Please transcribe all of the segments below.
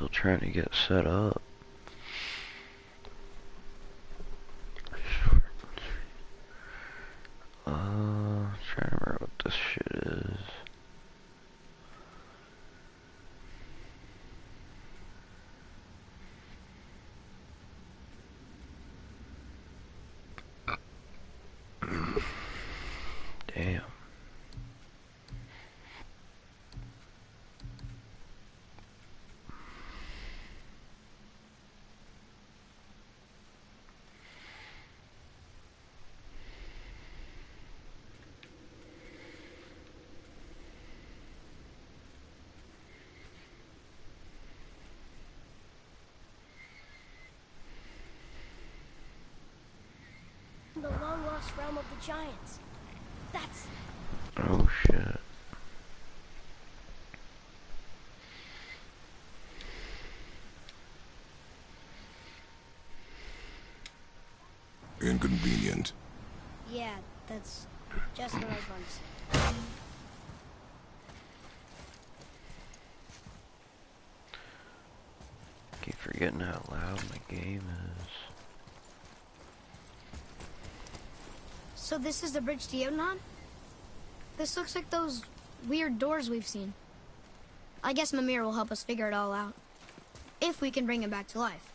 still trying to get set up. Trying to remember what this shit is. Damn. The long-lost realm of the giants. That's... Oh shit. Inconvenient. Yeah, that's just what I was going to say. Keep forgetting how loud my game is. So this is the bridge to Jotunheim? This looks like those weird doors we've seen. I guess Mimir will help us figure it all out. If we can bring him back to life.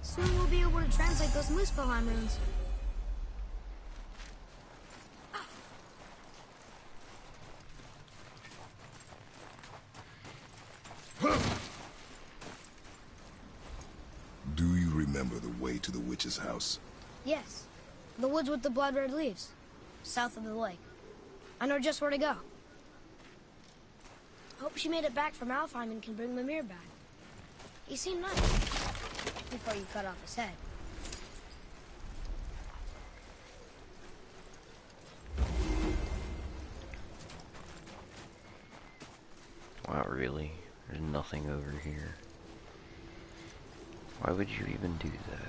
Soon we'll be able to translate those Muspelheim runes. Do you remember the way to the witch's house? Yes. The woods with the blood-red leaves. South of the lake. I know just where to go. Hope she made it back from Alfheim and can bring Mimir back. He seemed nice. Before you cut off his head. Wow, really? There's nothing over here. Why would you even do that?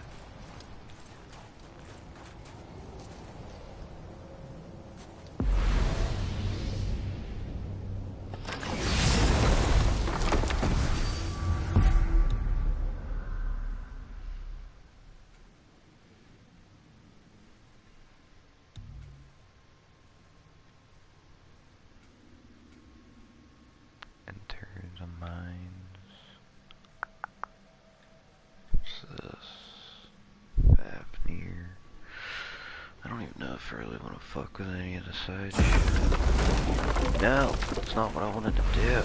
Enter the mines. What's this? Fafnir. I don't even know if I really want to fuck with any of the side shit. No, that's not what I wanted to do.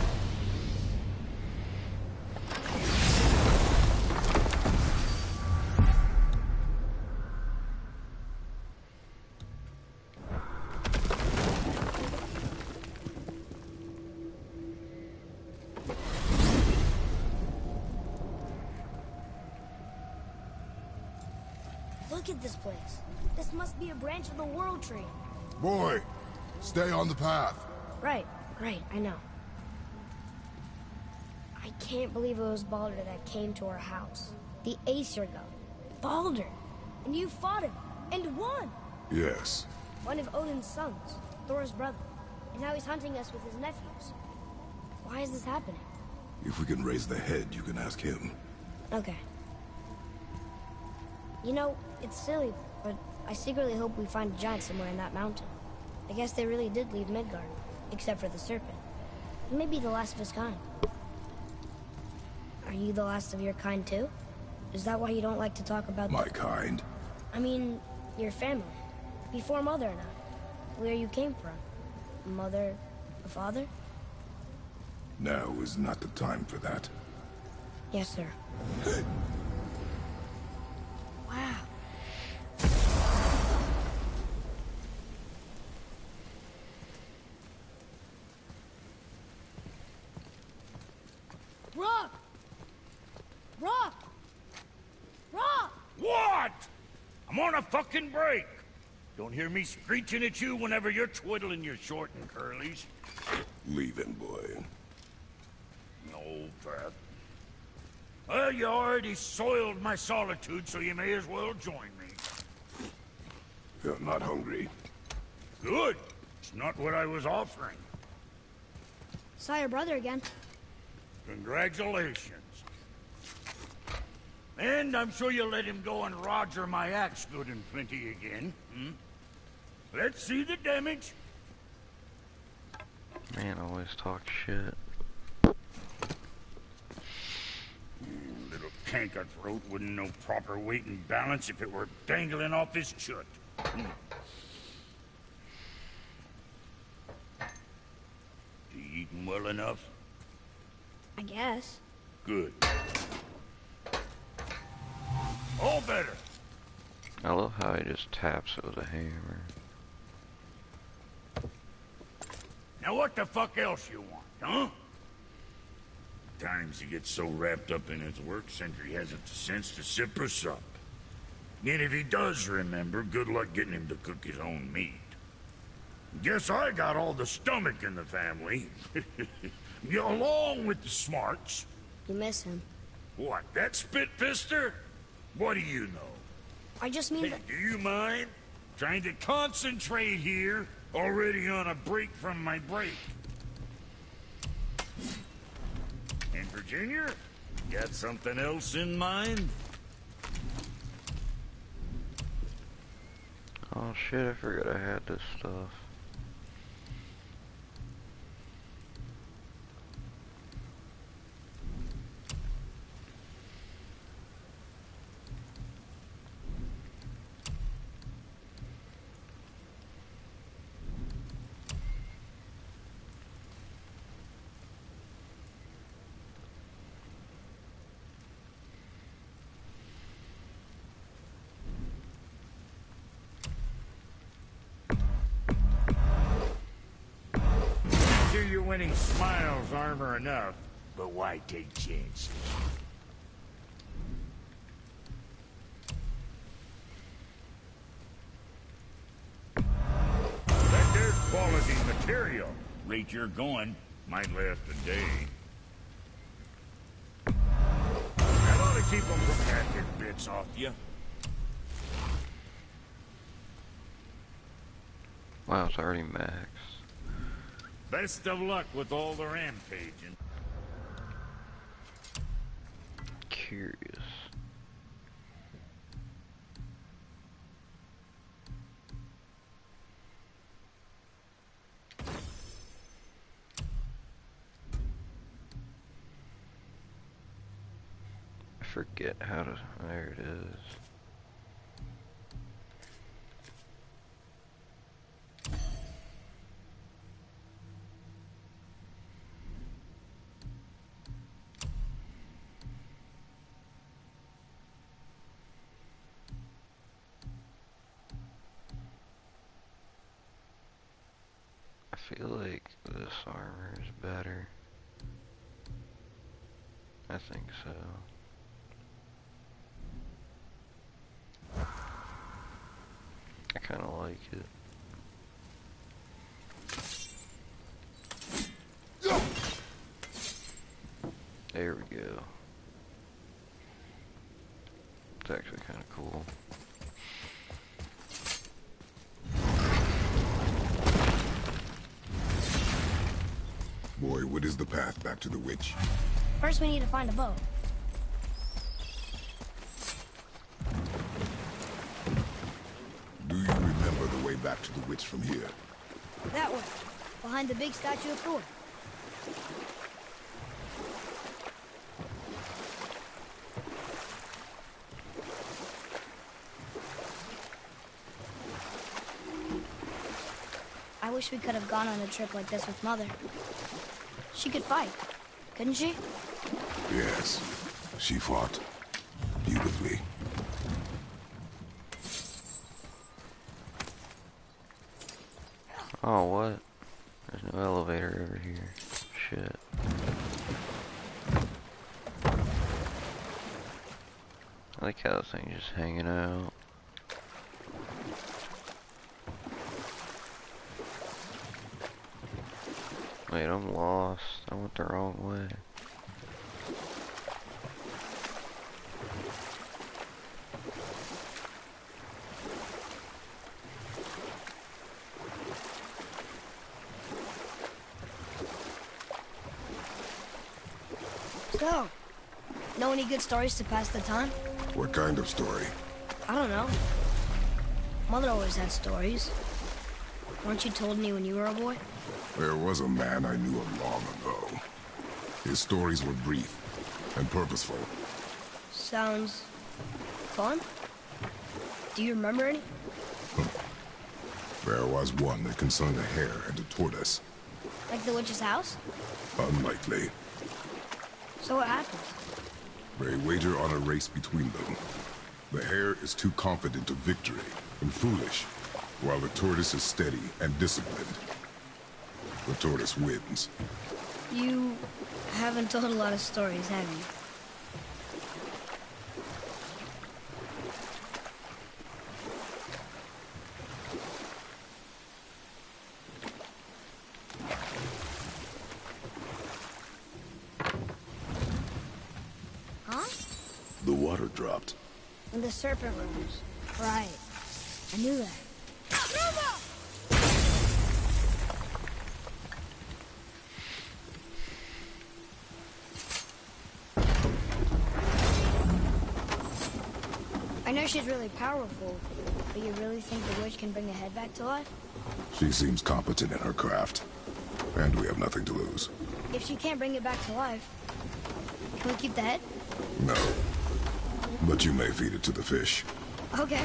Look at this place. This must be a branch of the World Tree. Boy, stay on the path. Right, I know. I can't believe it was Baldur that came to our house. The Aesir god. Baldur! And you fought him, and won! Yes. One of Odin's sons, Thor's brother. And now he's hunting us with his nephews. Why is this happening? If we can raise the head, you can ask him. Okay. You know, it's silly, but I secretly hope we find a giant somewhere in that mountain. I guess they really did leave Midgard, except for the serpent. He may be the last of his kind. Are you the last of your kind too? Is that why you don't like to talk about My kind? I mean, your family. Before Mother and I. Where you came from. Mother, a father? Now is not the time for that. Yes, sir. Wow. Rock! Rock! Rock! What? I'm on a fucking break. Don't hear me screeching at you whenever you're twiddling your short and curlies. Leave him, boy. No, Pat. Well, you already soiled my solitude, so you may as well join me. You're not hungry. Good. It's not what I was offering. Saw your brother again. Congratulations. And I'm sure you'll let him go and roger my axe good and plenty again. Hmm? Let's see the damage. Man always talks shit. Little canker-throat wouldn't know proper weight and balance if it were dangling off his chut. You eating well enough? I guess. Good. All better. I love how he just taps it with a hammer. Now what the fuck else you want, huh? Times he gets so wrapped up in his work, Sentry hasn't the sense to sip or sup. And if he does remember, good luck getting him to cook his own meat. Guess I got all the stomach in the family. Along with the smarts. You miss him. What, that spit-fister? What do you know? I just mean Hey, that... do you mind? Trying to concentrate here, already on a break from my break. And Virginia, got something else in mind? Oh shit, I forgot I had this stuff. Sure you're winning smiles armor enough, but why take chances? That there's quality material. Rate you're going, might last a day. That ought to keep them from hacking bits off you. Wow, it's already max. Best of luck with all the rampaging. Curious. I forget how to... There it is. I feel like this armor is better. I think so. I kind of like it. There we go. It's actually kind of cool. Boy, what is the path back to the witch? First we need to find a boat. Do you remember the way back to the witch from here? That way, behind the big statue of Thor. I wish we could have gone on a trip like this with Mother. She could fight, couldn't she? Yes, she fought beautifully. Oh, what? There's no elevator over here. Shit. I like how this thing's just hanging out. Wait, I'm lost. I went the wrong way. So, know any good stories to pass the time? What kind of story? I don't know. Mother always had stories. Weren't you told any when you were a boy? There was a man I knew of long ago. His stories were brief and purposeful. Sounds fun. Do you remember any? There was one that concerned a hare and a tortoise. Like the witch's house? Unlikely. So what happens? They wager on a race between them. The hare is too confident of victory and foolish, while the tortoise is steady and disciplined. The tortoise wins. You haven't told a lot of stories, have you? Huh? The water dropped. And the serpent rose. Right. I knew that. I know she's really powerful, but you really think the witch can bring the head back to life? She seems competent in her craft, and we have nothing to lose. If she can't bring it back to life, can we keep the head? No. But you may feed it to the fish. Okay.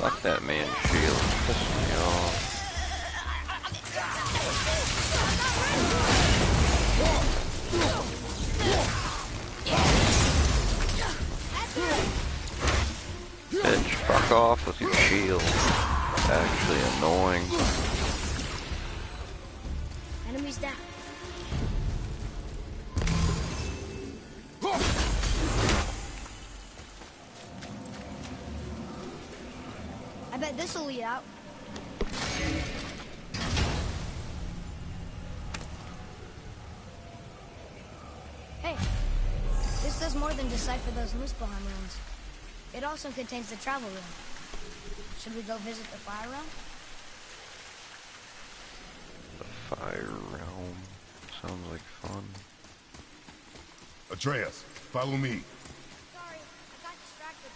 Fuck that man's shield. Piss me off. Bitch, fuck off with your shield. Actually annoying. Enemies down. I bet this'll lead out. Hey, this does more than decipher those Muspelheim runes. It also contains the travel rune. Should we go visit the fire realm? The fire realm. Sounds like fun. Atreus, follow me. Sorry, I got distracted.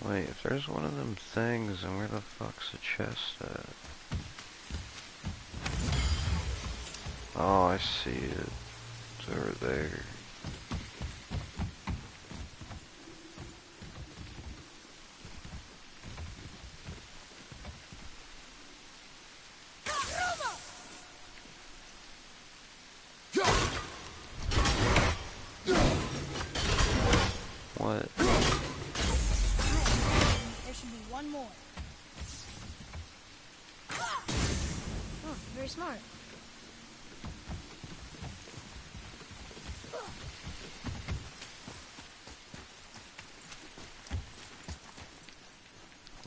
Wait, if there's one of them things, then where the fuck's the chest at? Oh, I see it. It's over there. What? There should be one more. Oh, very smart.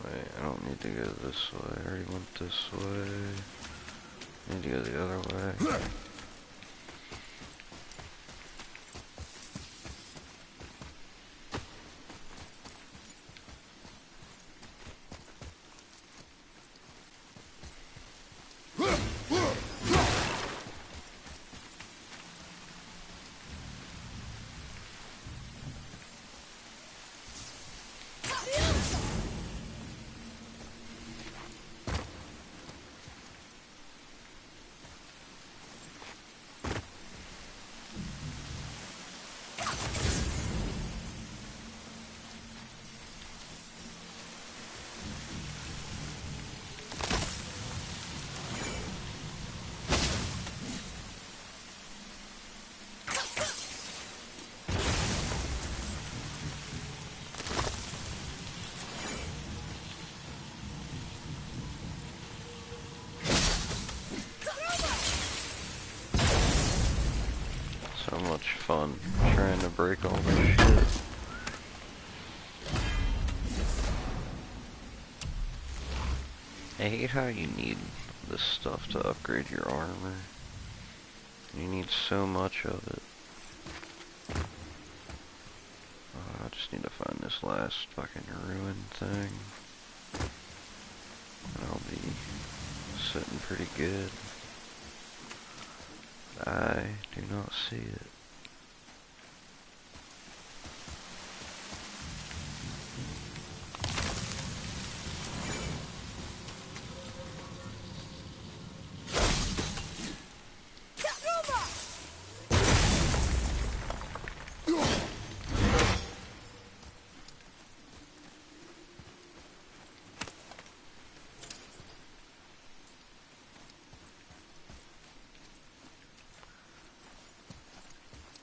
Wait, I don't need to go this way. I already went this way. I need to go the other way. So much fun trying to break all this shit. I hate how you need this stuff to upgrade your armor. You need so much of it. I just need to find this last fucking ruin thing. And I'll be sitting pretty good. I do not see it.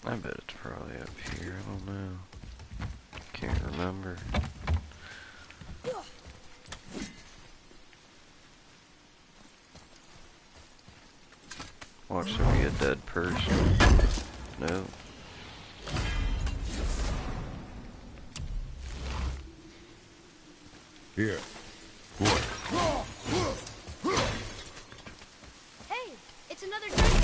I bet it's probably up here, I don't know. Can't remember. Watch there be a dead person. Nope. Here. Boy. Hey, it's another dragon.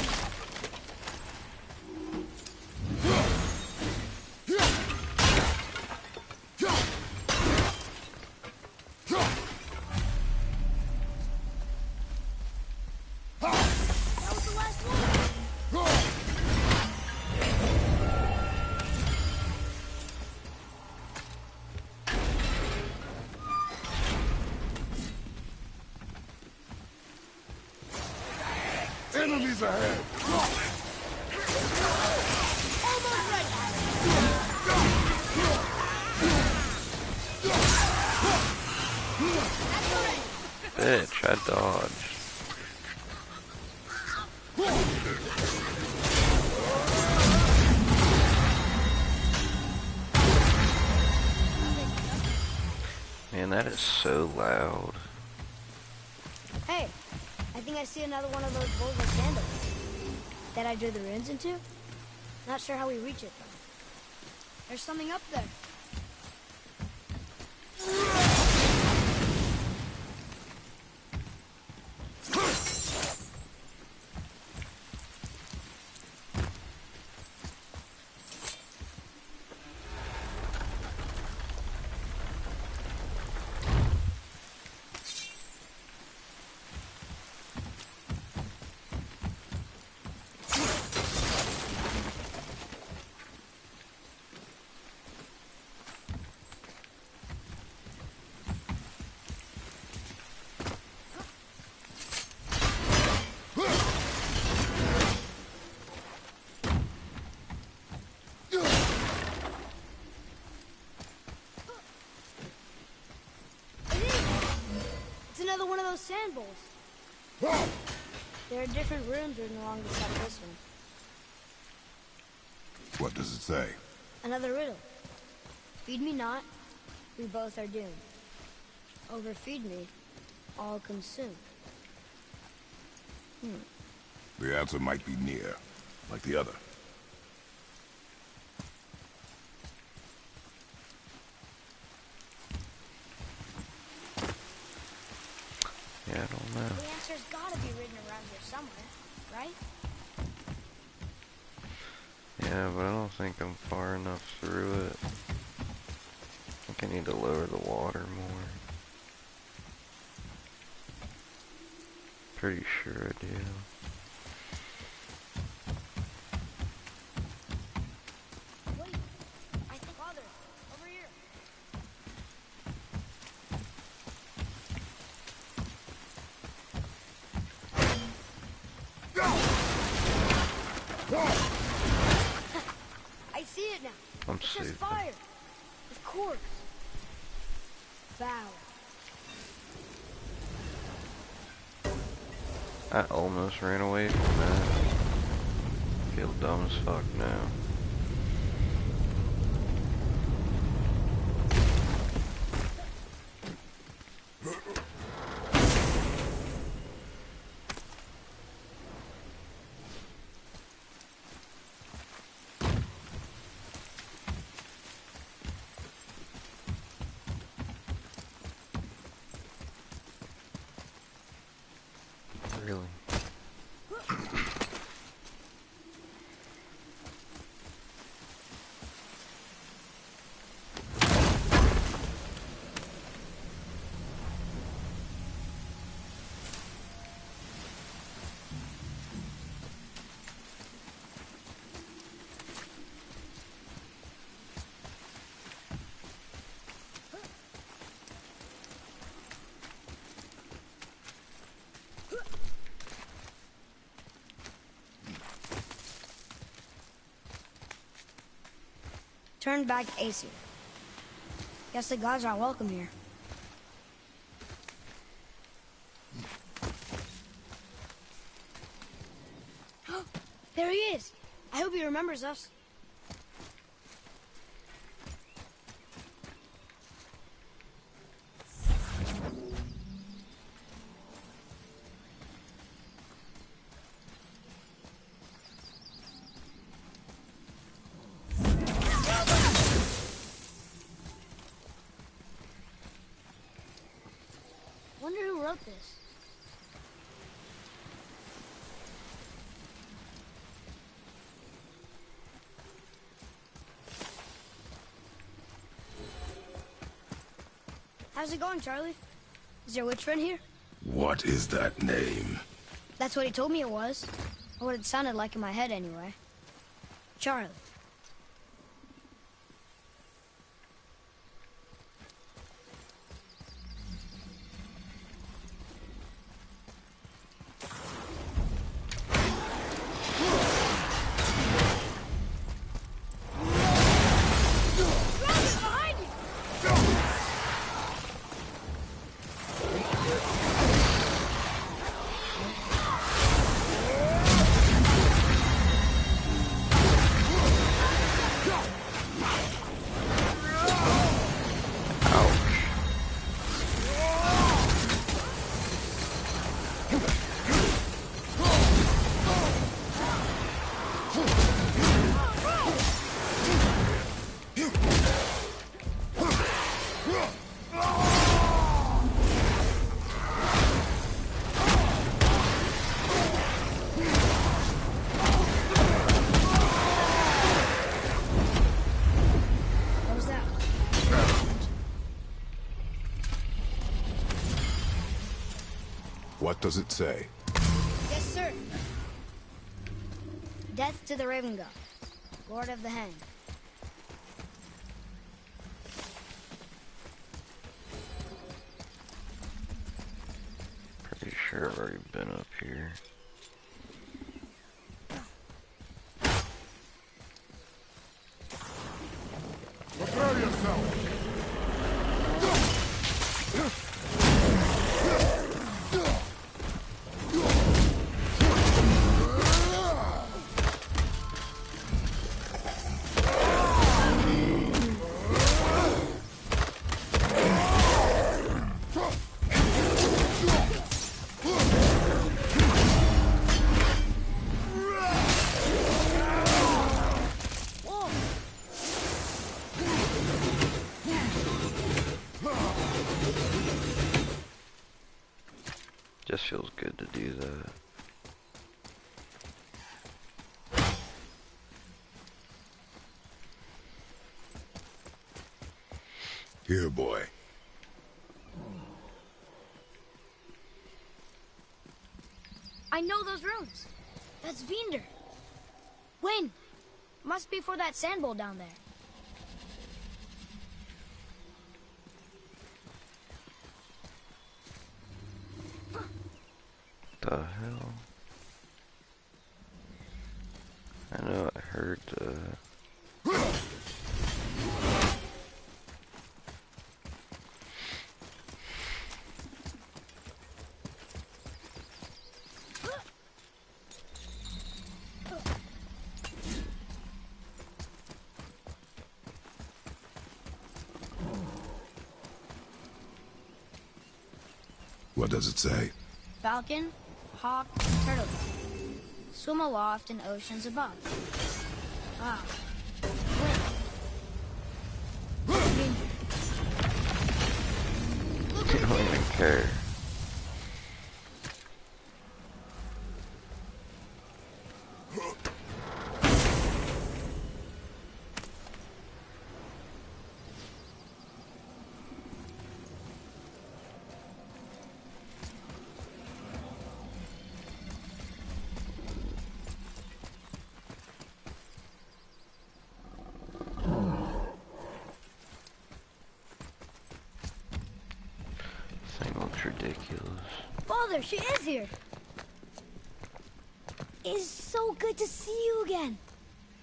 That was the last one. Enemies ahead! Almost ready. Bitch, I dodged. Man, that is so loud. Hey, I think I see another one of those bowls of sandals that I drew the runes into. Not sure how we reach it, though. There's something up there. Another one of those sand bowls. There are different runes written along the side of this one. What does it say? Another riddle. Feed me not, we both are doomed. Overfeed me, all consumed. The answer might be near, like the other. Yeah, I don't know. The answer's gotta be written around here somewhere, right? Yeah, but I don't think I'm far enough through it. I think I need to lower the water more. Pretty sure I do. Wait, I think Father, over here. I see it now. I'm It says safe. fire. Of course. Bow. I almost ran away from that. Feel dumb as fuck now. really. Turned back Aesir. Guess the gods aren't welcome here. There he is! I hope he remembers us. Wonder who wrote this. How's it going, Charlie? Is your witch friend here? What is that name? That's what he told me it was. Or what it sounded like in my head, anyway. Charlie. What does it say? Yes, sir. Death to the Raven God, Lord of the Hang. Pretty sure I've already been up here. Prepare yourself! Just feels good to do that. Here, boy. I know those runes. That's Vinder. When? Must be for that sand bowl down there. The hell? I know I heard What does it say? Falcon, hawk, turtle dove. Swim aloft in oceans above. Ah. Wind. I don't even care. That's ridiculous. Father, she is here. It's so good to see you again.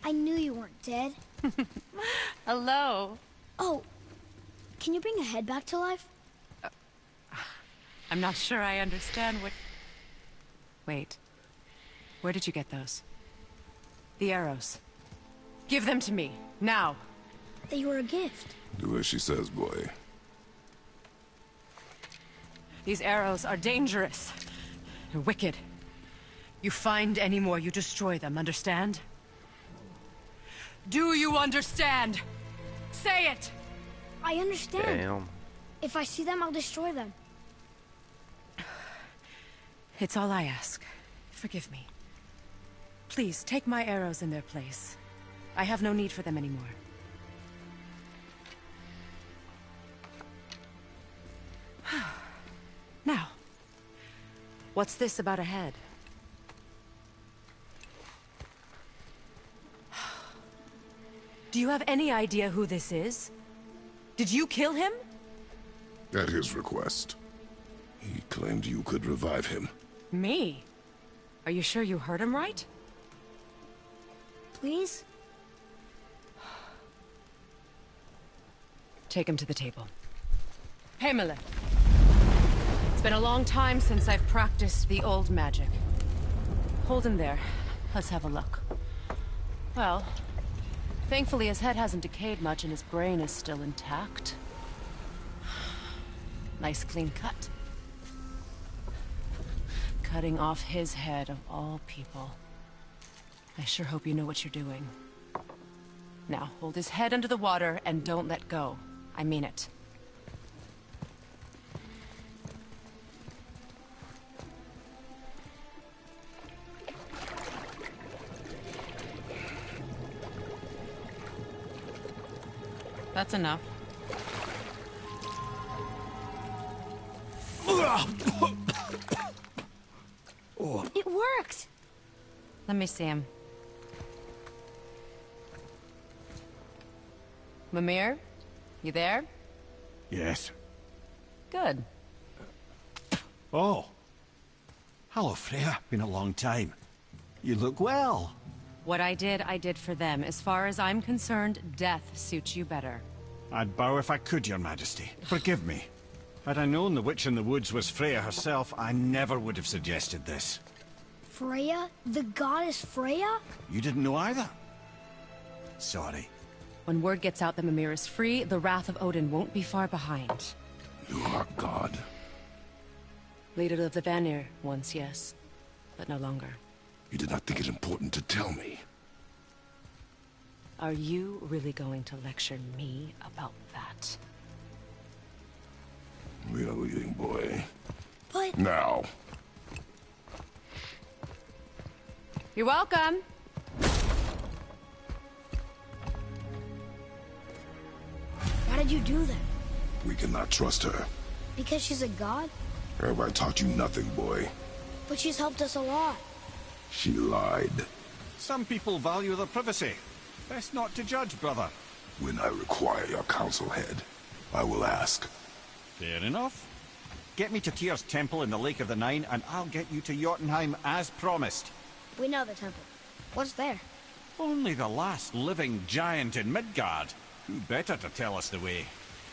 I knew you weren't dead. Hello. Oh, can you bring a head back to life? I'm not sure I understand what... Wait. Where did you get those? The arrows. Give them to me, now. They were a gift. Do as she says, boy. These arrows are dangerous. They're wicked. You find any more, you destroy them, understand? Do you understand? Say it! I understand. Damn. If I see them, I'll destroy them. It's all I ask. Forgive me. Please, take my arrows in their place. I have no need for them anymore. Now, what's this about a head? Do you have any idea who this is? Did you kill him? At his request. He claimed you could revive him. Me? Are you sure you heard him right? Please? Take him to the table. Pamela. It's been a long time since I've practiced the old magic. Hold him there. Let's have a look. Well, thankfully his head hasn't decayed much and his brain is still intact. Nice clean cut. Cutting off his head of all people. I sure hope you know what you're doing. Now, hold his head under the water and don't let go. I mean it. That's enough. It worked! Let me see him. Mimir? You there? Yes. Good. Oh. Hello, Freya. Been a long time. You look well. What I did for them. As far as I'm concerned, death suits you better. I'd bow if I could, Your Majesty. Forgive me. Had I known the witch in the woods was Freya herself, I never would have suggested this. Freya? The goddess Freya? You didn't know either? Sorry. When word gets out that Mimir is free, the wrath of Odin won't be far behind. You are God. Leader of the Vanir, once, yes. But no longer. You did not think it important to tell me. Are you really going to lecture me about that? We are leaving, boy. But... Now. You're welcome. Why did you do that? We cannot trust her. Because she's a god? Have I taught you nothing, boy? But she's helped us a lot. She lied. Some people value their privacy. Best not to judge, brother. When I require your council head, I will ask. Fair enough. Get me to Tyr's temple in the Lake of the Nine, and I'll get you to Jotunheim as promised. We know the temple. What's there? Only the last living giant in Midgard. Who better to tell us the way?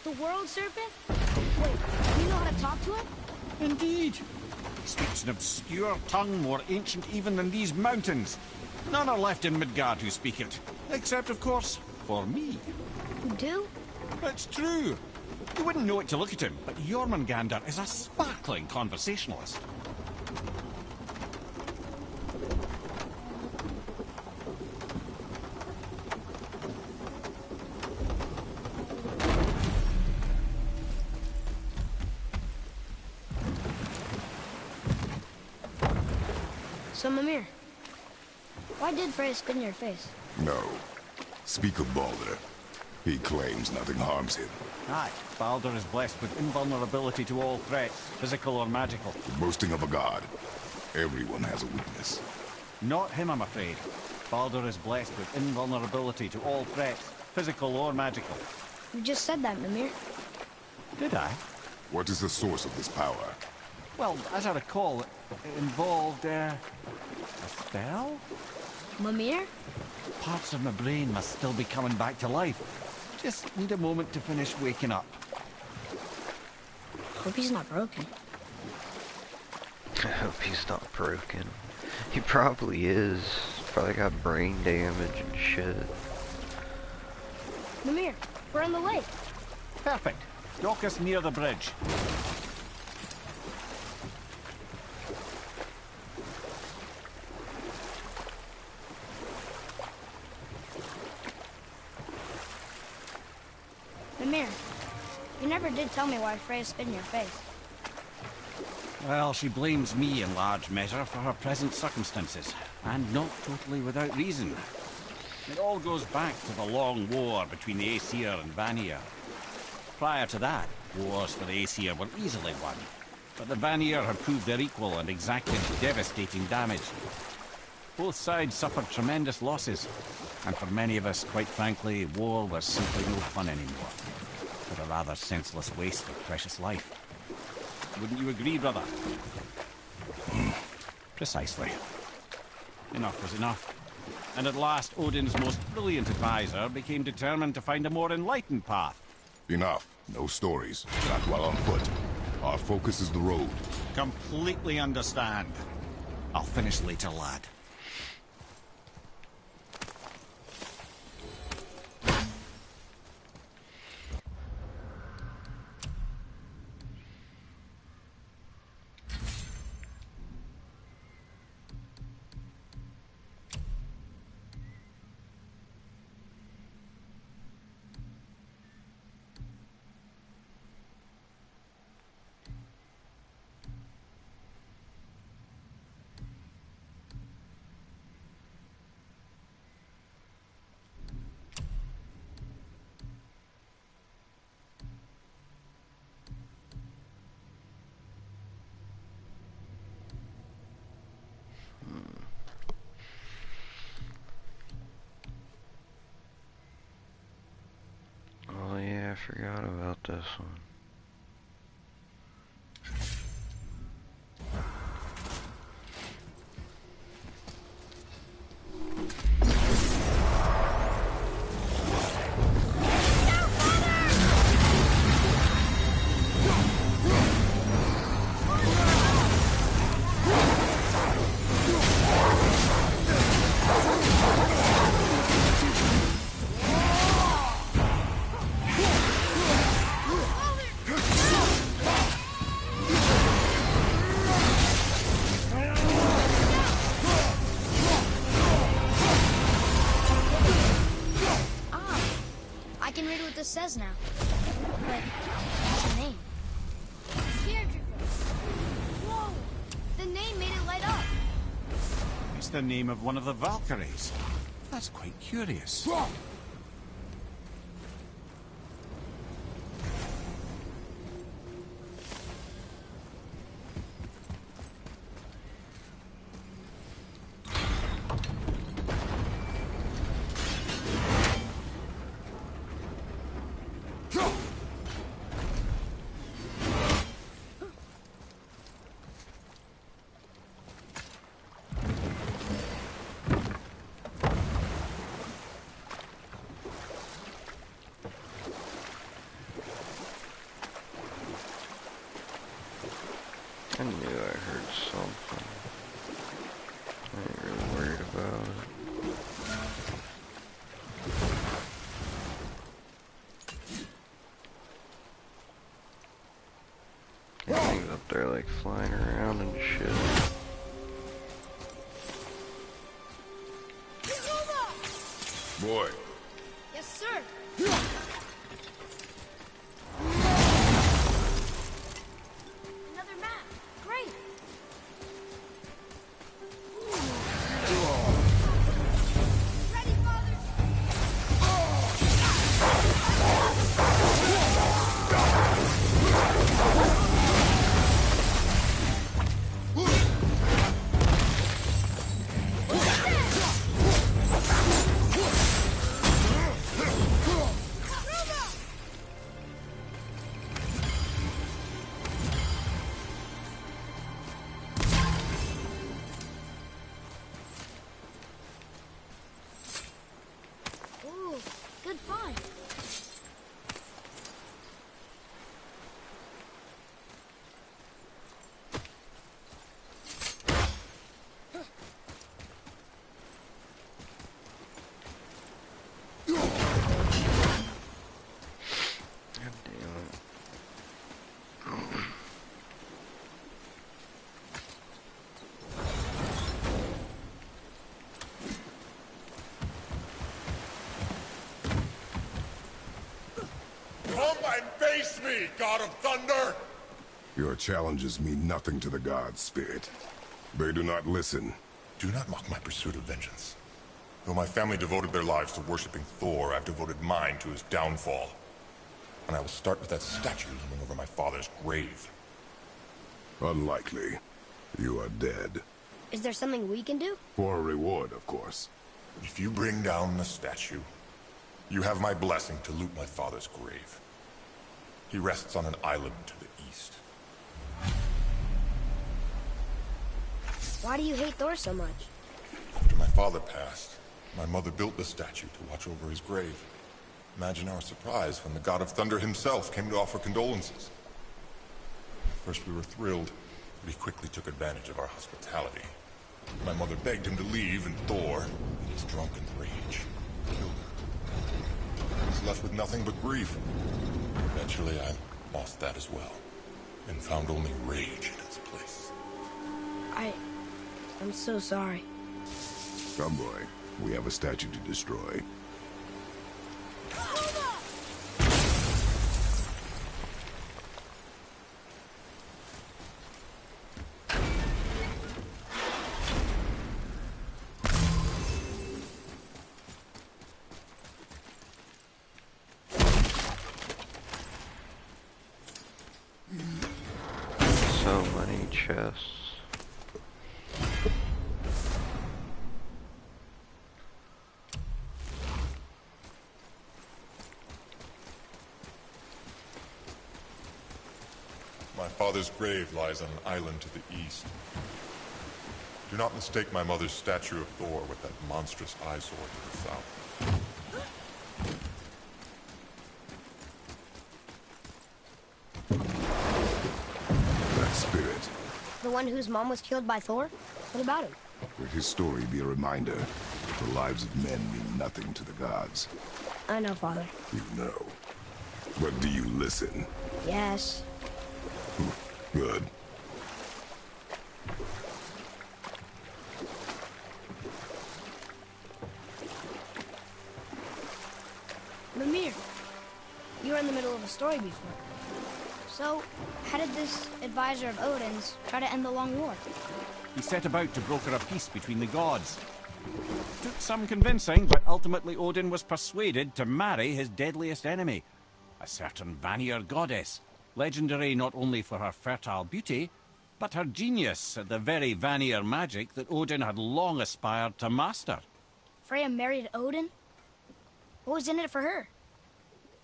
The world serpent? Wait, you know how to talk to him? Indeed. He speaks an obscure tongue more ancient even than these mountains. None are left in Midgard who speak it. Except, of course, for me. You do? It's true. You wouldn't know it to look at him, but Jormungandr is a sparkling conversationalist. So, Mimir, why did Freya spit in your face? No. Speak of Baldur. He claims nothing harms him. Aye, Baldur is blessed with invulnerability to all threats, physical or magical. The boasting of a god. Everyone has a weakness. Not him, I'm afraid. Baldur is blessed with invulnerability to all threats, physical or magical. You just said that, Mimir. Did I? What is the source of this power? Well, as I recall, it involved, a spell? Mimir? Parts of my brain must still be coming back to life. Just need a moment to finish waking up. Hope he's not broken. I hope he's not broken. He probably is. Probably got brain damage and shit. Mimir, we're on the lake. Perfect. Dock us near the bridge. Mimir, you never did tell me why Freya spit in your face. Well, she blames me in large measure for her present circumstances, and not totally without reason. It all goes back to the long war between the Aesir and Vanir. Prior to that, wars for the Aesir were easily won, but the Vanir had proved their equal and exacted devastating damage. Both sides suffered tremendous losses, and for many of us, quite frankly, war was simply no fun anymore, but a rather senseless waste of precious life. Wouldn't you agree, brother? Precisely. Enough was enough. And at last, Odin's most brilliant advisor became determined to find a more enlightened path. Enough. No stories. Not while on foot. Our focus is the road. Completely understand. I'll finish later, lad. Oh yeah, I forgot about this one. Says now. But what's the name? Whoa! The name made it light up. It's the name of one of the Valkyries. That's quite curious. I knew I heard something. I ain't really worried about it. Things up there like flying around and shit. Boy. Yes, sir. Another map. Great. Ready, father. me, God of Thunder! Your challenges mean nothing to the gods, Spirit. They do not listen. Do not mock my pursuit of vengeance. Though my family devoted their lives to worshipping Thor, I've devoted mine to his downfall. And I will start with that statue looming over my father's grave. Unlikely. You are dead. Is there something we can do? For a reward, of course. If you bring down the statue, you have my blessing to loot my father's grave. He rests on an island to the east. Why do you hate Thor so much? After my father passed, my mother built the statue to watch over his grave. Imagine our surprise when the God of Thunder himself came to offer condolences. At first we were thrilled, but he quickly took advantage of our hospitality. My mother begged him to leave, and Thor, in his drunken rage, killed her. I was left with nothing but grief. Eventually I lost that as well, and found only rage in its place. I'm so sorry. Come, boy. We have a statue to destroy. So many chests. My father's grave lies on an island to the east. Do not mistake my mother's statue of Thor with that monstrous eyesore to the south. That spirit. The one whose mom was killed by Thor? What about him? Let his story be a reminder. The lives of men mean nothing to the gods. I know, Father. You know. But do you listen? Yes. Good. Mimir, you were in the middle of a story before. So, how did this advisor of Odin's try to end the long war? He set about to broker a peace between the gods. Took some convincing, but ultimately Odin was persuaded to marry his deadliest enemy, a certain Vanir goddess, legendary not only for her fertile beauty, but her genius at the very Vanir magic that Odin had long aspired to master. Freya married Odin? What was in it for her?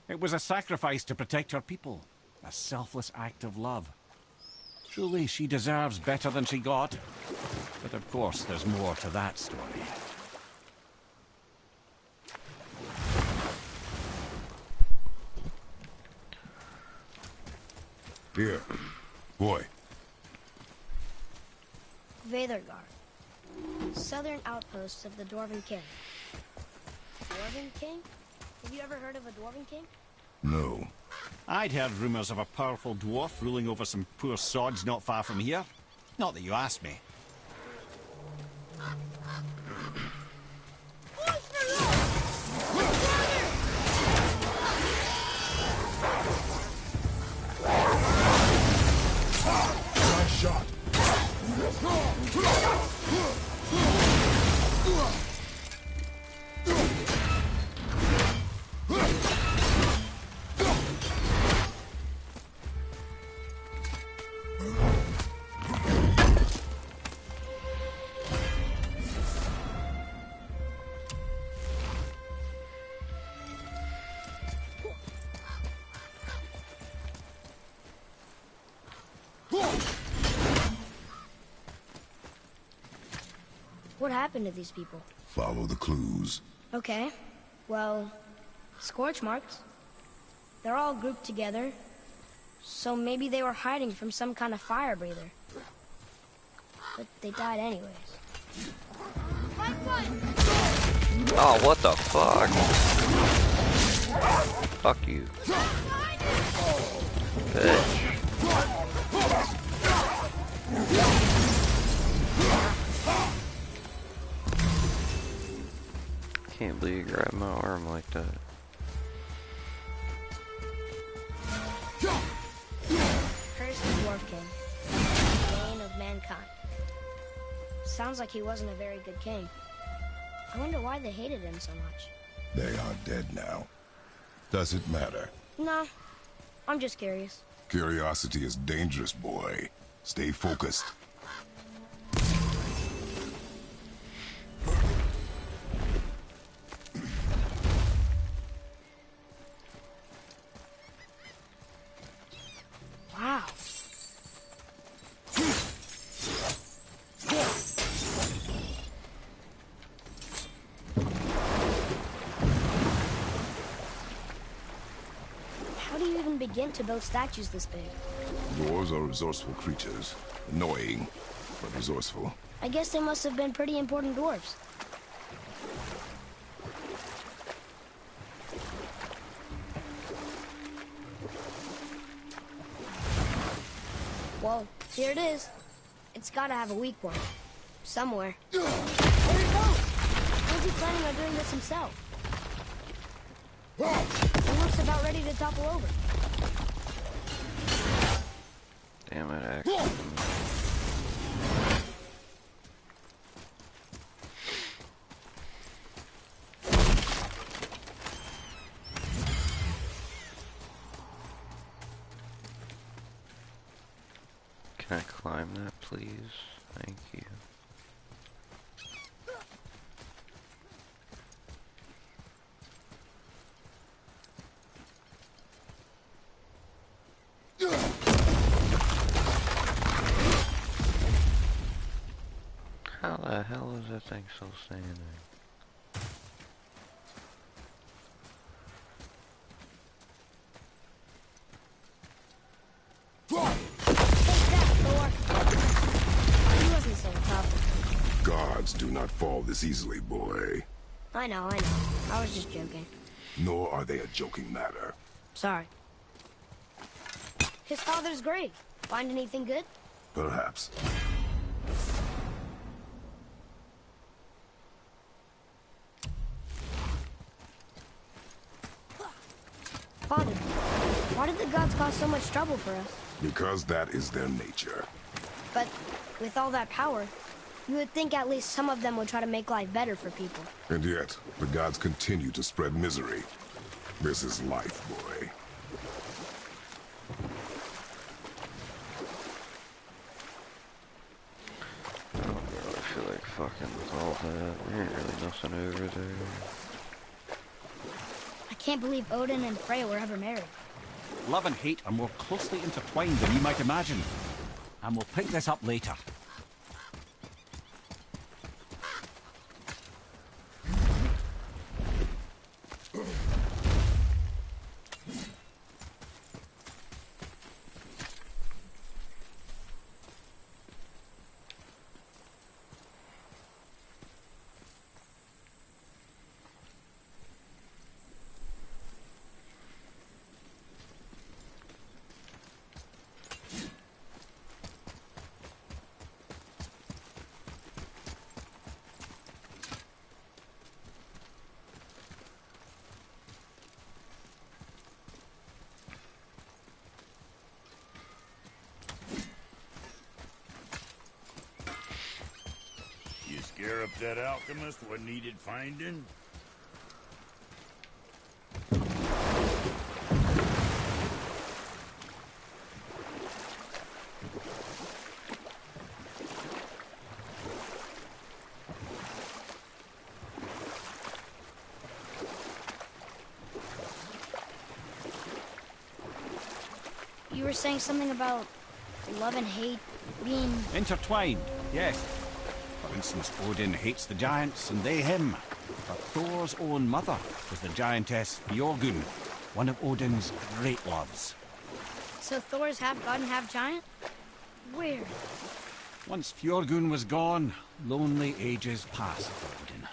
It was a sacrifice to protect her people, a selfless act of love. Truly, she deserves better than she got. But of course, there's more to that story. Here. Boy. Veðurgar. Southern outposts of the Dwarven King. Dwarven King? Have you ever heard of a Dwarven King? No. I'd heard rumours of a powerful dwarf ruling over some poor sods not far from here. Not that you asked me. Nice shot. What happened to these people? Follow the clues. Okay. Well, scorch marks. They're all grouped together. So maybe they were hiding from some kind of fire breather. But they died anyways. Oh, what the fuck? Fuck you. Bitch. Can't believe you grabbed my arm like that. Sounds like he wasn't a very good king. I wonder why they hated him so much. They are dead now. Does it matter? No, I'm just curious. Curiosity is dangerous, boy. Stay focused. Wow. How do you even begin to build statues this big? Dwarves are resourceful creatures. Annoying, but resourceful. I guess they must have been pretty important dwarves. Well, here it is. It's gotta have a weak point. Somewhere. There it goes! How's he planning on doing this himself? It looks about ready to topple over. Damn it, actually. Can I climb that, please? Thank you. How the hell is that thing still standing? He wasn't so tough. Gods do not fall this easily, boy. I know. I was just joking. Nor are they a joking matter. Sorry. His father's grave. Find anything good? Perhaps. Father, why did the gods cause so much trouble for us? Because that is their nature. But with all that power, you would think at least some of them would try to make life better for people. And yet, the gods continue to spread misery. This is life, boy. I don't really feel like fucking with all that. There ain't really nothing over there. I can't believe Odin and Freya were ever married. Love and hate are more closely intertwined than you might imagine. And we'll pick this up later. Scare up that alchemist what needed finding? You were saying something about love and hate being... Intertwined, yes. For instance, Odin hates the giants and they him. But Thor's own mother was the giantess Björgun, one of Odin's great loves. So Thor's half god and half giant? Weird. Once Fjörgun was gone, lonely ages passed for Odin.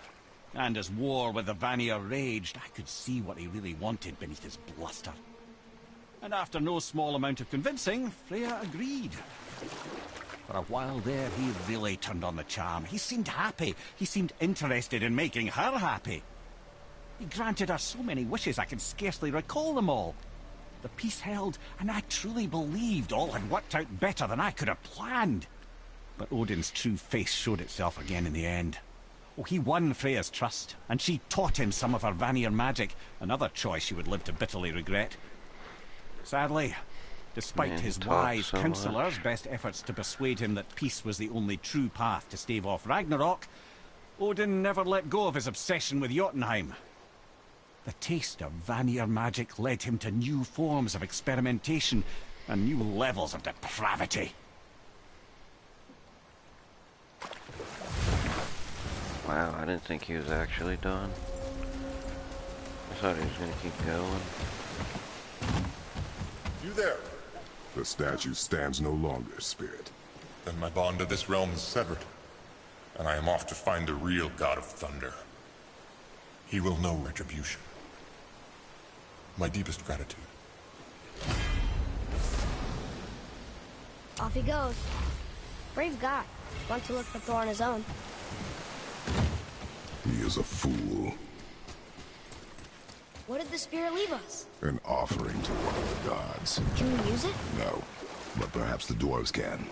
And as war with the Vanir raged, I could see what he really wanted beneath his bluster. And after no small amount of convincing, Freya agreed. For a while there, he really turned on the charm. He seemed happy. He seemed interested in making her happy. He granted her so many wishes I can scarcely recall them all. The peace held, and I truly believed all had worked out better than I could have planned. But Odin's true face showed itself again in the end. Oh, he won Freya's trust, and she taught him some of her Vanir magic, another choice he would live to bitterly regret. Sadly, despite Man, he his talks wise so counselors' much. best efforts to persuade him that peace was the only true path to stave off Ragnarok, Odin never let go of his obsession with Jotunheim. The taste of Vanir magic led him to new forms of experimentation and new levels of depravity. Wow, I didn't think he was actually done. I thought he was gonna keep going. You there? The statue stands no longer, Spirit. Then my bond to this realm is severed, and I am off to find the real God of Thunder. He will know retribution. My deepest gratitude. Off he goes. Brave guy. Want to look for Thor on his own. He is a fool. What did the spirit leave us? An offering to one of the gods. Can we use it? No, but perhaps the dwarves can.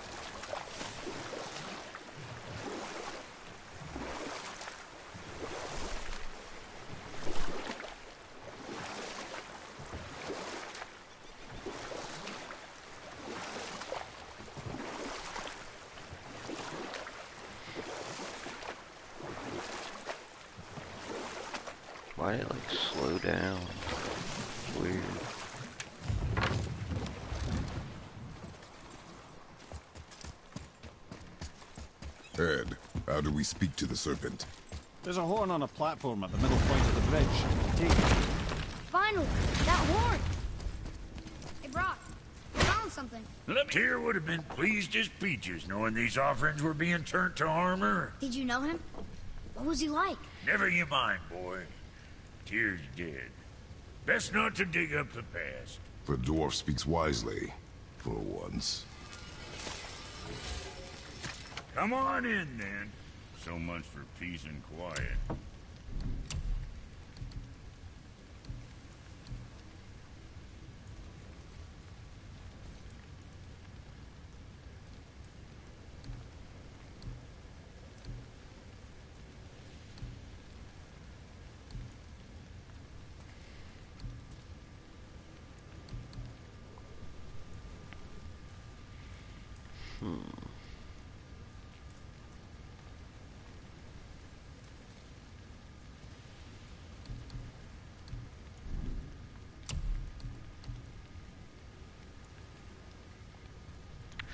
Why did it like slow down? Weird. Ed, how do we speak to the serpent? There's a horn on a platform at the middle point of the bridge. Take it. Finally, that horn! Hey, Brock, I found something. Tyr would have been pleased as peaches knowing these offerings were being turned to armor. Did you know him? What was he like? Never you mind, boy. Tyr's dead. Best not to dig up the past. The dwarf speaks wisely, for once. Come on in, then. So much for peace and quiet.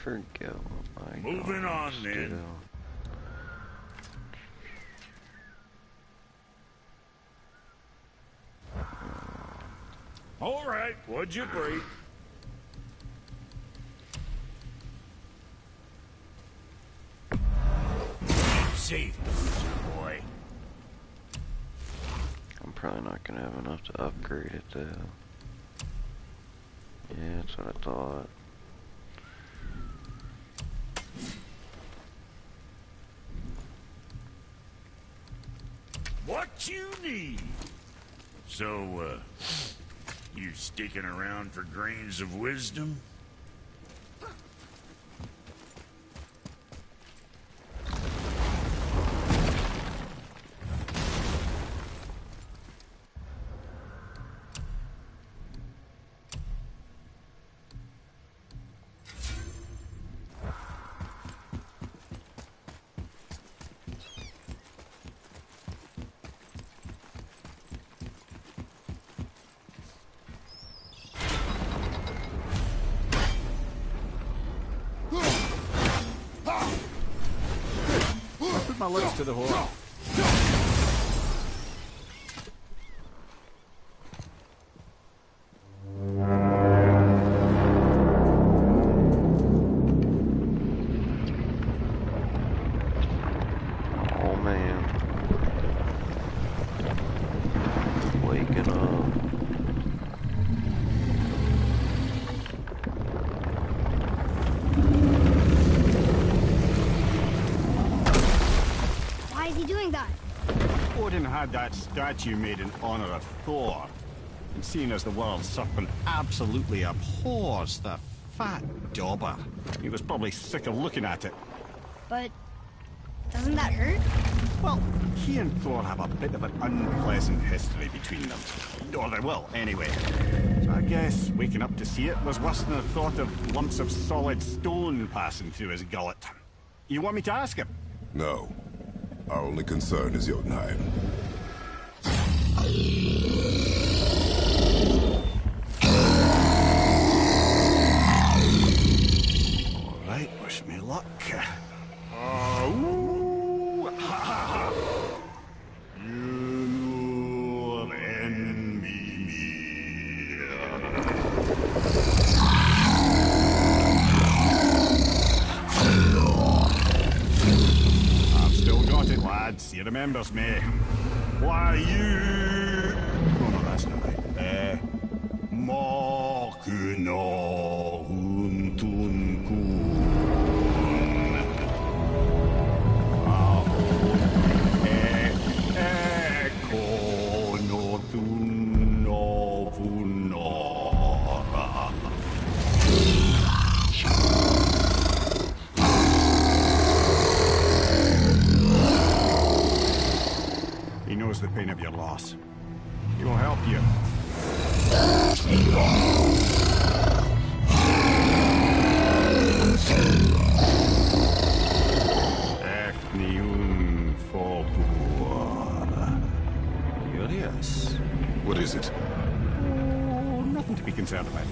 Forget what my Moving on, dogs then. do. All right, what'd you break? Keep safe, boy. I'm probably not gonna have enough to upgrade it though. Yeah, that's what I thought. What you need? So, you sticking around for grains of wisdom? Put my lips to the horn. Oh man. Waking up. Why is he doing that? Odin had that statue made in honor of Thor. And seeing as the world serpent absolutely abhors the fat dauber, he was probably sick of looking at it. But doesn't that hurt? Well, he and Thor have a bit of an unpleasant history between them. Or they will, anyway. So I guess waking up to see it was worse than the thought of lumps of solid stone passing through his gullet. You want me to ask him? No. Our only concern is Jotunheim. Alright, wish me luck. Ooh, ha, ha, ha. You envy me. I've still got it, lads. He remembers me. Why, you... Oh, no, that's not right. Mokuno Huntun Kun. Eko no Thun no Vunora. He knows the pain of your loss. He will help you. Efniun Fobuar. Curious. What is it? Oh, nothing to be concerned about.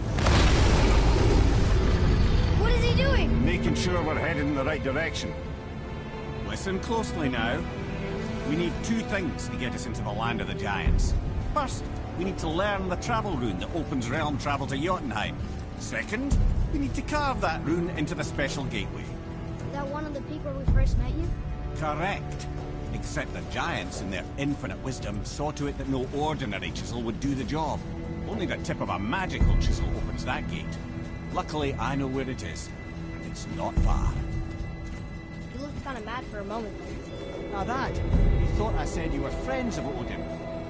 What is he doing? Making sure we're heading in the right direction. Listen closely now. We need two things to get us into the land of the giants. First, we need to learn the travel rune that opens realm travel to Jotunheim. Second, we need to carve that rune into the special gateway. That one on the peak where we first met you? Correct. Except the giants, in their infinite wisdom, saw to it that no ordinary chisel would do the job. Only the tip of a magical chisel opens that gate. Luckily, I know where it is, and it's not far. You looked kind of mad for a moment there. Now that, you thought I said you were friends of Odin.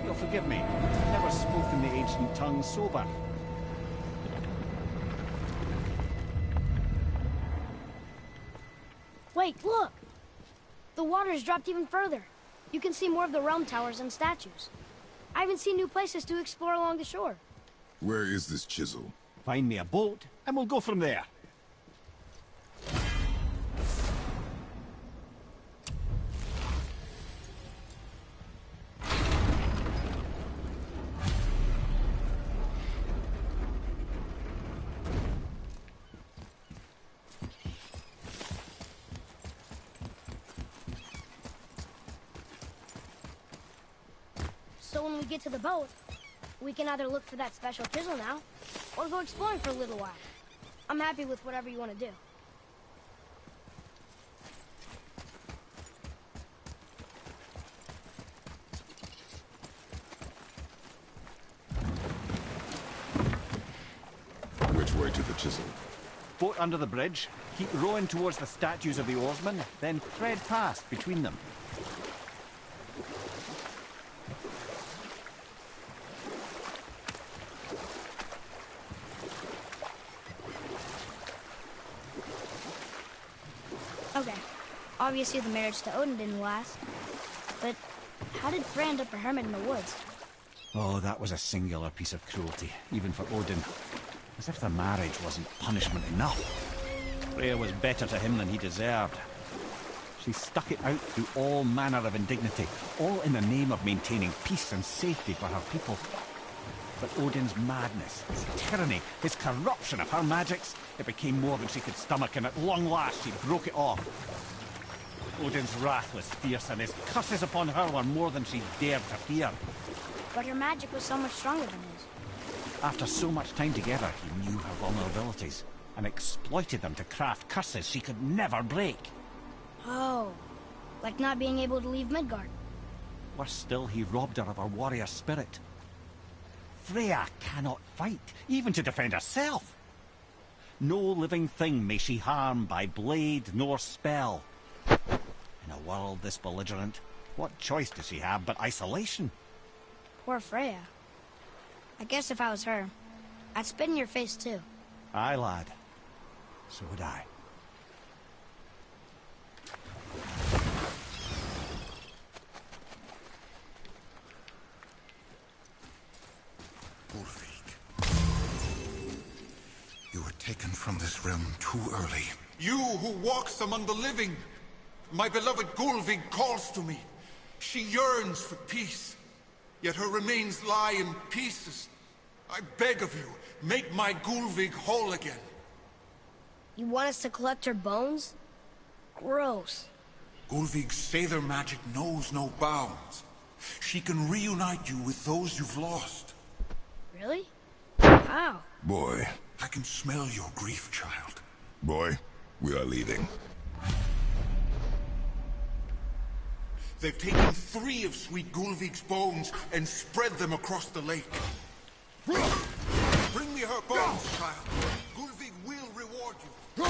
You'll forgive me. I've never spoken the ancient tongue sober. Wait, look! The water's dropped even further. You can see more of the realm towers and statues. I even see new places to explore along the shore. Where is this chisel? Find me a boat, and we'll go from there. So when we get to the boat, we can either look for that special chisel now, or go exploring for a little while. I'm happy with whatever you want to do. Which way to the chisel? Boat under the bridge, keep rowing towards the statues of the oarsmen, then thread past between them. Okay. Obviously the marriage to Odin didn't last. But how did Frey end up a hermit in the woods? Oh, that was a singular piece of cruelty, even for Odin. As if the marriage wasn't punishment enough. Freya was better to him than he deserved. She stuck it out through all manner of indignity, all in the name of maintaining peace and safety for her people. But Odin's madness, his tyranny, his corruption of her magics, it became more than she could stomach, and at long last she broke it off. Odin's wrath was fierce, and his curses upon her were more than she dared to fear. But her magic was so much stronger than his. After so much time together, he knew her vulnerabilities, and exploited them to craft curses she could never break. Oh, like not being able to leave Midgard. Worse still, he robbed her of her warrior spirit. Freya cannot fight, even to defend herself. No living thing may she harm by blade nor spell. In a world this belligerent, what choice does she have but isolation? Poor Freya. I guess if I was her, I'd spit in your face too. Aye, lad. So would I. from this realm too early. You who walks among the living! My beloved Gulvig calls to me. She yearns for peace, yet her remains lie in pieces. I beg of you, make my Gulvig whole again. You want us to collect her bones? Gross. Gulvig's Sather magic knows no bounds. She can reunite you with those you've lost. Really? How? Boy. I can smell your grief, child. Boy, we are leaving. They've taken 3 of sweet Gulvig's bones and spread them across the lake. Bring me her bones, child. Gulvig will reward you.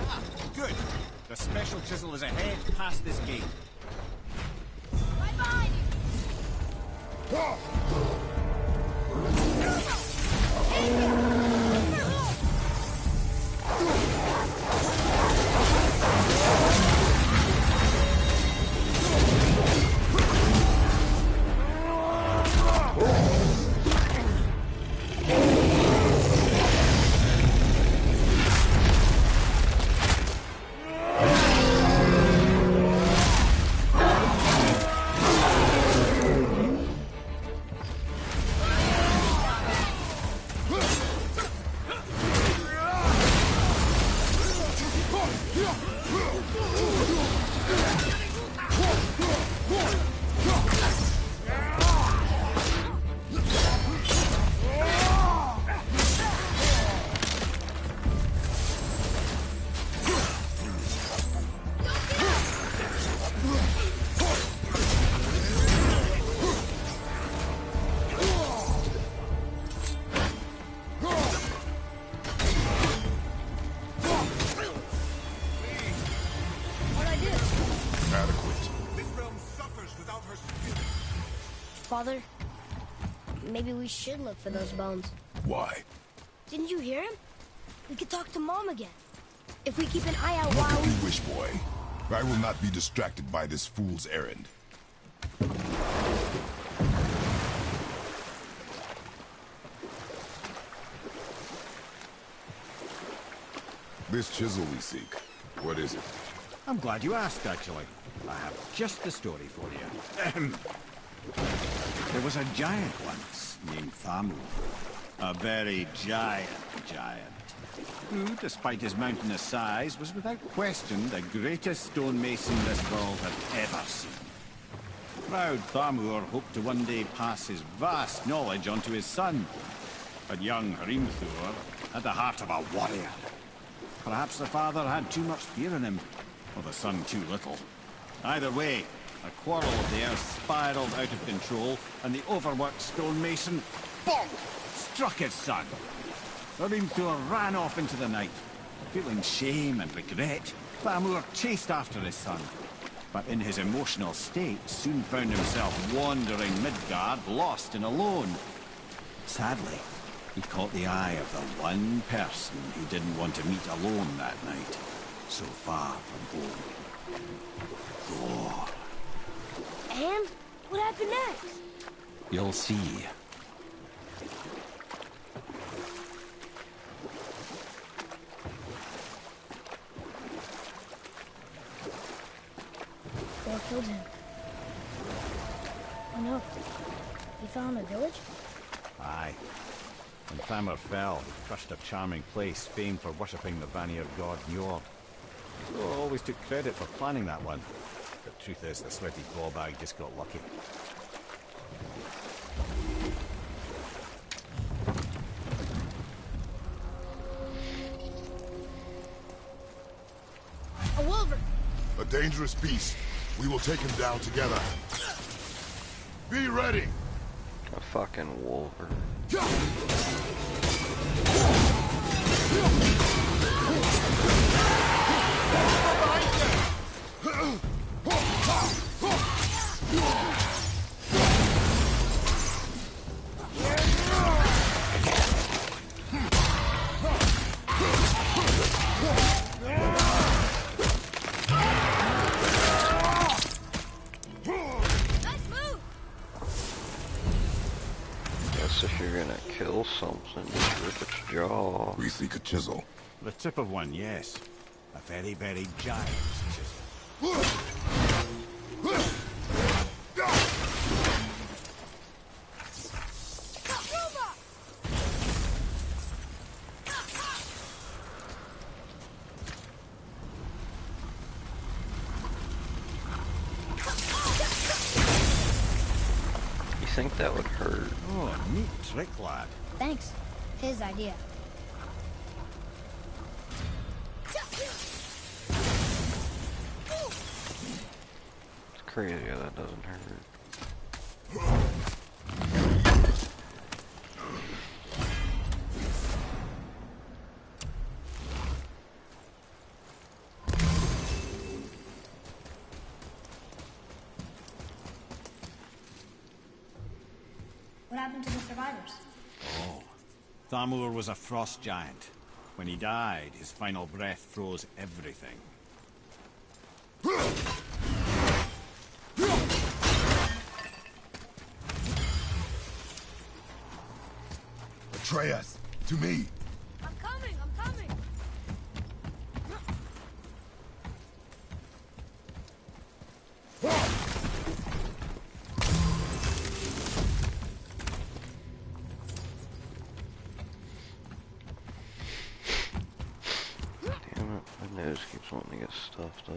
Ah, good. The special chisel is ahead past this gate. Right behind Father, maybe we should look for those bones. Why? Didn't you hear him? We could talk to Mom again. If we keep an eye out while You wish, boy. I will not be distracted by this fool's errand. This chisel we seek, what is it? I'm glad you asked, actually. I have just the story for you. There was a giant once, named Thamur. A very giant, who, despite his mountainous size, was without question the greatest stonemason this world had ever seen. Proud Thamur hoped to one day pass his vast knowledge on to his son. But young Hrimthur had the heart of a warrior. Perhaps the father had too much fear in him, or the son too little. Either way, a quarrel of theirs spiraled out of control, and the overworked stonemason, bonk, struck his son. Hrimthur ran off into the night. Feeling shame and regret, Thamur chased after his son. But in his emotional state, soon found himself wandering Midgard, lost and alone. Sadly, he caught the eye of the one person he didn't want to meet alone that night, so far from home. Thor. And what happened next? You'll see. Thor killed him. Oh no. He fell in the village? Aye. When Thamur fell, he crushed a charming place famed for worshipping the Vanir god Njord. Thor always took credit for planning that one. The truth is, the sweaty ballbag just got lucky. A wolver! A dangerous beast. We will take him down together. Be ready! A fucking wolver. we seek a chisel. The tip of one, yes. A very, very giant chisel. You think that would hurt? Oh, neat trick, lad. Thanks. His idea. It's crazy how that doesn't hurt. What happened to the survivors? Oh. Thamur was a frost giant. When he died, his final breath froze everything. Atreus, to me. I'm coming! I'm coming! Damn it, my nose keeps wanting to get stuffed up.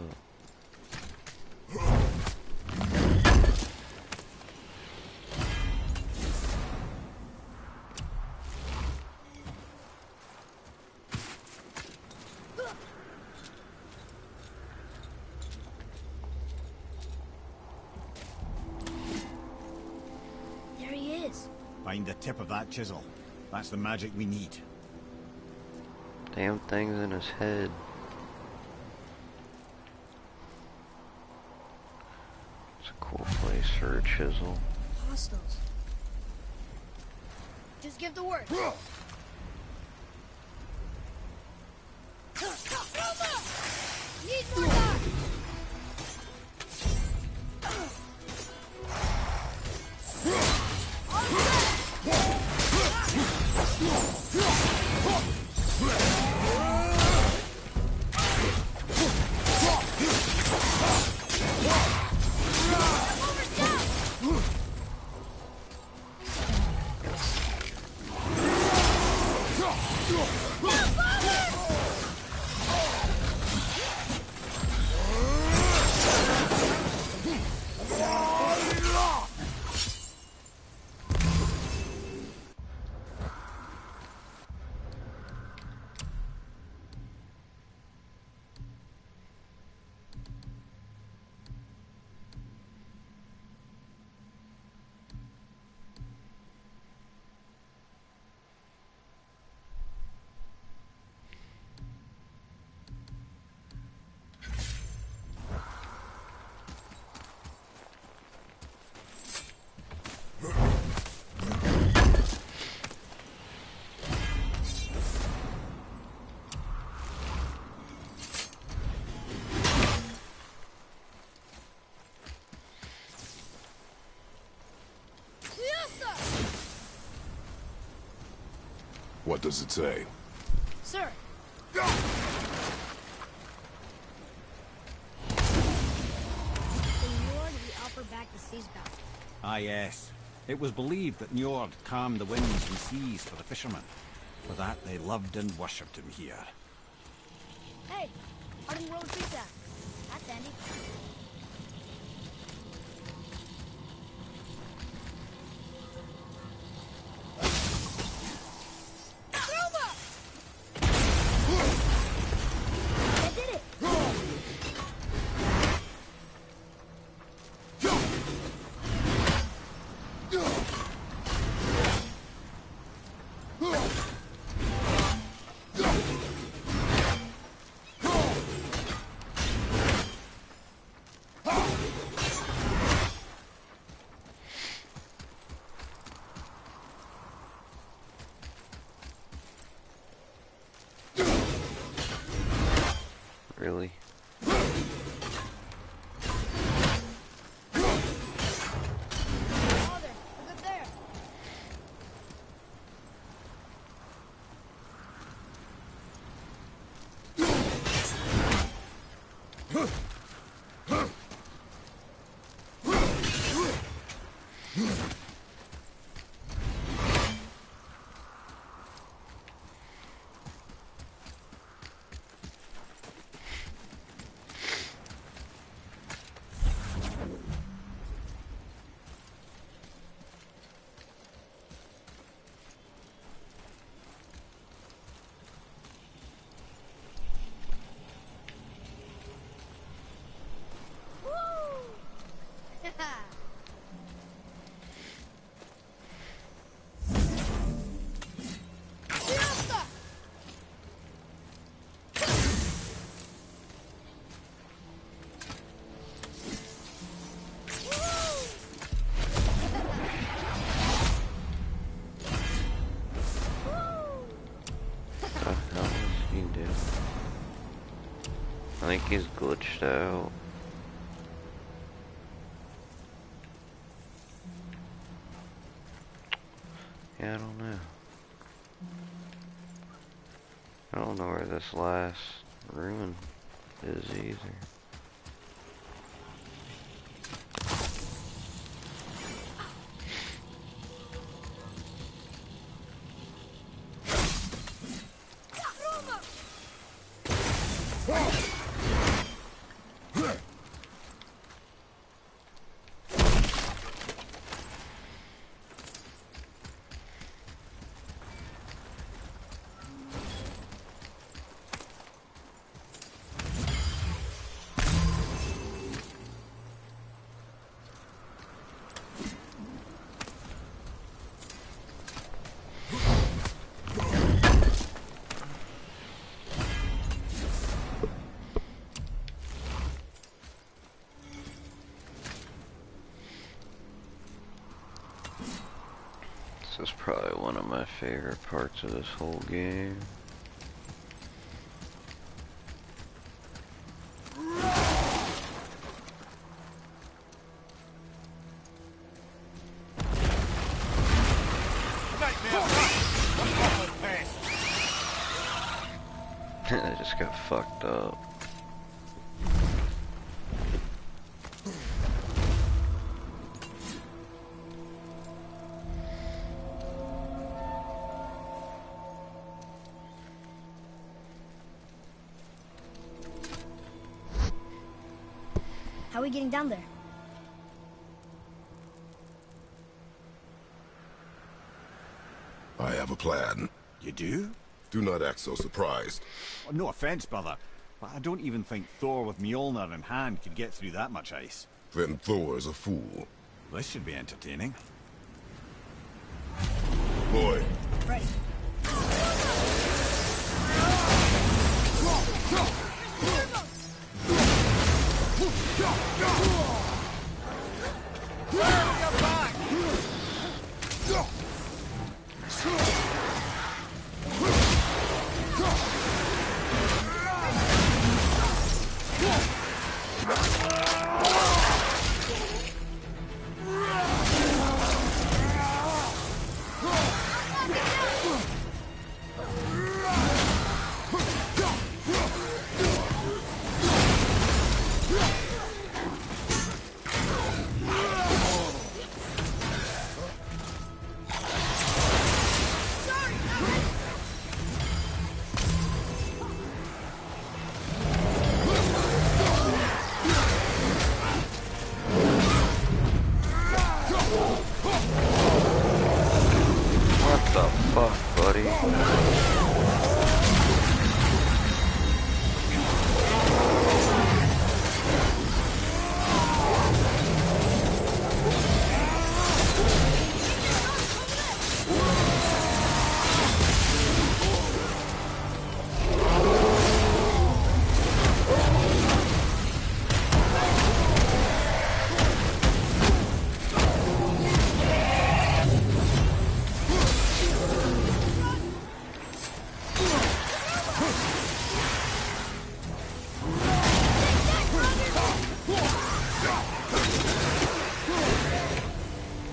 There he is. Find the tip of that chisel. That's the magic we need. Damn thing's in his head. It's a cool place for a chisel. Hostiles. Just give the word. Need more guys! What does it say? Sir! Back the seas back. Ah, yes. It was believed that Njord calmed the winds and seas for the fishermen. For that, they loved and worshipped him here. Hey, Arden rolled pizza. That's handy. I did it! Really? Father, look up there. I think he's glitched out. Yeah, I don't know. I don't know where this last ruin is either. This is probably one of my favorite parts of this whole game. I just got fucked up. How are we getting down there? I have a plan. You do? Do not act so surprised. Oh, no offense, brother, but I don't even think Thor with Mjolnir in hand could get through that much ice. Then Thor is a fool. This should be entertaining. Boy. Ready. What the fuck, buddy?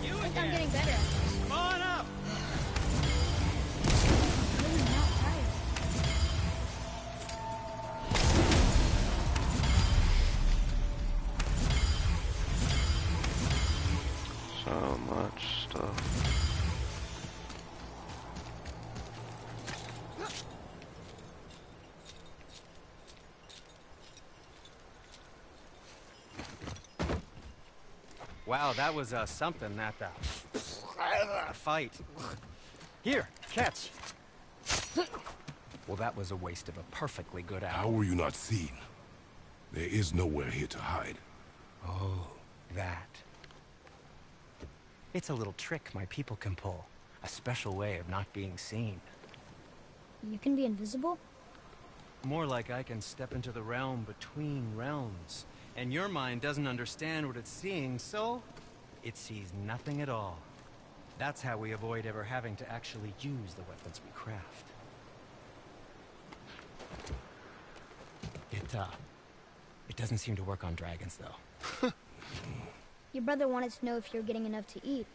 I think I'm getting better at this. Come on up! I'm not tired. So much stuff. Wow, that was something, that fight. Here, catch. Well, that was a waste of a perfectly good How hour. were you not seen? There is nowhere here to hide. Oh, that. It's a little trick my people can pull. A special way of not being seen. You can be invisible? More like I can step into the realm between realms. And your mind doesn't understand what it's seeing, so it sees nothing at all. That's how we avoid ever having to actually use the weapons we craft. doesn't seem to work on dragons, though. Your brother wanted to know if you're getting enough to eat.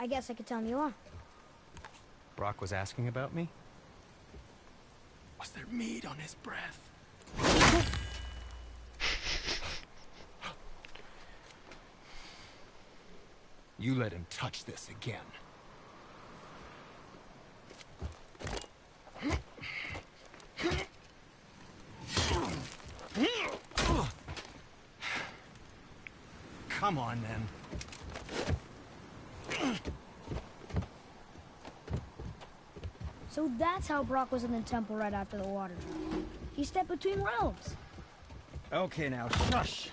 I guess I could tell him you are. Brock was asking about me? Was there meat on his breath? You let him touch this again. Come on, then. So that's how Brock was in the temple right after the water. He stepped between realms. Okay, now, shush!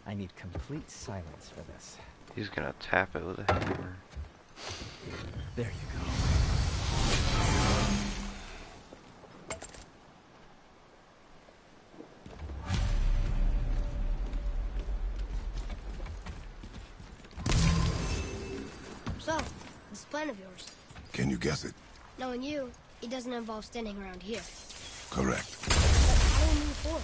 I need complete silence for this. He's gonna tap it with a hammer. There you go. So, this plan of yours. Can you guess it? Knowing you, it doesn't involve standing around here. Correct. But how do we move forward?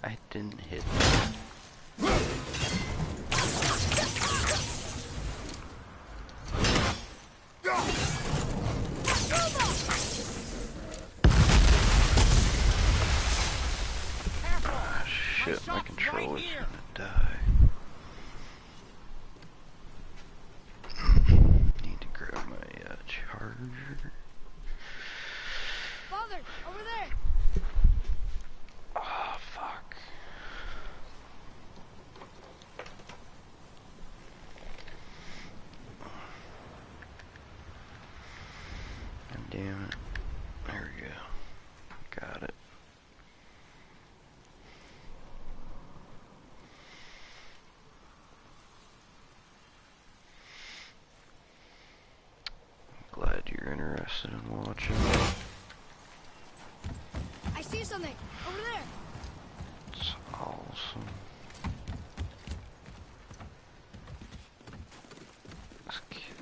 I didn't hit. Ah, shit, my controller's gonna die. Need to grab my charger. Father, over there! Oh, fuck. God damn it. There we go. Got it. Glad you're interested in watching. I see something! Over there! It's awesome. That's cute.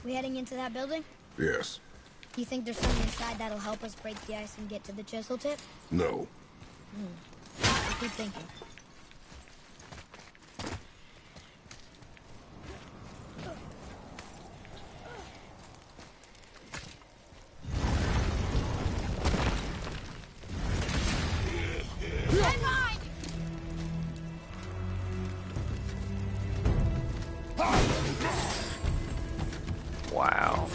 We heading into that building? Yes. You think there's something inside that'll help us break the ice and get to the chisel tip? No. I keep thinking. Wow.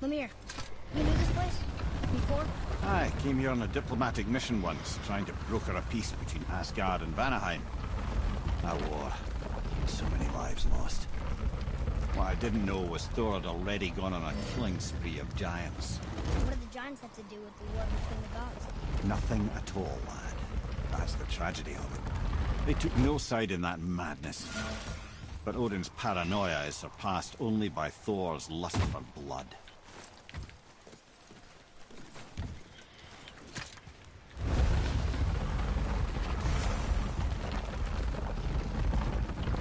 Lemire, you knew this place? Before? I came here on a diplomatic mission once, trying to broker a peace between Asgard and Vanaheim. A war. So many lives lost. What I didn't know was Thor had already gone on a killing spree of giants. What did the giants have to do with the war between the gods? Nothing at all, lad. That's the tragedy of it. They took no side in that madness. But Odin's paranoia is surpassed only by Thor's lust for blood.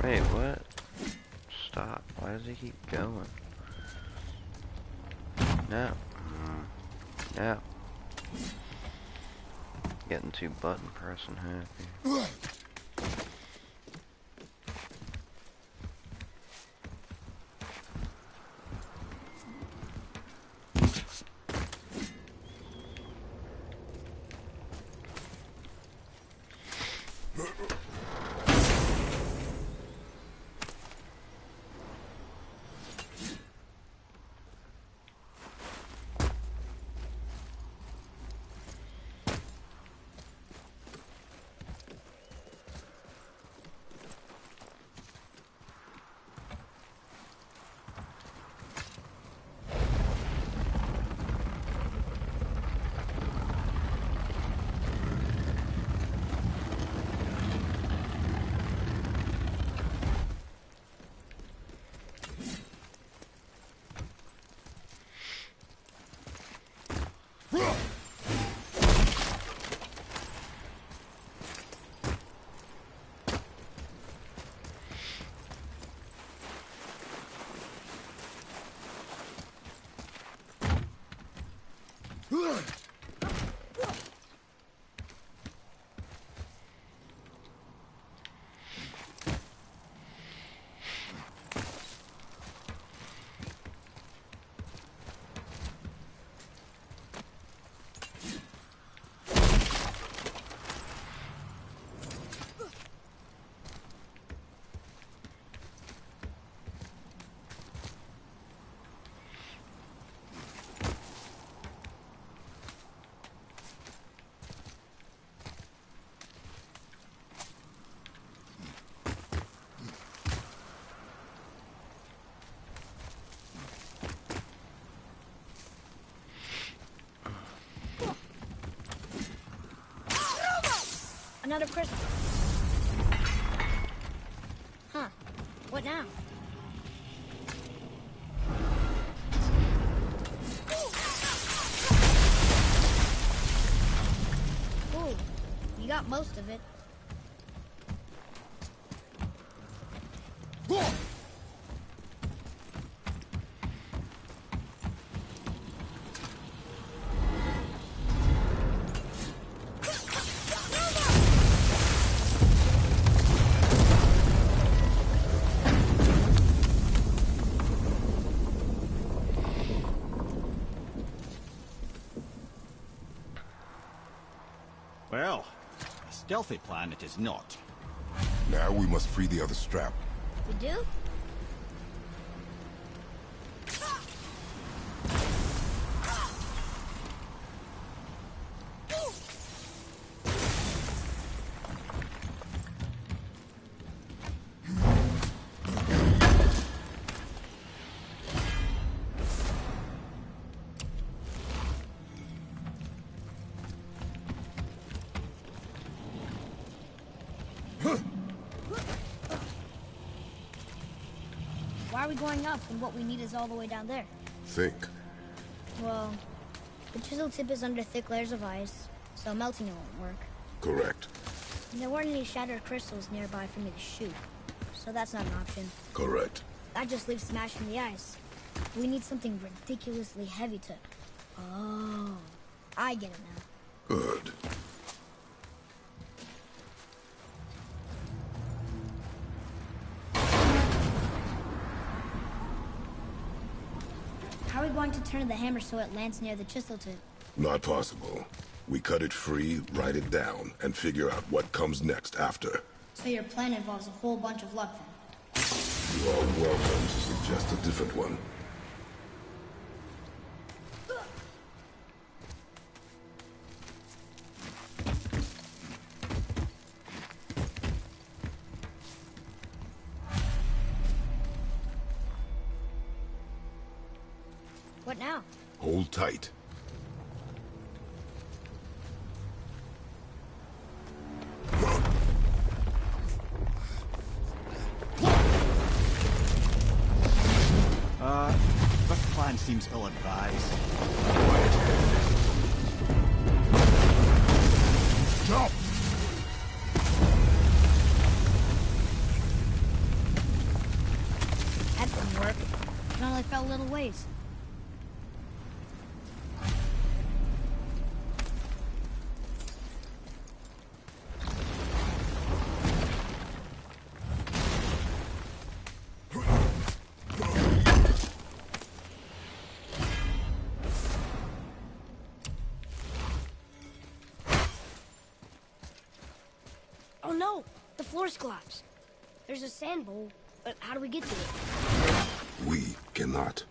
Wait, what? Stop. Why does he keep going? No. No. Getting too button pressing happy. Another crystal. Huh. What now? Ooh, you got most of it. Well, a stealthy plan it is not. Now we must free the other strap. We do? Why are we going up when what we need is all the way down there? Think. Well, the chisel tip is under thick layers of ice, so melting it won't work. Correct. And there weren't any shattered crystals nearby for me to shoot, so that's not an option. Correct. That just leaves smashing the ice. We need something ridiculously heavy to... Oh, I get it now. Good. How are we going to turn the hammer so it lands near the chisel tip? Not possible. We cut it free, write it down, and figure out what comes next after. So your plan involves a whole bunch of luck then? You are welcome to suggest a different one. What now? Hold tight. This plan seems ill-advised. Jump! little ways. Oh no! The floor's collapsed. There's a sand bowl, but how do we get to it? We cannot.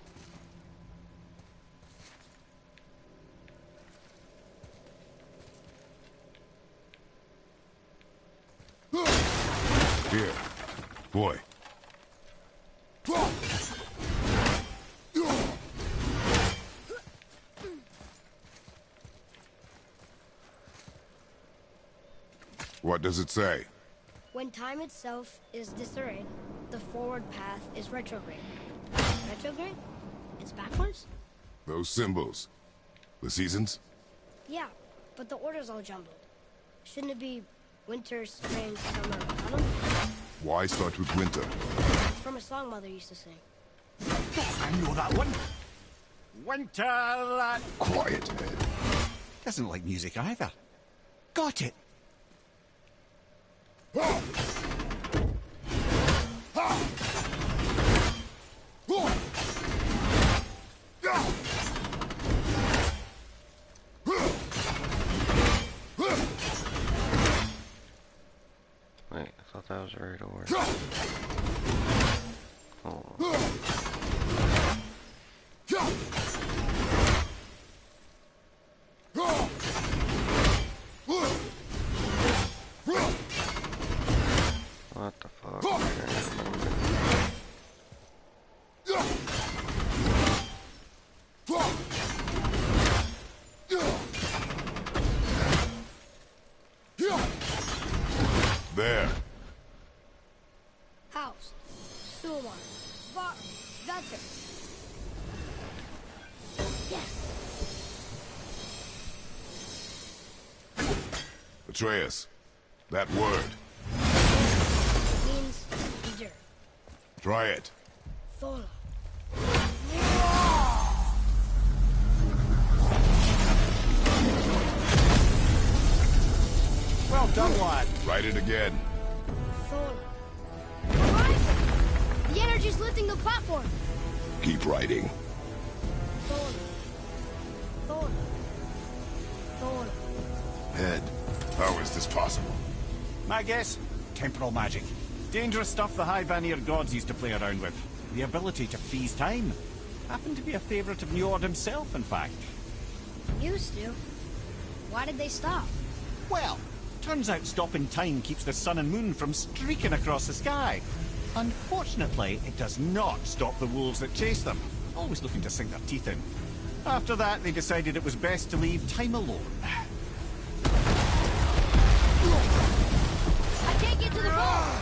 Here, boy. What does it say? When time itself is disarrayed, the forward path is retrograde. Retrograde? It's backwards? Those symbols. The seasons? Yeah, but the order's all jumbled. Shouldn't it be winter, spring, summer, autumn? Why start with winter? It's from a song Mother used to sing. I know that one. Winter. Quiet, Ed. Doesn't like music either. Got it. Wait, I thought that was right over. Oh. What the fuck? There. House. Suleiman. Bar. That's it. Yes. Atreus, that word. Means endure. Try it. Thola. Well done, lad. Write it again. Thola. Horizon! The energy's lifting the platform. Keep writing. Thola. Thola. Thola. Ed, how is this possible? My guess? Temporal magic. Dangerous stuff the High Vanir gods used to play around with. The ability to freeze time. Happened to be a favourite of Njord himself, in fact. Used to. Why did they stop? Well, turns out stopping time keeps the sun and moon from streaking across the sky. Unfortunately, it does not stop the wolves that chase them, always looking to sink their teeth in. After that, they decided it was best to leave time alone. I can't get to the ball!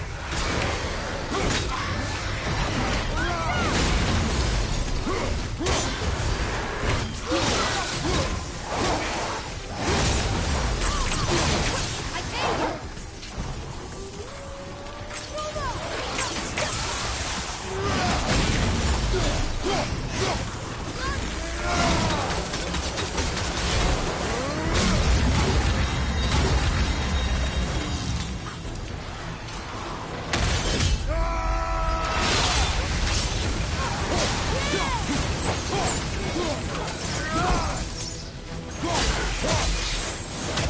I can't!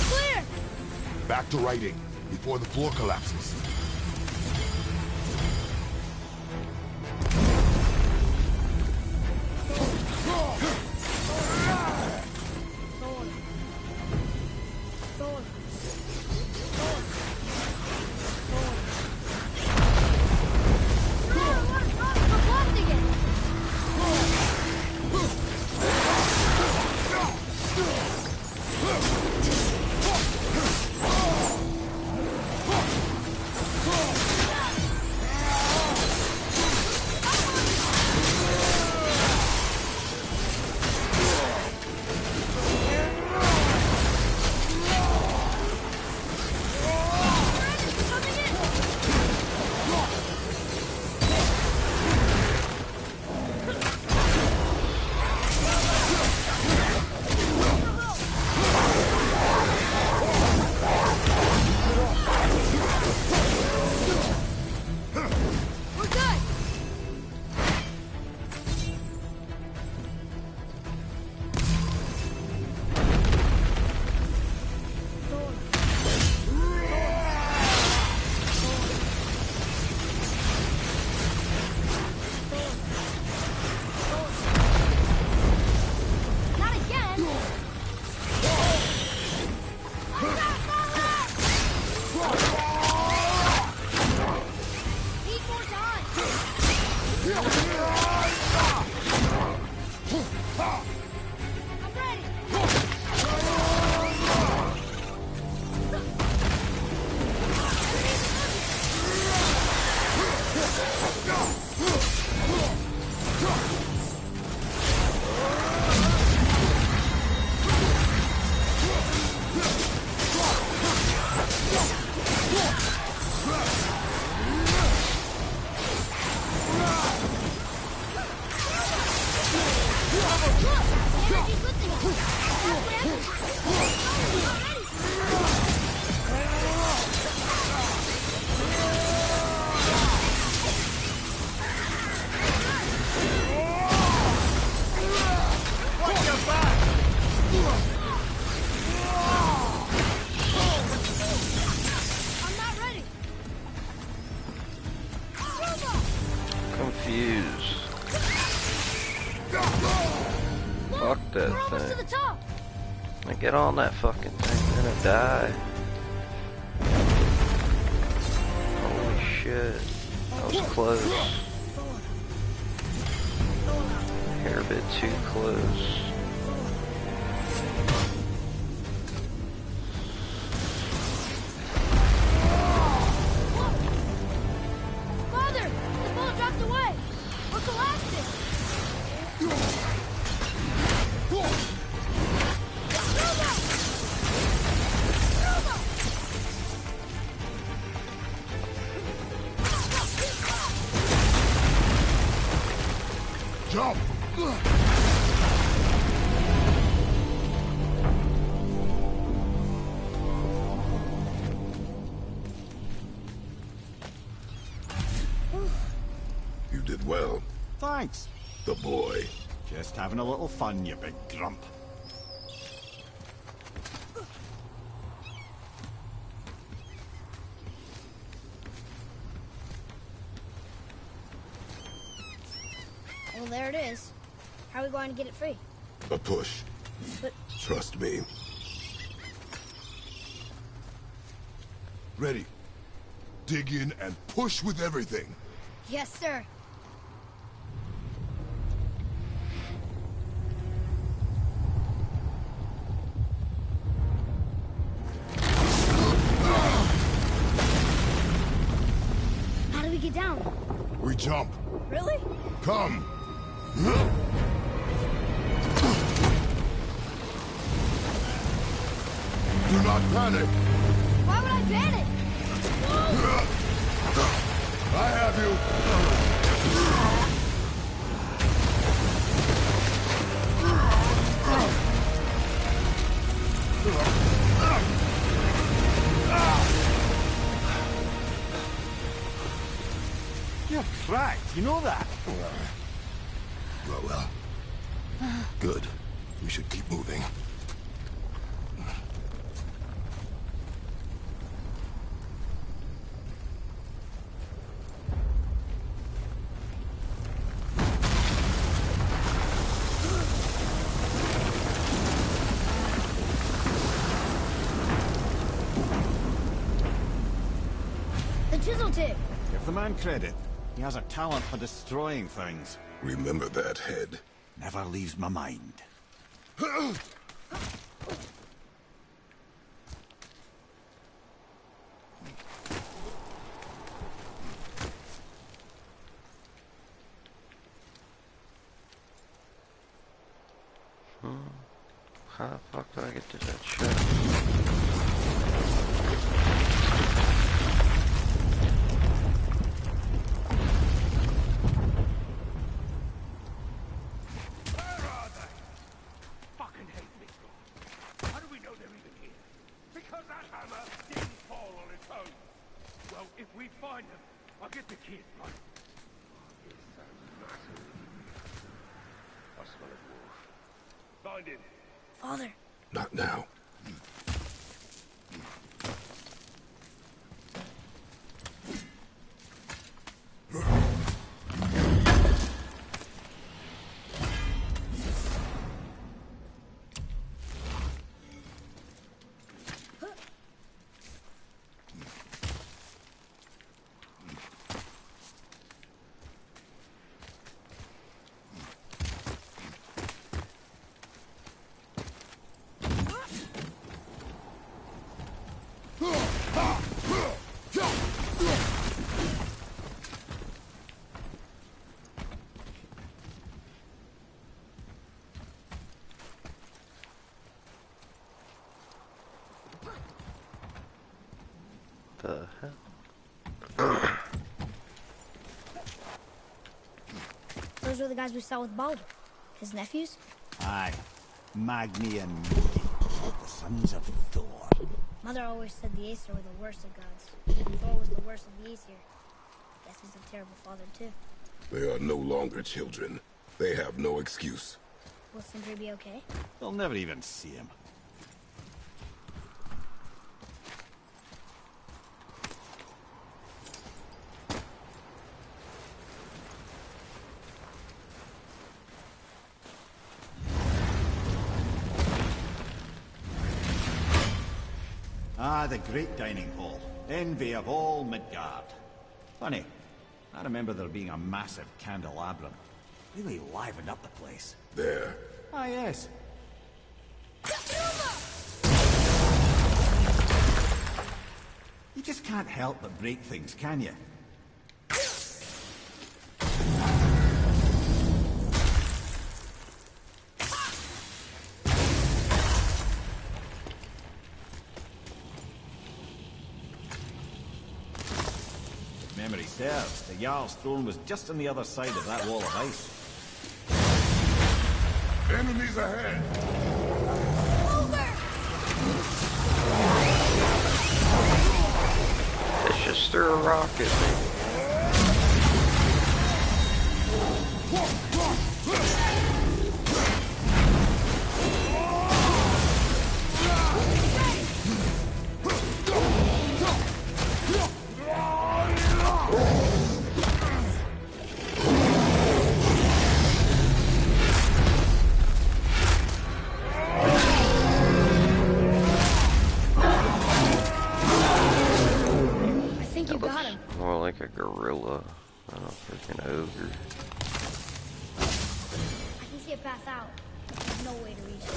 Clear! Back to writing, before the floor collapses. Fuck that We're almost to the thing. top. Now get on that fucking thing. I'm gonna die. Holy shit. That was close. Hair a bit too close. Father, the bullet dropped away. We're collapsing. Jump! You did well, Thanks. the boy. Just having a little fun, you big grump. Well, there it is. How are we going to get it free? A push. But Trust me. Ready. Dig in and push with everything. Yes, sir. how do we get down? We jump. Really? Come. Do not panic. Why would I panic? I have you. You're cracked, you know that? Well. Good. We should keep moving. The chisel tip. Give the man credit. He has a talent for destroying things. Remember that head. Never leaves my mind. How the fuck do I get to that shit? Fucking hate this guy. How do we know they're even here? Because that hammer didn't fall on its own. Well, if we find them, I'll get the kid, right? It's so massive. I smell a wolf. Find him. Father. Not now. The hell? Those are the guys we saw with Baldur. His nephews? Aye. Magni and Modi, the sons of Thor. Mother always said the Aesir were the worst of gods. Thor was the worst of the Aesir. Guess he's a terrible father, too. They are no longer children. They have no excuse. Will Sindri be okay? They'll never even see him. Ah, the great dining hall. Envy of all Midgard. Funny, I remember there being a massive candelabrum. Really livened up the place. There. Ah, yes. You just can't help but break things, can you? If memory serves, the Jarl's throne was just on the other side of that wall of ice. Enemies ahead! Let's just throw a rock at me. More like a gorilla, not a freaking ogre. I can see a path out. There's no way to reach it.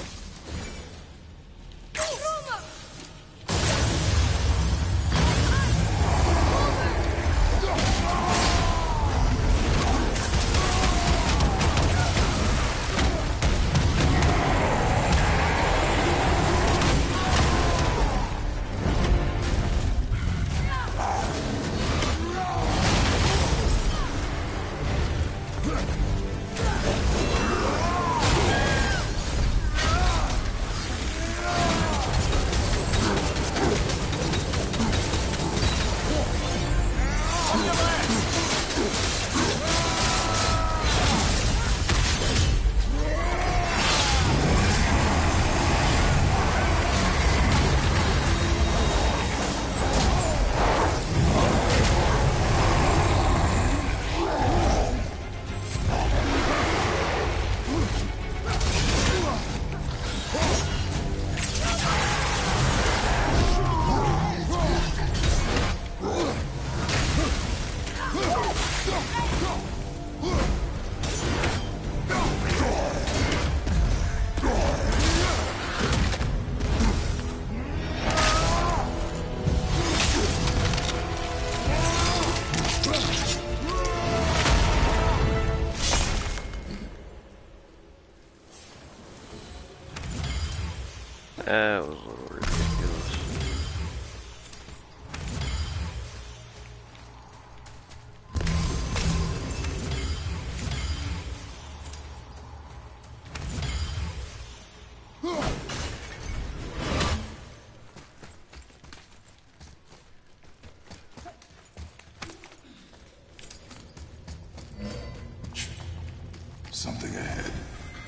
That was a little ridiculous. Something ahead.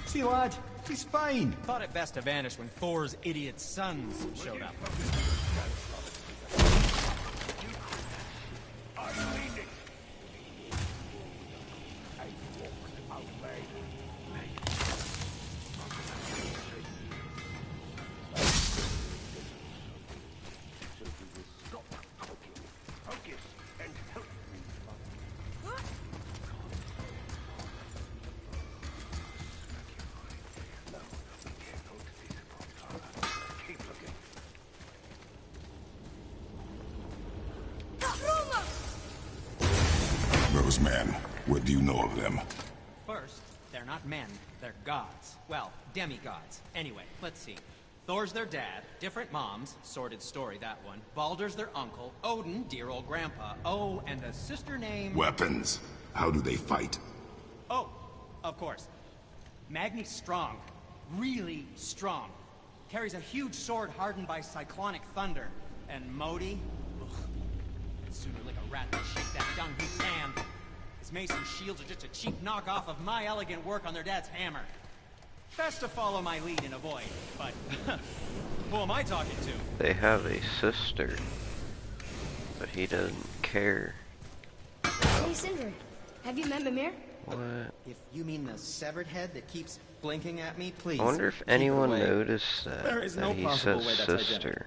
See, lad, he's fine. Thought it best to vanish when Thor's idiot sons showed up. Those men, what do you know of them? First, they're not men, they're gods. Well, demigods. Anyway, let's see. Thor's their dad, different moms, sordid story that one. Baldur's their uncle, Odin, dear old grandpa. Oh, and a sister named... Weapons. How do they fight? Oh, of course. Magni's strong. Really strong. Carries a huge sword hardened by cyclonic thunder. And Modi? Ugh. I'd sooner lick a rat than shake that dung heap's hand. His mace and shields are just a cheap knockoff of my elegant work on their dad's hammer. Best to follow my lead and avoid, but who am I talking to? They have a sister, but he doesn't care. Hey, Sindri, have you met Mimir? What? If you mean the severed head that keeps blinking at me, please. I wonder if keep it anyone away. noticed that, There is that no he possible says way that's sister. identical.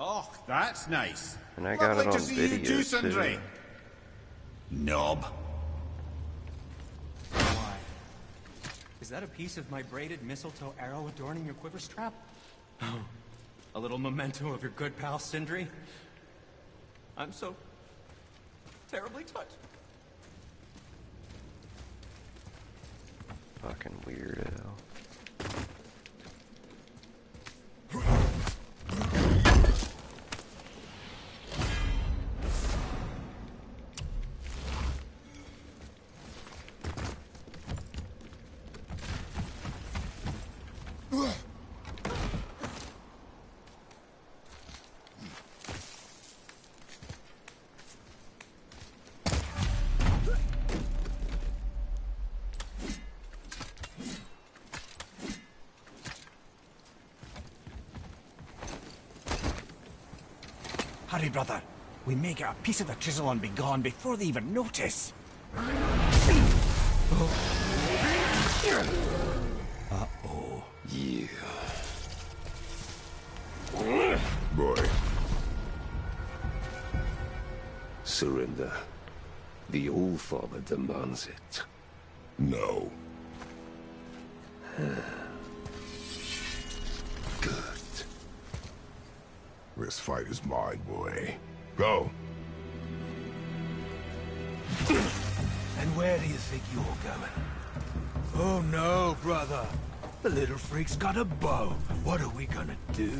Oh, that's nice. And I got it Lovely on to see video you too, Sindri. too. Knob. Why? Is that a piece of my braided mistletoe arrow adorning your quiver strap? Oh, a little memento of your good pal Sindri? I'm so terribly touched. Fucking weirdo. Hurry, brother. We may get a piece of the chisel and be gone before they even notice. Uh-oh. Yeah. Boy. Surrender. The Old Father demands it. No. Good. This fight is mine, boy. Go. And where do you think you're going? Oh no, brother. The little freak's got a bow. What are we gonna do?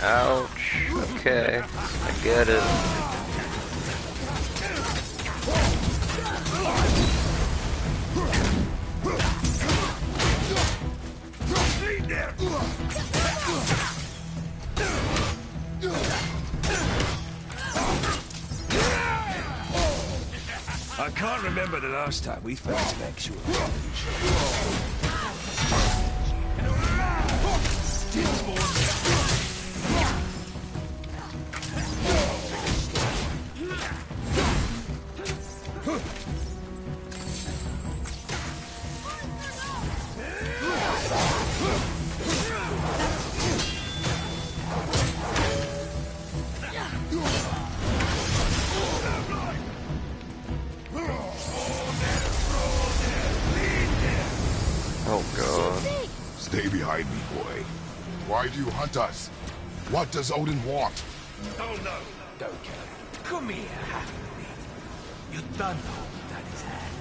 Ouch. Okay. I get it. I can't remember the last time we felt an actual Oh god. Stay behind me, boy. Why do you hunt us? What does Odin want? Oh no, don't care. Come here, half-breed. You don't know that is hand.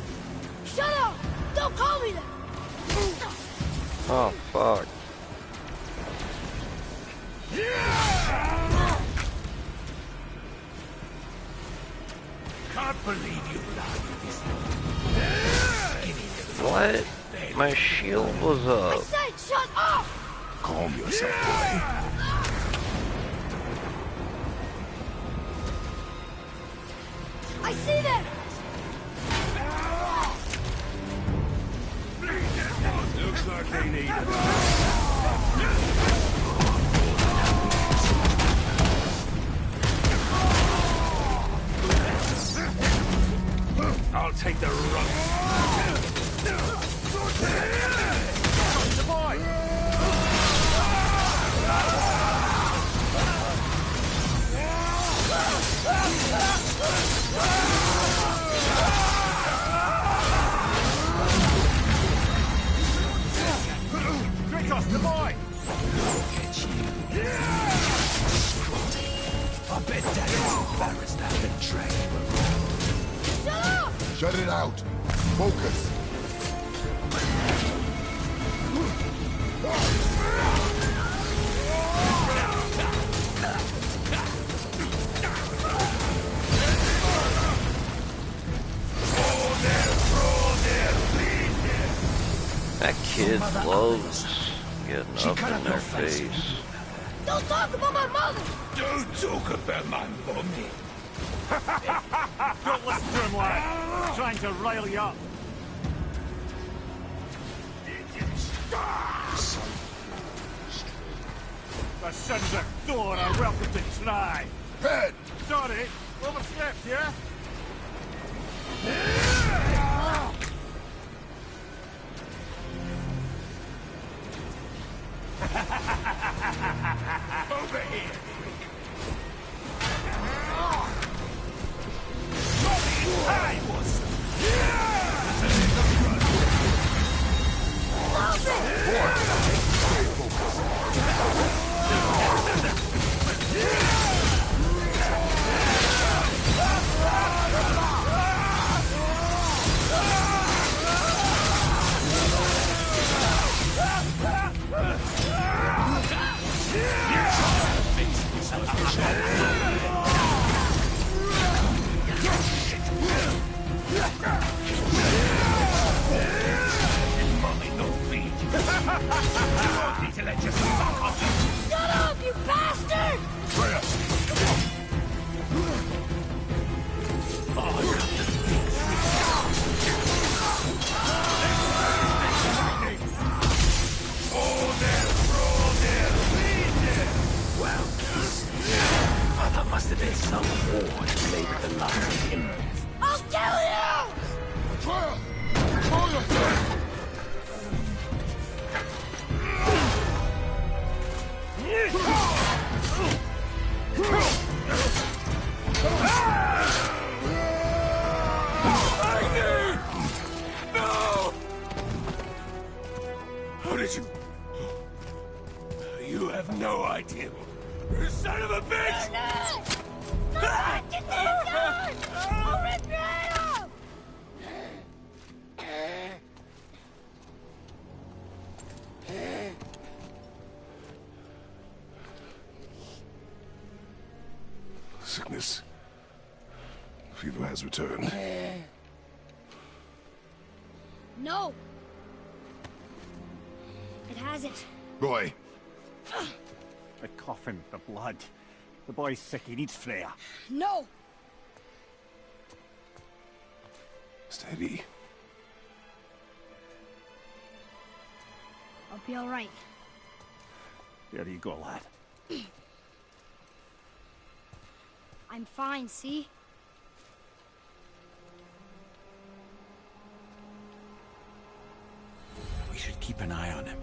Shut up! Don't call me that! Oh fuck. Can't believe you lied to this. What? My shield was I up. said shut up! Calm yourself, boy. I see them! Looks like they need it. I'll take the run. The boy! Dracos, the boy! Look at you. I bet Daddy's embarrassed that the dragon will. Shut up! Shut it out. Focus. That kid loves getting up in their face. Don't talk about my mother! Don't talk about my mommy. Don't listen to him, lad. Trying to rile you up. The sons of Thor are welcome to try. Head! Sorry, overslept, yeah? Over here! I was... Shut up, you bastard! That must have been some war to play with the likes of him. I'll kill you! No! How did you... You have no idea. You son of a bitch! Get this gun! I'll rip your head off! Sickness. Fever has returned. No! It hasn't. Boy. The coffin, the blood. The boy's sick, he needs Freya. No! Steady. I'll be all right. There you go, lad. I'm fine, see? We should keep an eye on him.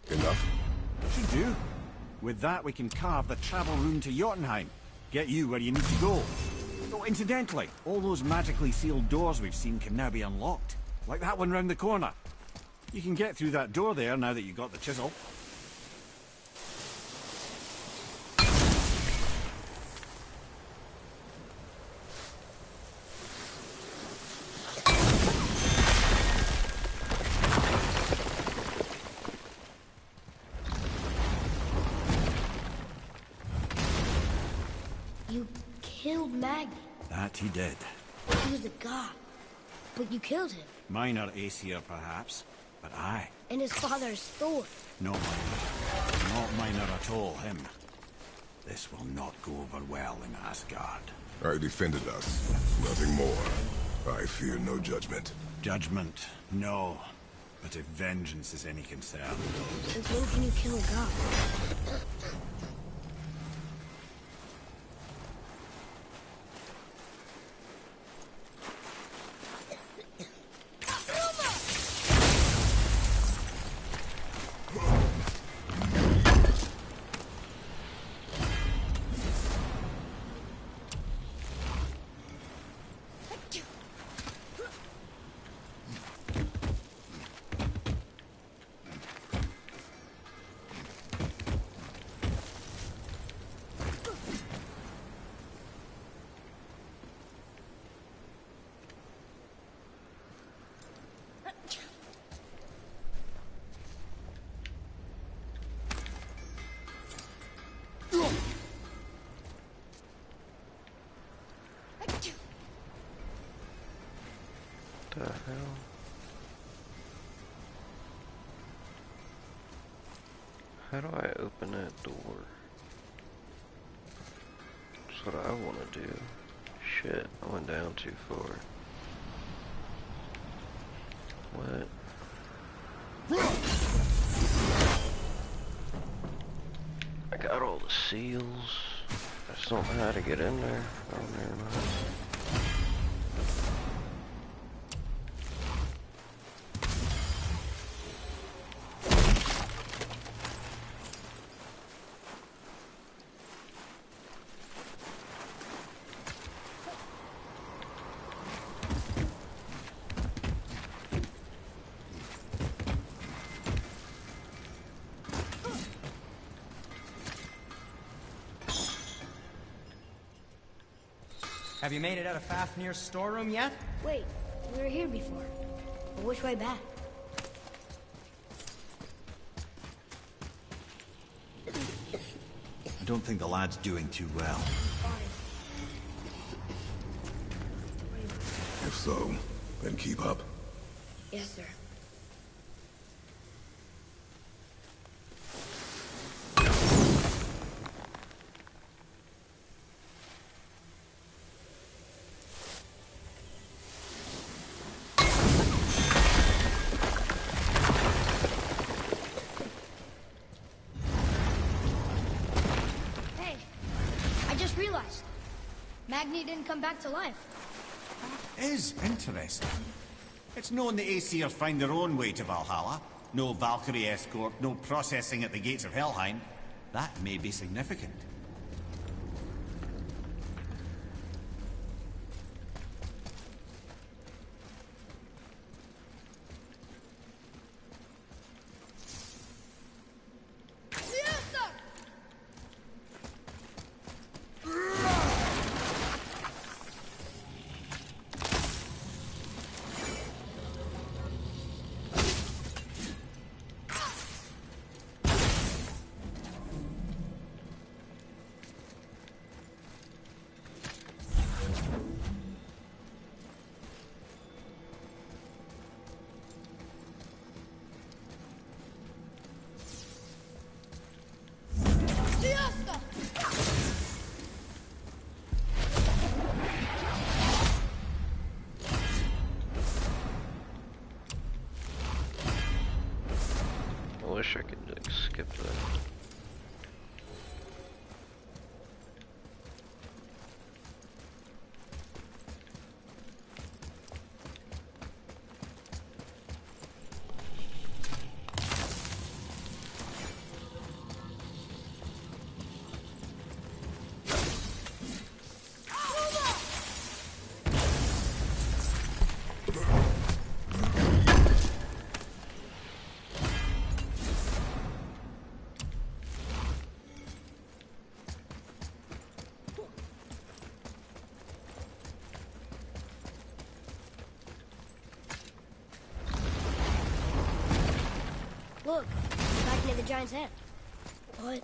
Enough? Should do. With that, we can carve the travel rune to Jotunheim. Get you where you need to go. Oh, incidentally, all those magically sealed doors we've seen can now be unlocked. Like that one round the corner. You can get through that door there now that you've got the chisel. You killed Magni. That he did. He was a god. But you killed him. Minor Aesir, perhaps, but I. And his father's Thor. Not minor. Not minor at all, him. This will not go over well in Asgard. I defended us. Nothing more. I fear no judgment. Judgment, no. But if vengeance is any concern... Since when can you kill a god? The hell? How do I open that door? That's what I want to do. Shit, I went down too far. What? I got all the seals. I just don't know how to get in there. Oh, never mind. Have you made it out of Fafnir's storeroom yet? Wait, we were here before. But which way back? I don't think the lad's doing too well. If so, then keep up. Yes, sir. Magni didn't come back to life. Is interesting. It's known the Aesir find their own way to Valhalla. No Valkyrie escort, no processing at the gates of Helheim. That may be significant. I wish I could like skip that. Look, back near the giant's head. What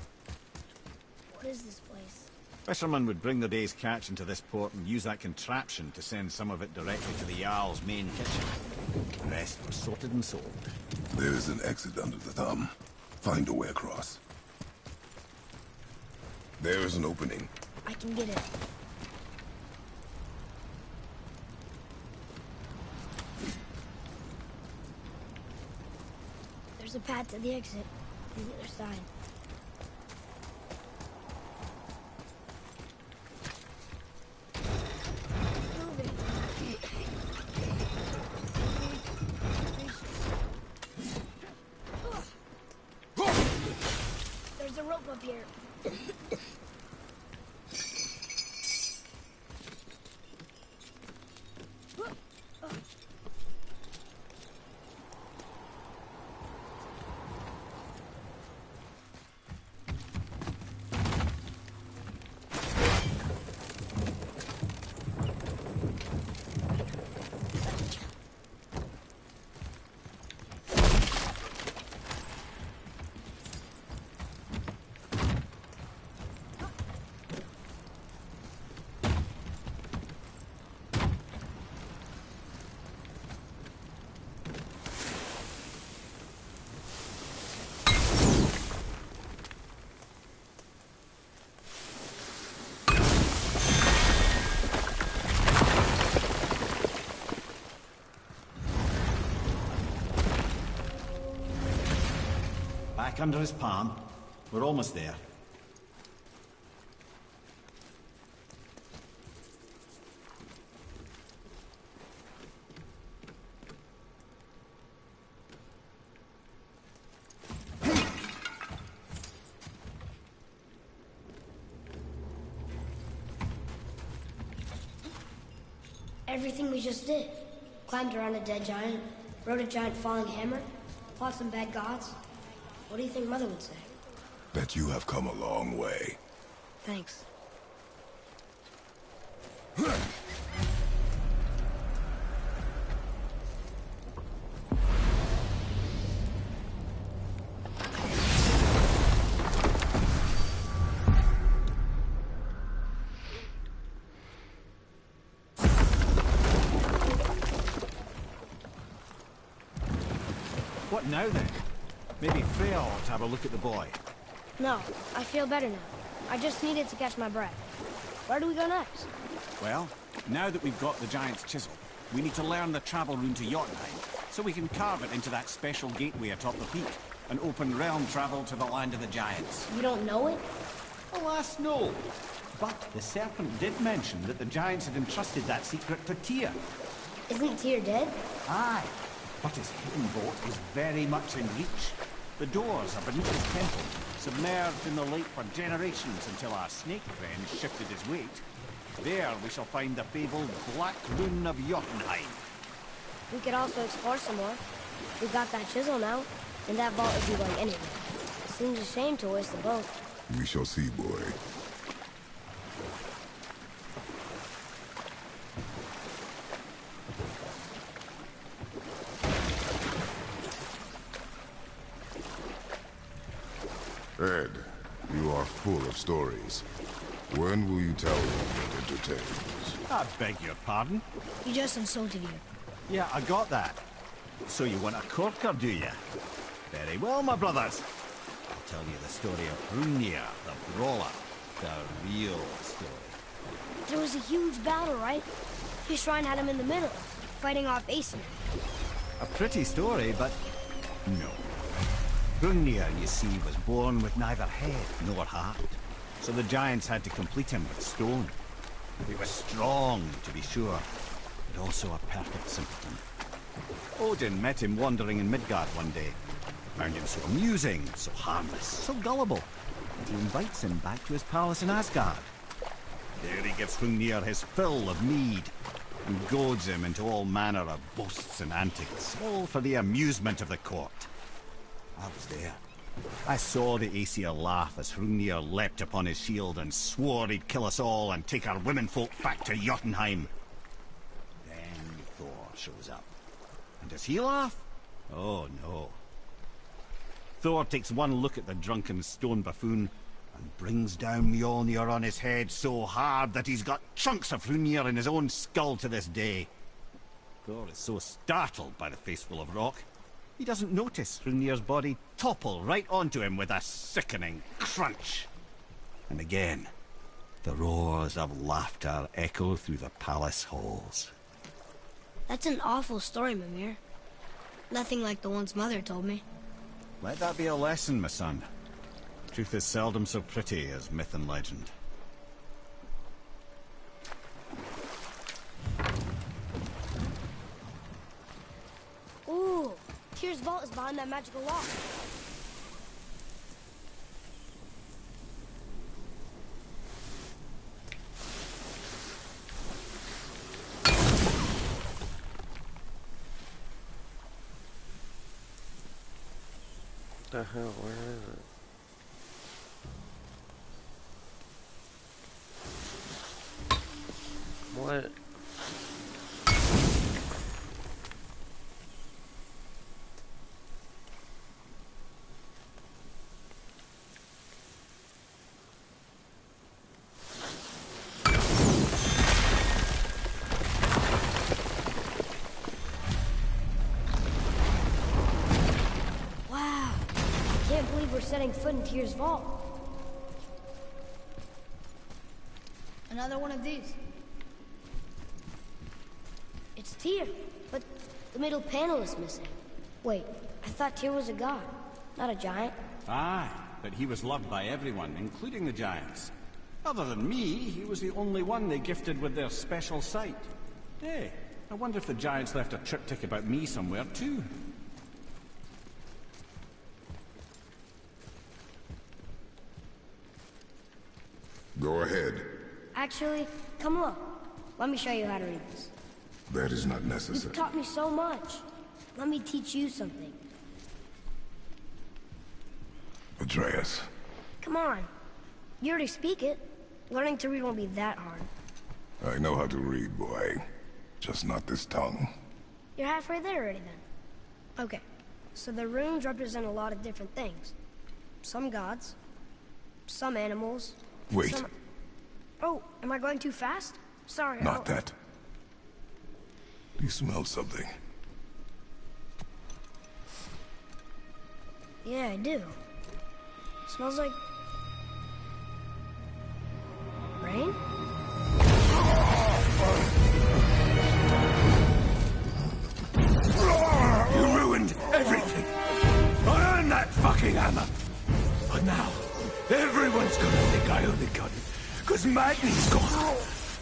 is this place? Fishermen would bring their day's catch into this port and use that contraption to send some of it directly to the Jarl's main kitchen. The rest was sorted and sold. There's an exit under the thumb. Find a way across. There's an opening. I can get it. There's a path to the exit on the other side. There's a rope up here. Back under his palm. We're almost there. Everything we just did. Climbed around a dead giant, rode a giant falling hammer, fought some bad gods. What do you think Mother would say? That you have come a long way. Thanks. What now then? Maybe Freya ought to have a look at the boy. No, I feel better now. I just needed to catch my breath. Where do we go next? Well, now that we've got the giant's chisel, we need to learn the travel rune to Jotunheim, so we can carve it into that special gateway atop the peak, and open realm travel to the land of the giants. You don't know it? Alas, no. But the serpent did mention that the giants had entrusted that secret to Tyr. Isn't Tyr dead? Aye, but his hidden boat is very much in reach. The doors are beneath his temple, submerged in the lake for generations until our snake friend shifted his weight. There we shall find the fabled Black Rune of Jotunheim. We could also explore some more. We've got that chisel now, and that vault isn't going anywhere. It seems a shame to waste them both. We shall see, boy. Ed, you are full of stories. When will you tell them what entertains? I beg your pardon? He just insulted you. Yeah, I got that. So you want a corker, do you? Very well, my brothers. I'll tell you the story of Hrungnir, the brawler. The real story. There was a huge battle, right? His shrine had him in the middle, fighting off Aesir. A pretty story, but no. Hrungnir, you see, was born with neither head nor heart. So the giants had to complete him with stone. He was strong, to be sure, but also a perfect simpleton. Odin met him wandering in Midgard one day. Found him so amusing, so harmless, so gullible, that he invites him back to his palace in Asgard. There he gives Hrungnir his fill of mead, and goads him into all manner of boasts and antics, all for the amusement of the court. I was there. I saw the Aesir laugh as Hrungnir leapt upon his shield and swore he'd kill us all and take our womenfolk back to Jotunheim. Then Thor shows up. And does he laugh? Oh, no. Thor takes one look at the drunken stone buffoon and brings down Mjolnir on his head so hard that he's got chunks of Hrungnir in his own skull to this day. Thor is so startled by the face full of rock, he doesn't notice Hrungnir's body topple right onto him with a sickening crunch. And again, the roars of laughter echo through the palace halls. That's an awful story, Mimir. Nothing like the ones Mother told me. Let that be a lesson, my son. Truth is seldom so pretty as myth and legend. Ooh, Tyr's vault is behind that magical lock. What the hell? Where is it? What? Wow. I can't believe we're setting foot in Tyr's vault. Another one of these. It's Tyr, but the middle panel is missing. Wait, I thought Tyr was a god, not a giant. Aye, but he was loved by everyone, including the giants. Other than me, he was the only one they gifted with their special sight. Hey, I wonder if the giants left a triptych about me somewhere, too. Go ahead. Actually, come look. Let me show you how to read this. That is not necessary. You've taught me so much. Let me teach you something. Atreus. Come on. You already speak it. Learning to read won't be that hard. I know how to read, boy. Just not this tongue. You're halfway there already, then. Okay. So the runes represent a lot of different things. Some gods. Some animals. Wait. Some... Oh, am I going too fast? Sorry. Not that. You smell something. Yeah, I do. Smells like... rain? You ruined everything. I earned that fucking hammer. But now, everyone's gonna think I only got it because Magni's gone.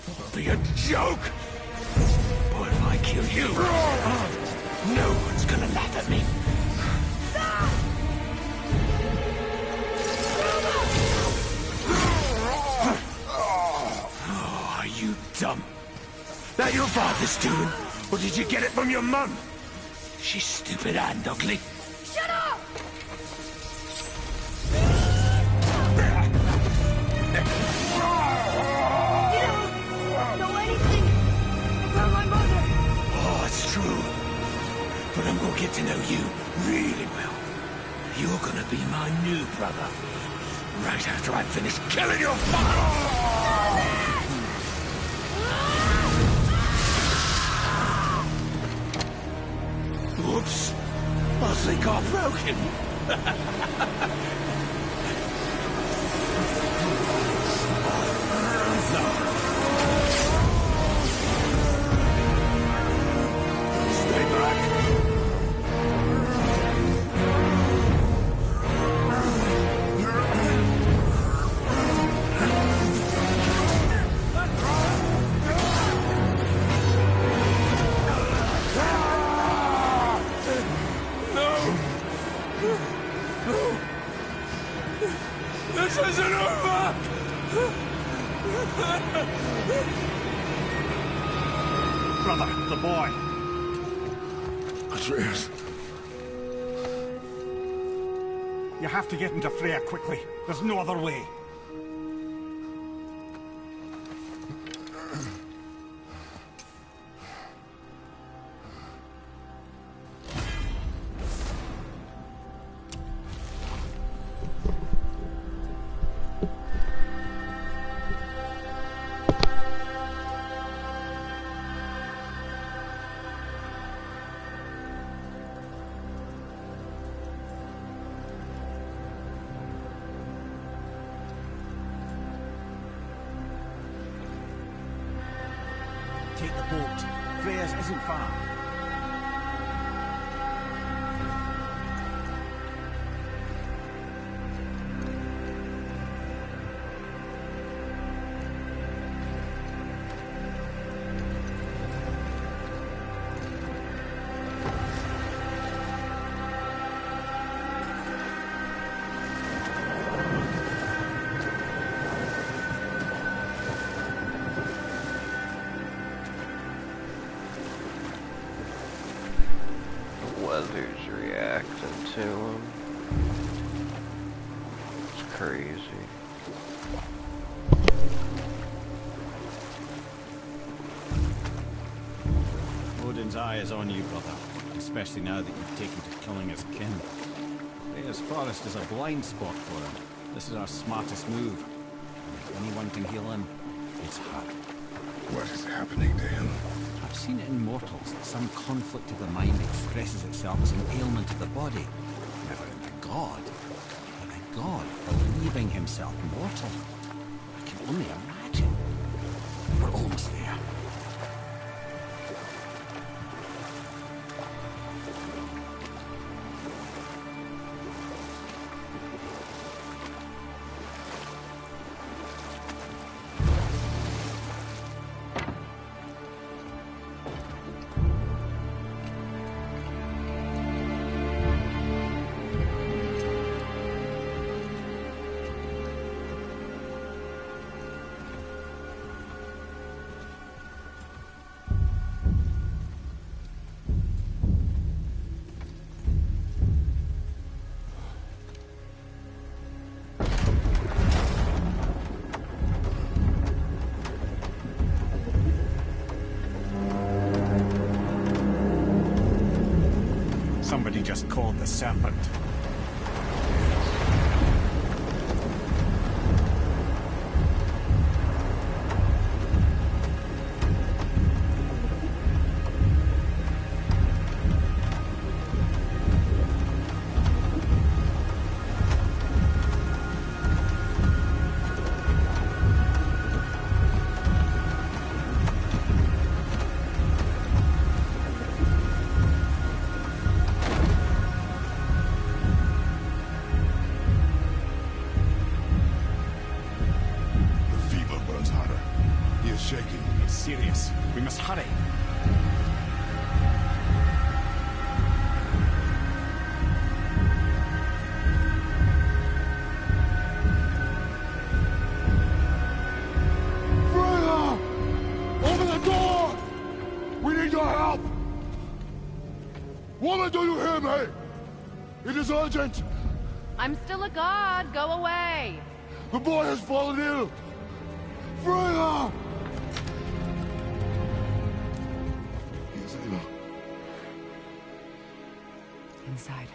It'll be a joke. But if I kill you, no one's gonna laugh at me. Oh, are you dumb? That your father's doing? Or did you get it from your mum? She's stupid and ugly. Shut up! You don't know anything about my mother. Oh, it's true. But I'm gonna get to know you really well. You're gonna be my new brother. Right after I finish killing your father! Oops. I think I broke him. Stay back. This isn't over! Brother, the boy. Atreus. You have to get into Freya quickly. There's no other way. Take the boat. Freya's isn't far. Weather's reacting to him. It's crazy. Odin's eye is on you, brother. Especially now that you've taken to killing his kin. Freya's forest is a blind spot for him. This is our smartest move. If anyone can heal him, it's her. What is happening to him? I've seen it in mortals that some conflict of the mind expresses itself as an ailment of the body. Never in the god. But the god believing himself mortal. I can only imagine. We're almost there. somebody just called the Serpent. Serious. We must hurry. Freya! Open the door! We need your help! Woman, do you hear me? It is urgent! I'm still a god. Go away. The boy has fallen ill! Freya! Inside.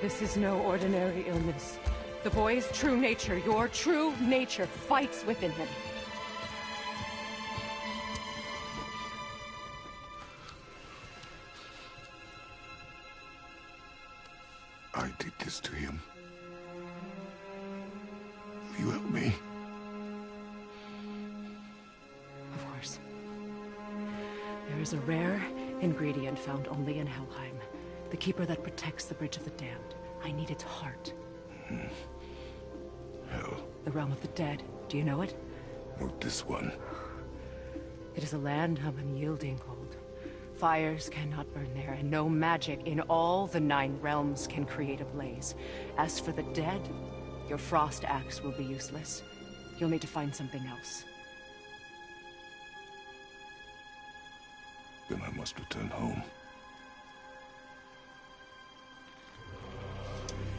This is no ordinary illness. The boy's true nature, your true nature, fights within him. I did this to him. Will you help me? Of course. There is a rare ingredient found only in Helheim. The keeper that protects the Bridge of the Damned. I need its heart. Hell. The realm of the dead. Do you know it? Not this one. It is a land of unyielding cold. Fires cannot burn there, and no magic in all the 9 realms can create a blaze. As for the dead, your frost axe will be useless. You'll need to find something else. Then I must return home.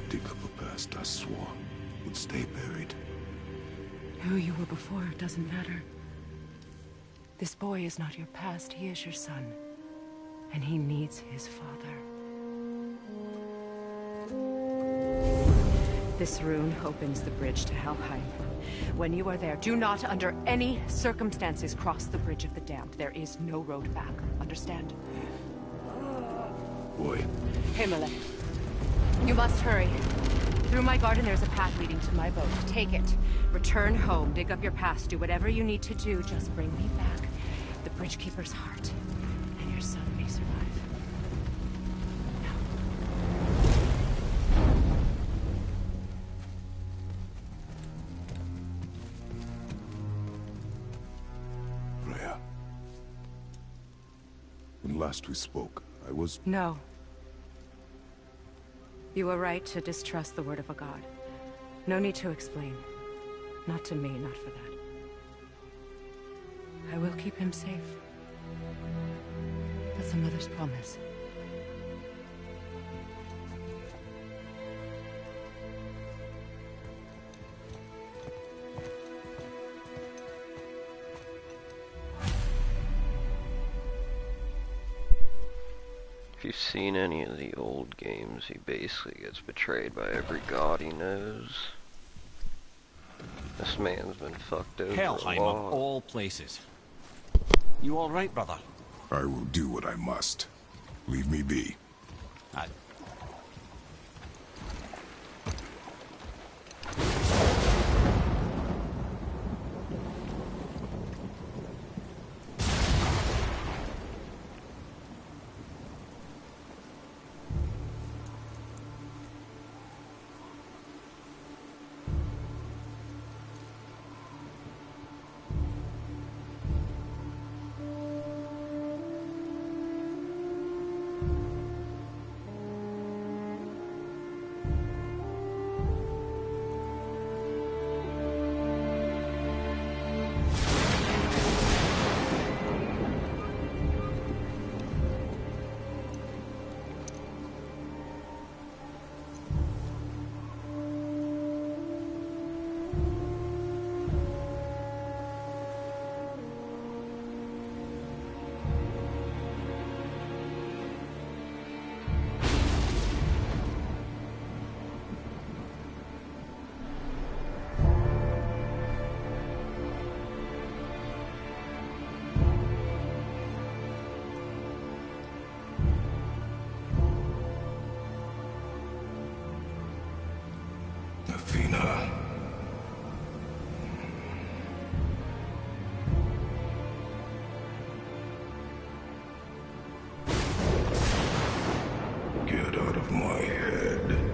Dig up a past I swore would stay buried. Who you were before doesn't matter. This boy is not your past, he is your son. And he needs his father. This rune opens the bridge to Helheim. When you are there, do not under any circumstances cross the Bridge of the Damned. There is no road back. Understand? Boy. Himmele, you must hurry. Through my garden there's a path leading to my boat. Take it. Return home. Dig up your past. Do whatever you need to do. Just bring me back the Bridgekeeper's heart. And your son may survive. Freya. When last we spoke, I was... No. You were right to distrust the word of a god. No need to explain. Not to me, not for that. I will keep him safe. That's a mother's promise. If you've seen any of the old games, he basically gets betrayed by every god he knows. This man's been fucked over Helheim a of lot. all places. You all right, brother? I will do what I must. Leave me be. Get out of my head.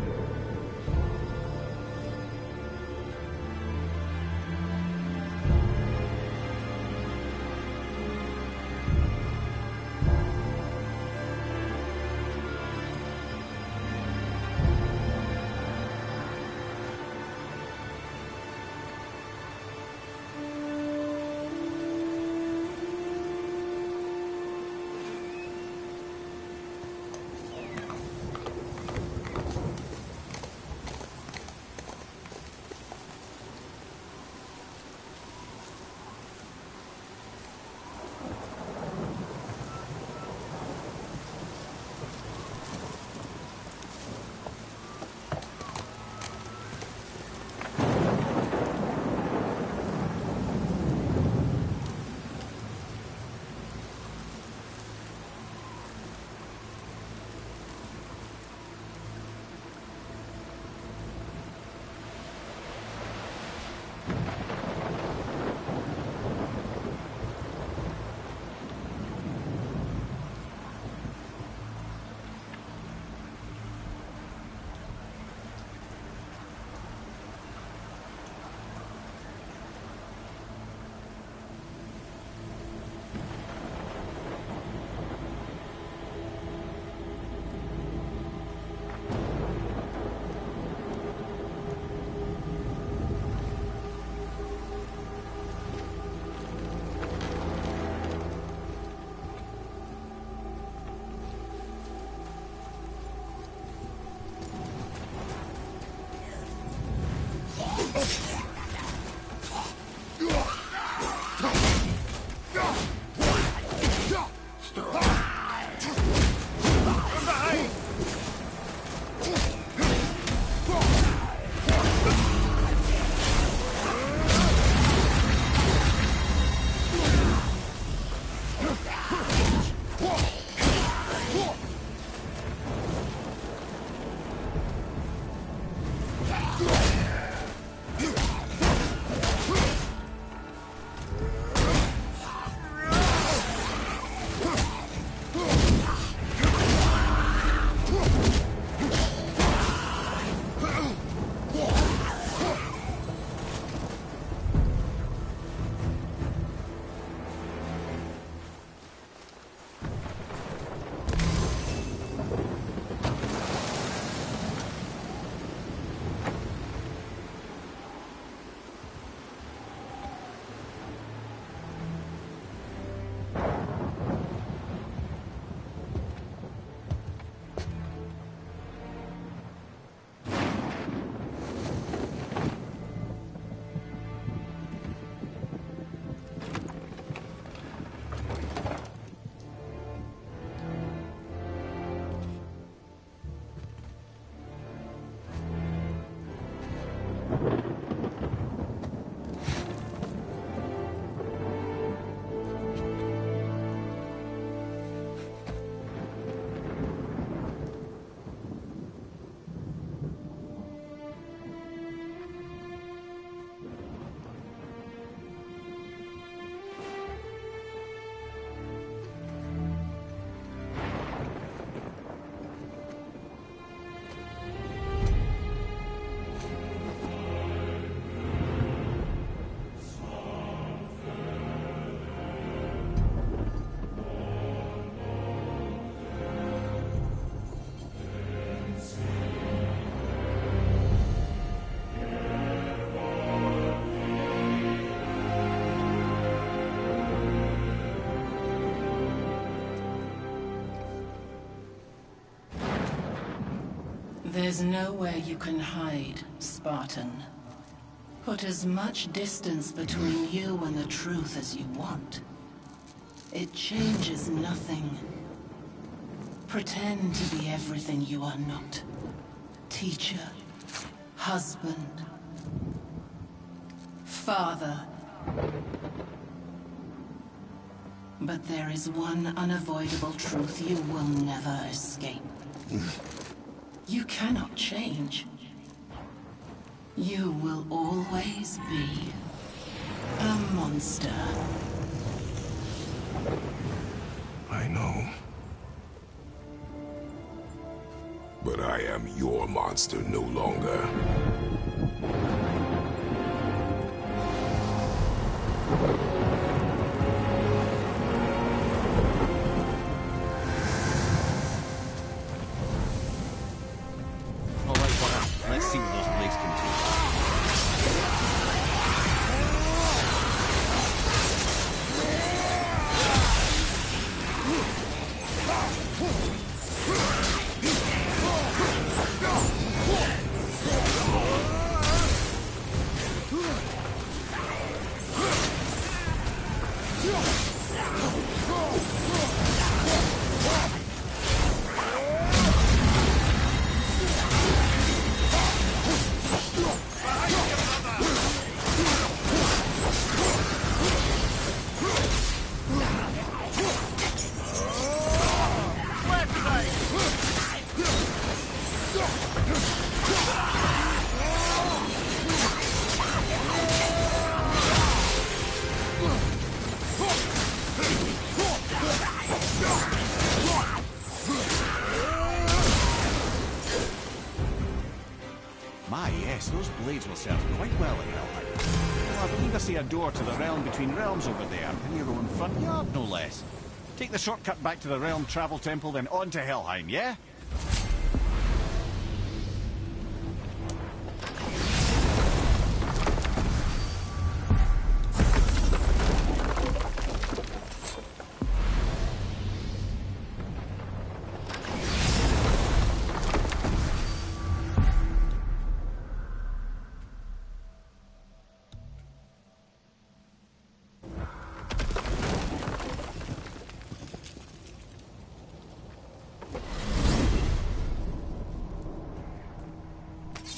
There's nowhere you can hide, Spartan. Put as much distance between you and the truth as you want. It changes nothing. Pretend to be everything you are not. Teacher, husband, father. But there is one unavoidable truth you will never escape. You cannot change. You will always be a monster. I know. But I am your monster no longer. All right, brother. Let's see what those blades can do. My, yes, those blades will serve quite well in Helheim. Well, I believe I see a door to the realm between realms over there, in your own front yard, no less. Take the shortcut back to the Realm Travel Temple, then on to Helheim, yeah?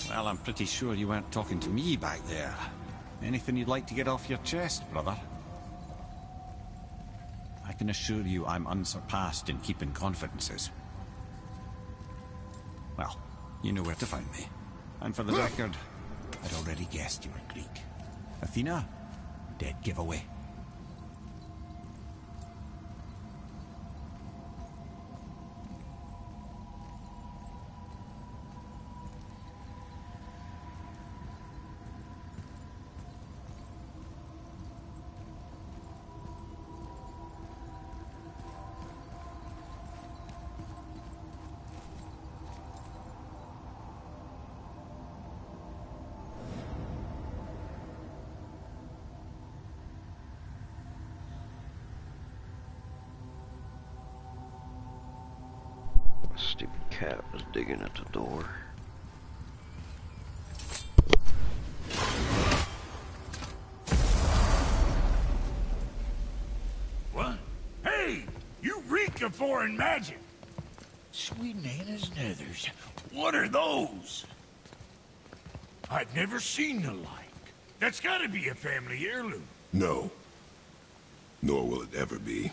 Well, I'm pretty sure you weren't talking to me back there. Anything you'd like to get off your chest, brother? I can assure you I'm unsurpassed in keeping confidences. Well, you know where to find me. And for the record, I'd already guessed you were Greek. Athena? Dead giveaway. Stupid cat was digging at the door. What? Hey! You reek of foreign magic! Sweet Nana's nethers. What are those? I've never seen the like. That's gotta be a family heirloom. No. Nor will it ever be.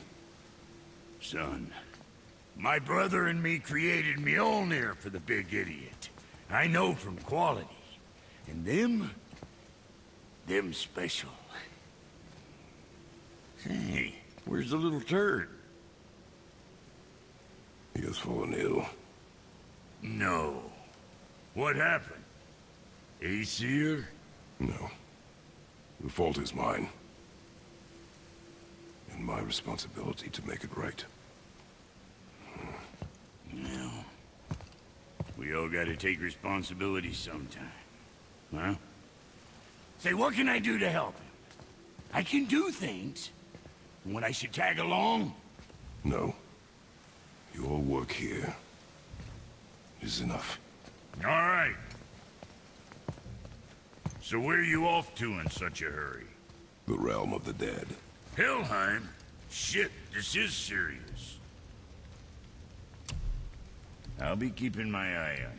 Son, my brother and me created Mjolnir for the big idiot. I know from quality. And them special. Hey, where's the little turd? He has fallen ill. No. What happened? Aesir? No. The fault is mine. And my responsibility to make it right. No. We all gotta take responsibility sometime. Huh? Say, what can I do to help him? I can do things. When I should tag along? No. Your work here is enough. All right. So where are you off to in such a hurry? The realm of the dead. Helheim? Shit, this is serious. I'll be keeping my eye on you.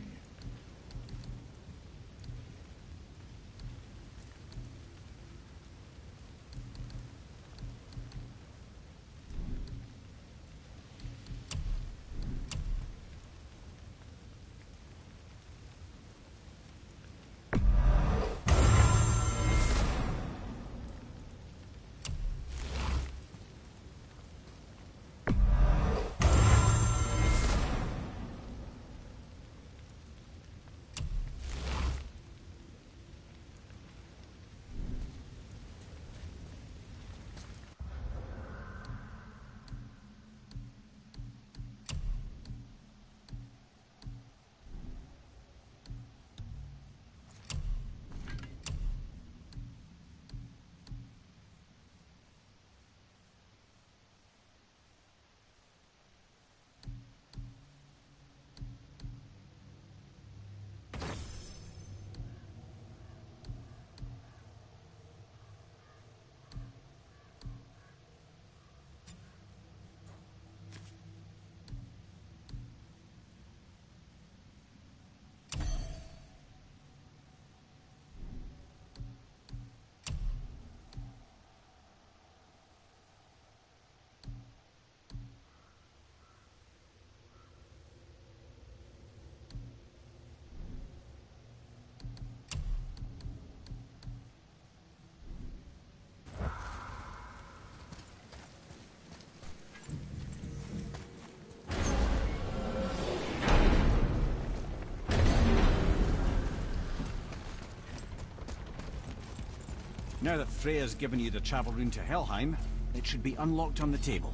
Now that Freya's given you the travel rune to Helheim, it should be unlocked on the table.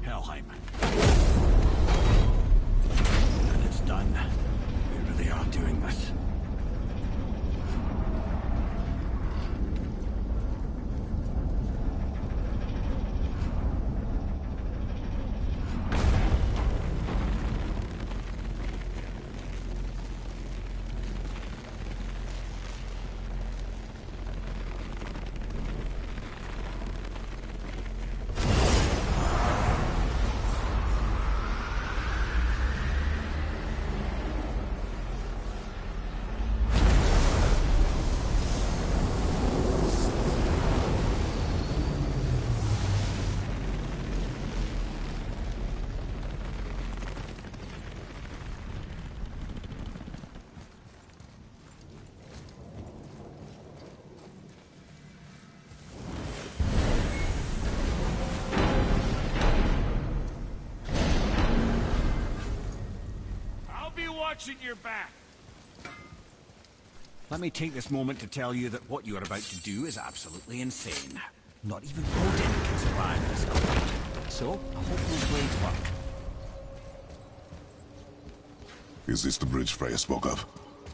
Helheim. And it's done. We really are doing this. Watching your back. Let me take this moment to tell you that what you are about to do is absolutely insane. Not even Odin can survive this cold. So, I hope those blades work. Is this the bridge Freya spoke of?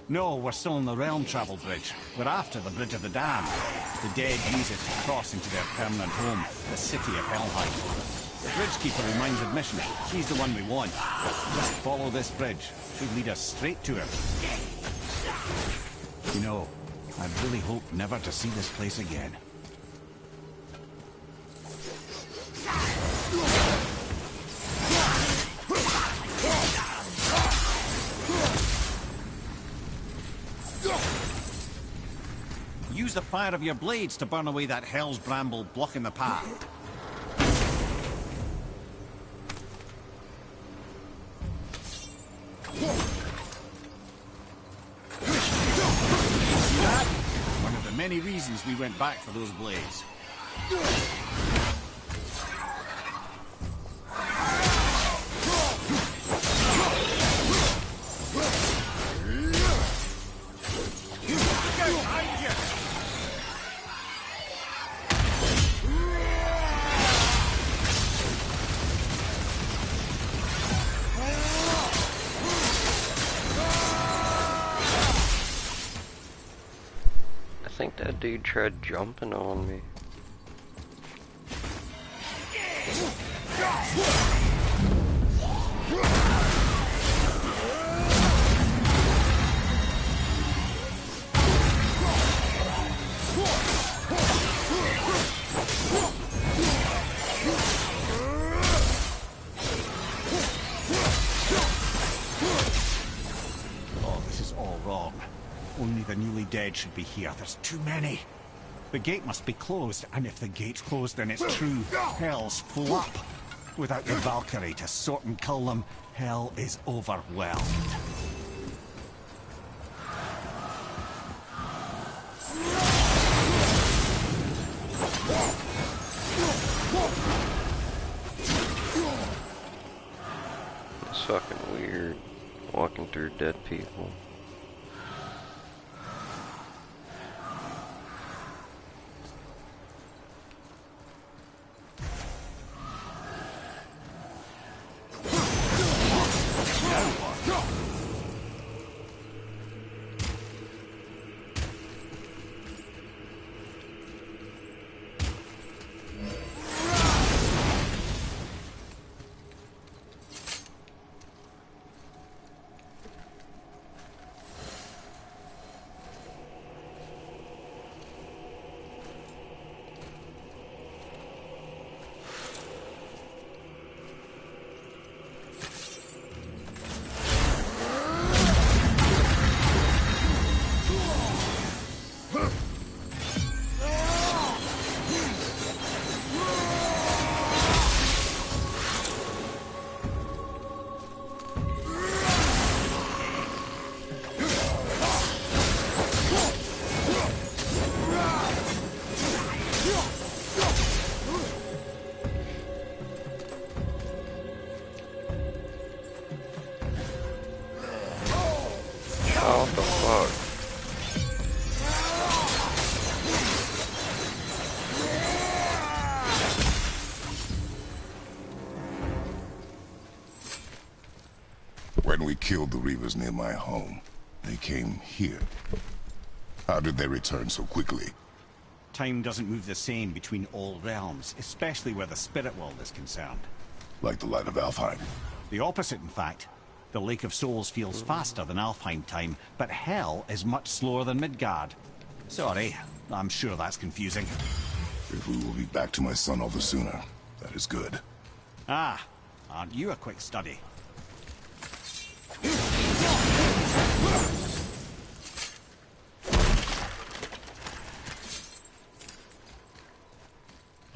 No, we're still on the realm travel bridge. We're after the Bridge of the Damned. The dead use it to cross into their permanent home, the city of Helheim. The bridgekeeper reminds admission. She's the one we want. Just follow this bridge. Should lead us straight to her. You know, I really hope never to see this place again. Use the fire of your blades to burn away that hell's bramble blocking the path. One of the many reasons we went back for those blades. I think that dude tried jumping on me. Oh, this is all wrong. Only the newly dead should be here. There's too many. The gate must be closed, and if the gate's closed, then it's true. Hell's full up. Without the Valkyrie to sort and kill them, hell is overwhelmed. It's fucking weird, walking through dead people. Fuck. When we killed the Reavers near my home, they came here. How did they return so quickly? Time doesn't move the same between all realms, especially where the spirit world is concerned. Like the light of Alfheim. The opposite, in fact. The Lake of Souls feels faster than Alfheim time, but Hell is much slower than Midgard. Sorry, I'm sure that's confusing. If we will be back to my son all the sooner, that is good. Ah, aren't you a quick study?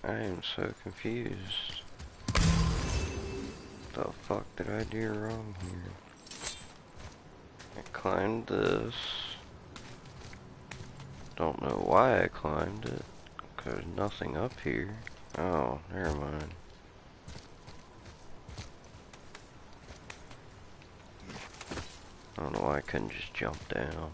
I am so confused. What the fuck did I do wrong here? I climbed this. Don't know why I climbed it. There's nothing up here. Oh, never mind. I don't know why I couldn't just jump down.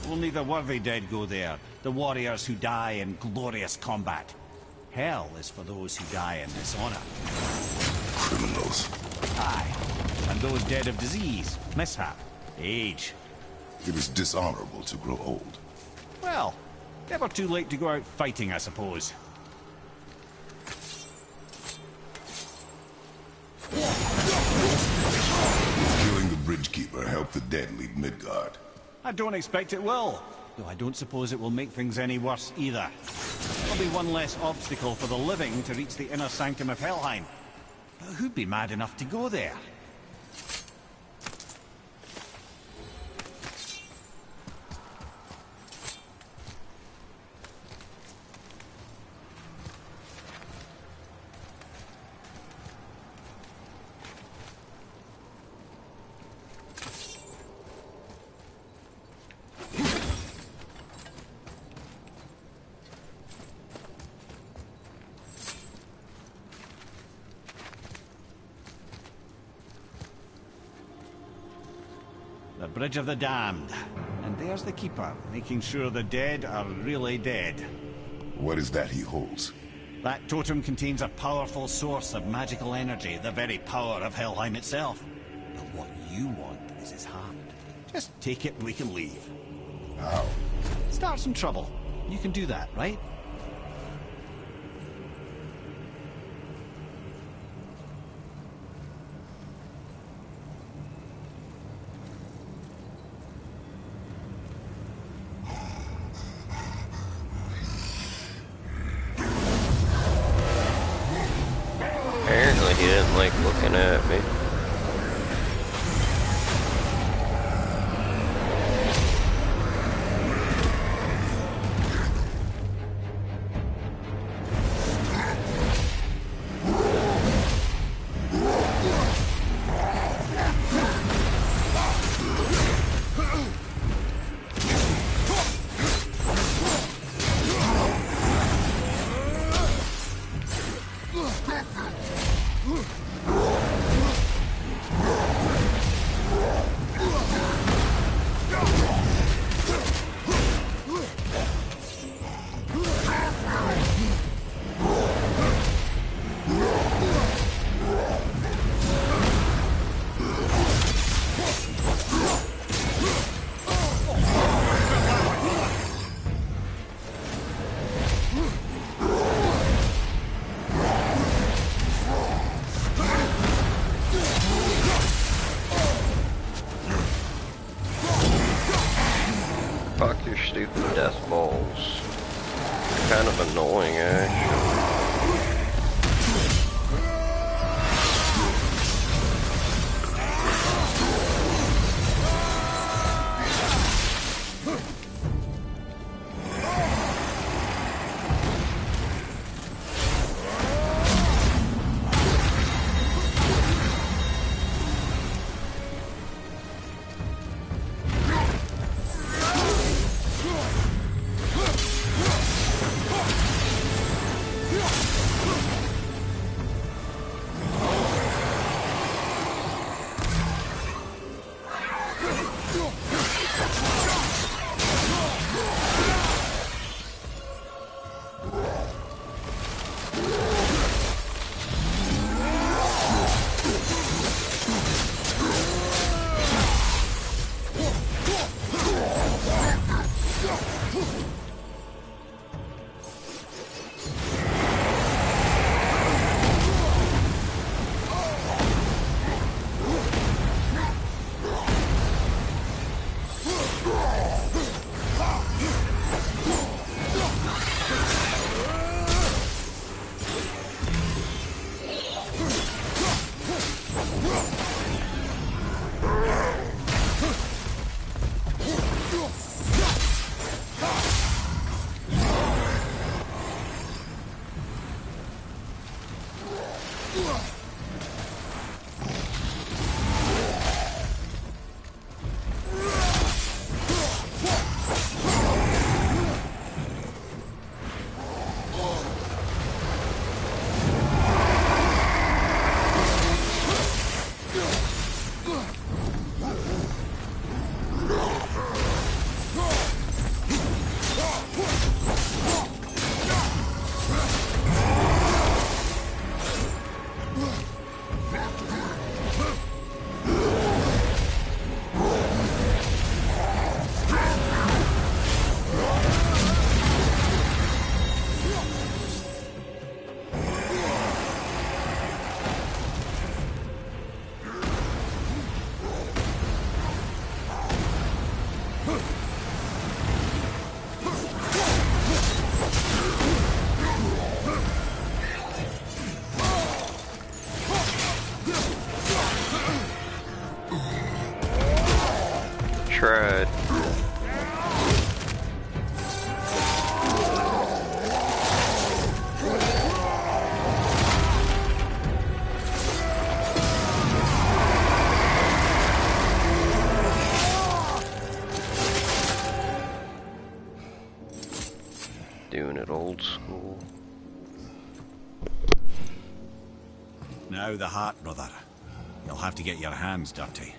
Only the worthy dead go there, the warriors who die in glorious combat. Hell is for those who die in dishonor. Criminals. Aye, and those dead of disease, mishap, age. It is dishonorable to grow old. Well, never too late to go out fighting, I suppose. Killing the Bridgekeeper helped the dead leave Midgard. I don't expect it will, though I don't suppose it will make things any worse either. There'll be one less obstacle for the living to reach the inner sanctum of Helheim. But who'd be mad enough to go there? The Bridge of the Damned. And there's the Keeper, making sure the dead are really dead. What is that he holds? That totem contains a powerful source of magical energy, the very power of Helheim itself. But what you want is his hand. Just take it and we can leave. How? Start some trouble. You can do that, right? stupid death balls. They're kind of annoying, actually. Tried. Doing it old school. Now the heart, brother. You'll have to get your hands dirty.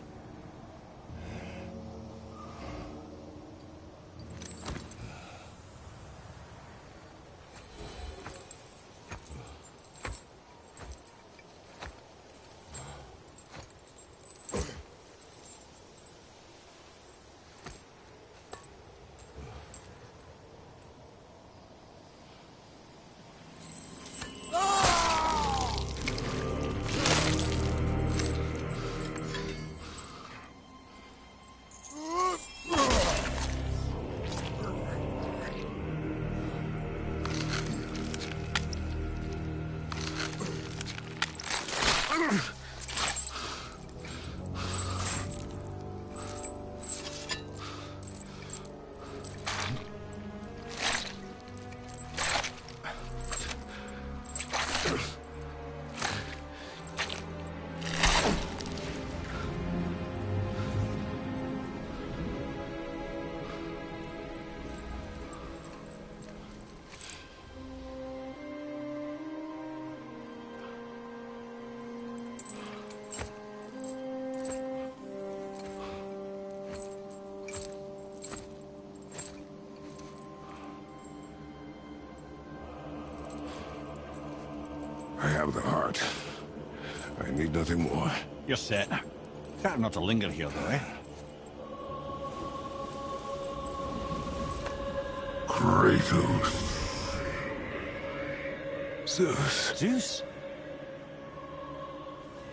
I have the heart. I need nothing more. You're set. Better not to linger here, though, eh? Kratos. Zeus. Zeus?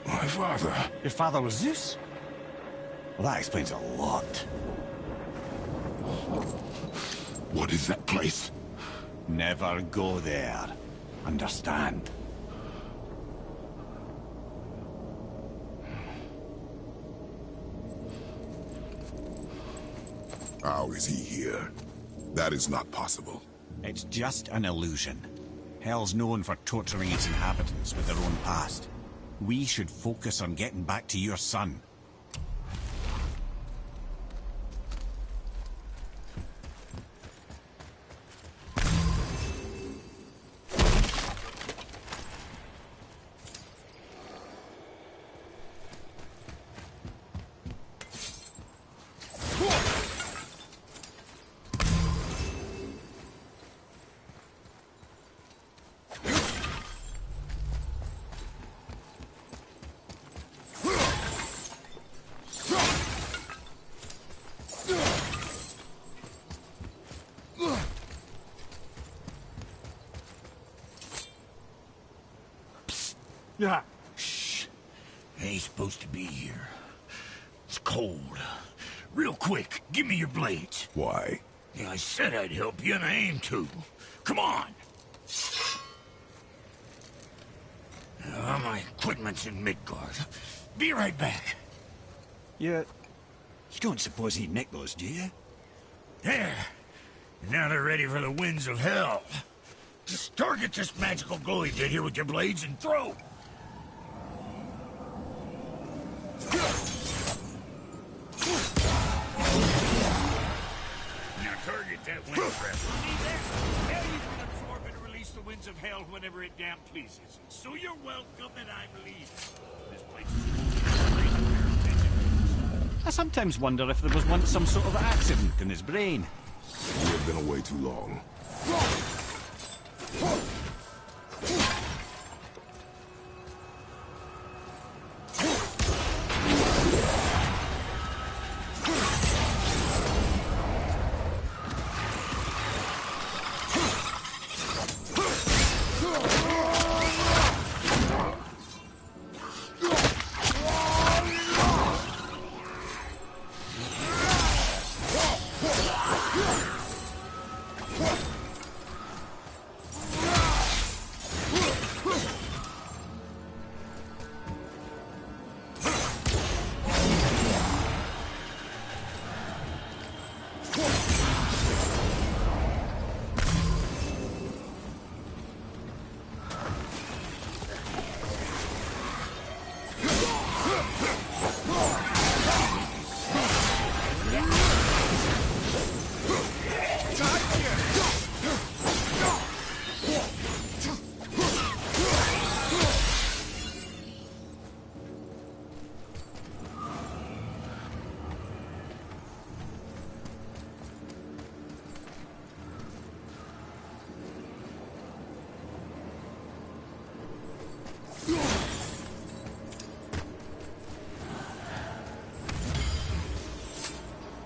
My father. Your father was Zeus? Well, that explains a lot. What is that place? Never go there. Understand? How is he here? That is not possible. It's just an illusion. Hell's known for torturing its inhabitants with their own past. We should focus on getting back to your son. Yeah. Shh. Ain't supposed to be here. It's cold. Real quick, give me your blades. Why? Yeah, I said I'd help you, and I aim to. Come on. My equipment's in Midgard. Be right back. You don't suppose he nicked those, do you? There. Now they're ready for the winds of hell. Just target this magical glowy bit here with your blades and throw. Now target that wind breath. See that? Now you can absorb and release the winds of hell whenever it damn pleases. So you're welcome and I'm leaving. This place is... I sometimes wonder if there was once some sort of accident in his brain. We have been away too long.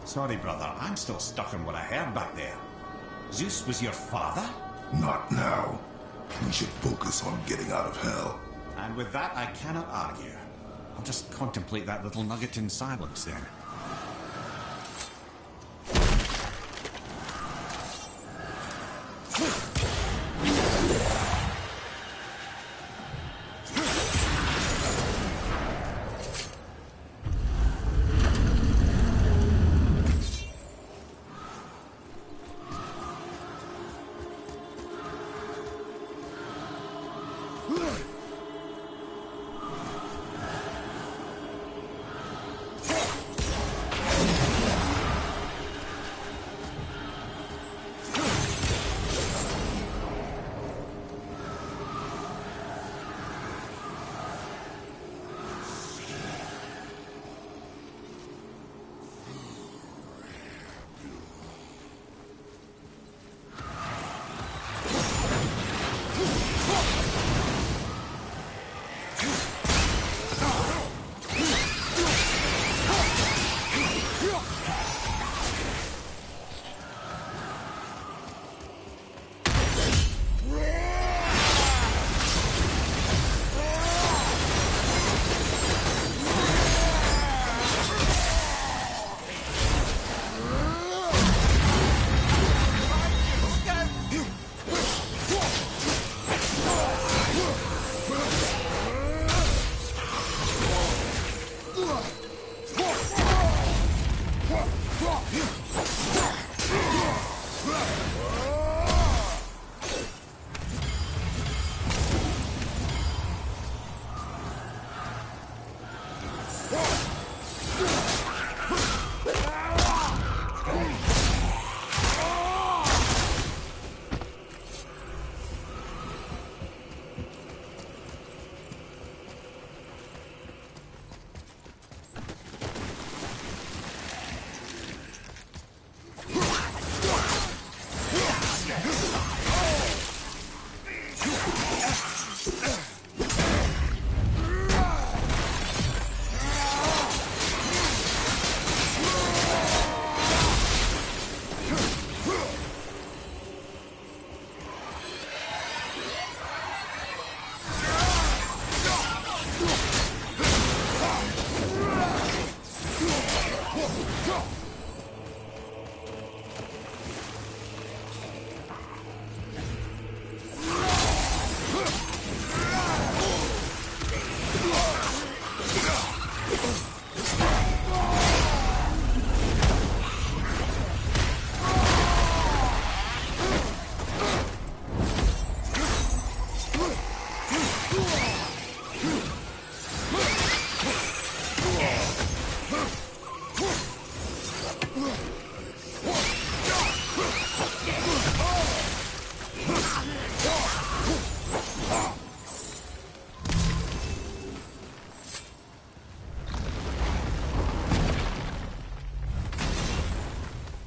Sorry, brother. I'm still stuck on what I heard back there. Zeus was your father? Not now. We should focus on getting out of hell. And with that, I cannot argue. I'll just contemplate that little nugget in silence, then.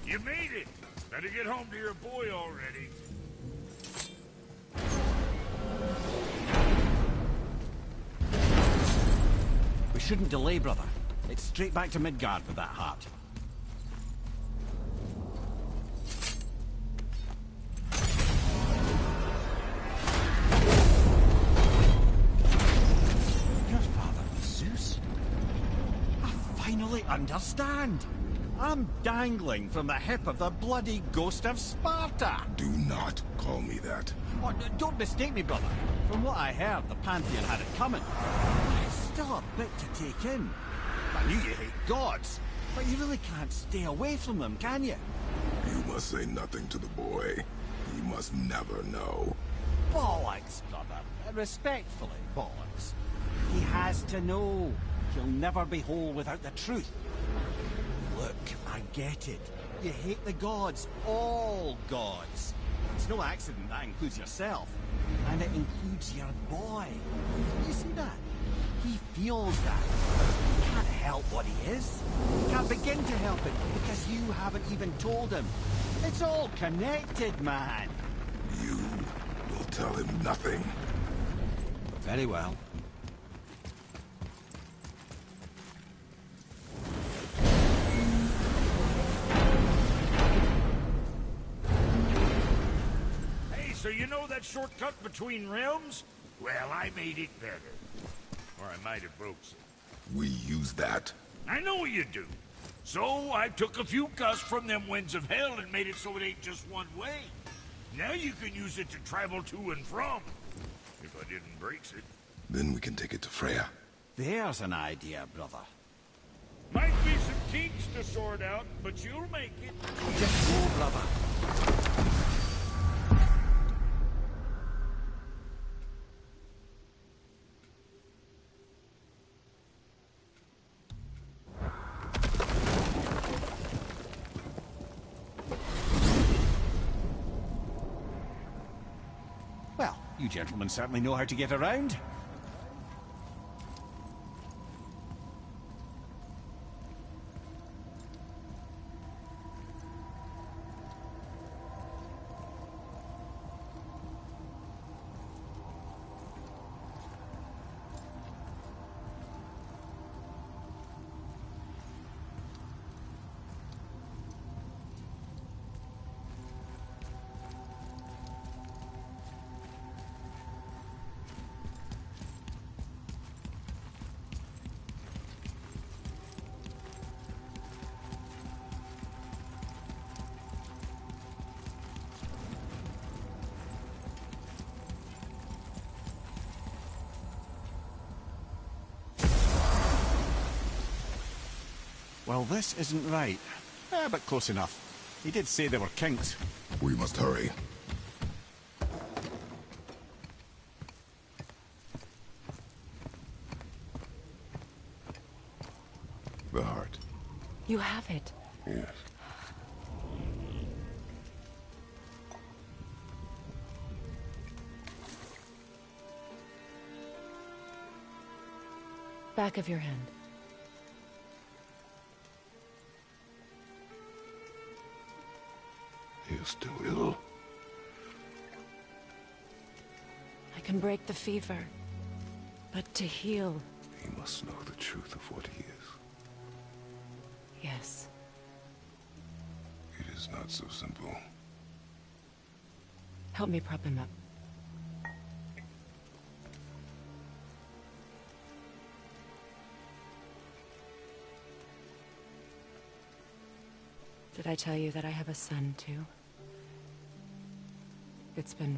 You made it! Better get home to your boy already. We shouldn't delay, brother. It's straight back to Midgard with that heart. Your father was Zeus? I finally understand. I'm dangling from the hip of the bloody ghost of Sparta. Do not call me that. Oh, don't mistake me, brother. From what I heard, the Pantheon had it coming. It's still a bit to take in. I knew you hate gods, but you really can't stay away from them, can you? You must say nothing to the boy. He must never know. Bollocks, brother. Respectfully, bollocks. He has to know. He'll never be whole without the truth. Look, I get it. You hate the gods. All gods. It's no accident that includes yourself. And it includes your boy. You see that? He feels that. He can't help what he is. He can't begin to help it because you haven't even told him. It's all connected, man. You will tell him nothing. Very well. So you know that shortcut between realms? Well, I made it better. Or I might have broke some. We use that. I know you do. So I took a few cusps from them winds of hell and made it so it ain't just one way. Now you can use it to travel to and from. If I didn't break it. Then we can take it to Freya. There's an idea, brother. Might be some kinks to sort out, but you'll make it. Just go, brother. Well, you gentlemen certainly know how to get around. Well, this isn't right. But close enough. He did say there were kinks. We must hurry. The heart. You have it. Yes. Back of your hand. He is still ill. I can break the fever. But to heal... He must know the truth of what he is. Yes. It is not so simple. Help me prop him up. Did I tell you that I have a son, too? It's been...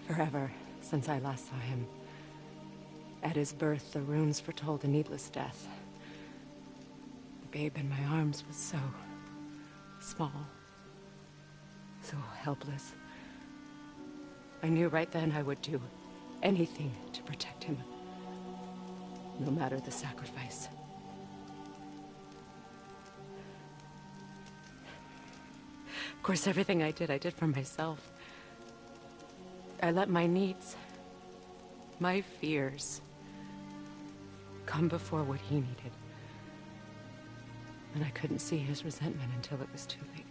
forever since I last saw him. At his birth, the runes foretold a needless death. The babe in my arms was so... small. So helpless. I knew right then I would do anything to protect him. No matter the sacrifice. Of course, everything I did for myself. I let my needs, my fears, come before what he needed. And I couldn't see his resentment until it was too late.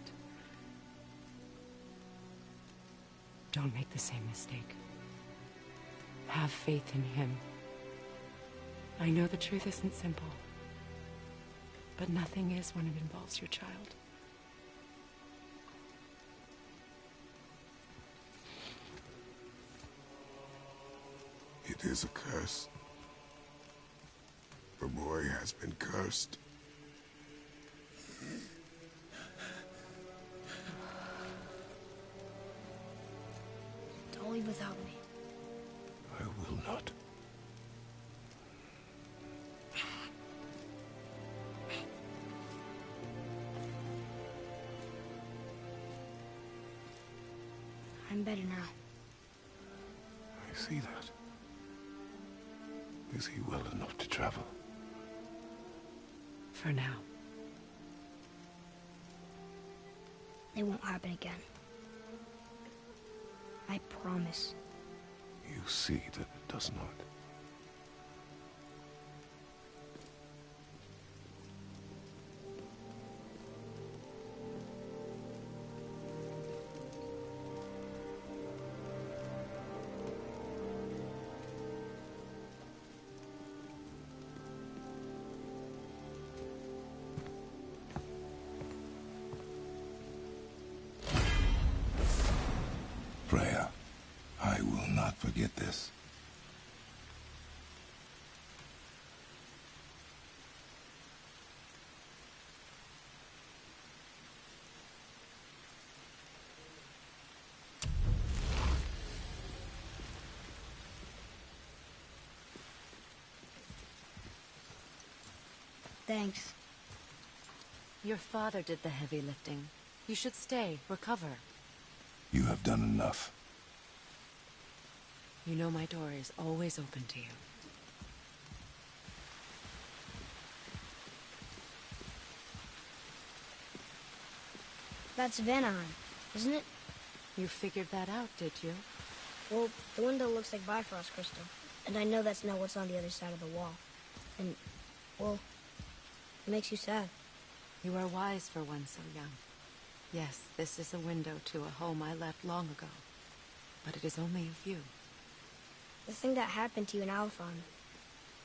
Don't make the same mistake. Have faith in him. I know the truth isn't simple, but nothing is when it involves your child. It is a curse. The boy has been cursed. Don't leave without me. I will not. I'm better now. I see that. Is he well enough to travel? For now. It won't happen again. I promise. You see that it does not. Freya, I will not forget this. Thanks. Your father did the heavy lifting. You should stay, recover. You have done enough. You know my door is always open to you. That's Vanaheim, isn't it? You figured that out, did you? Well, the window looks like Bifrost crystal. And I know that's not what's on the other side of the wall. And, well, it makes you sad. You are wise for one so young. Yes, this is a window to a home I left long ago. But it is only of you. The thing that happened to you in Alphon.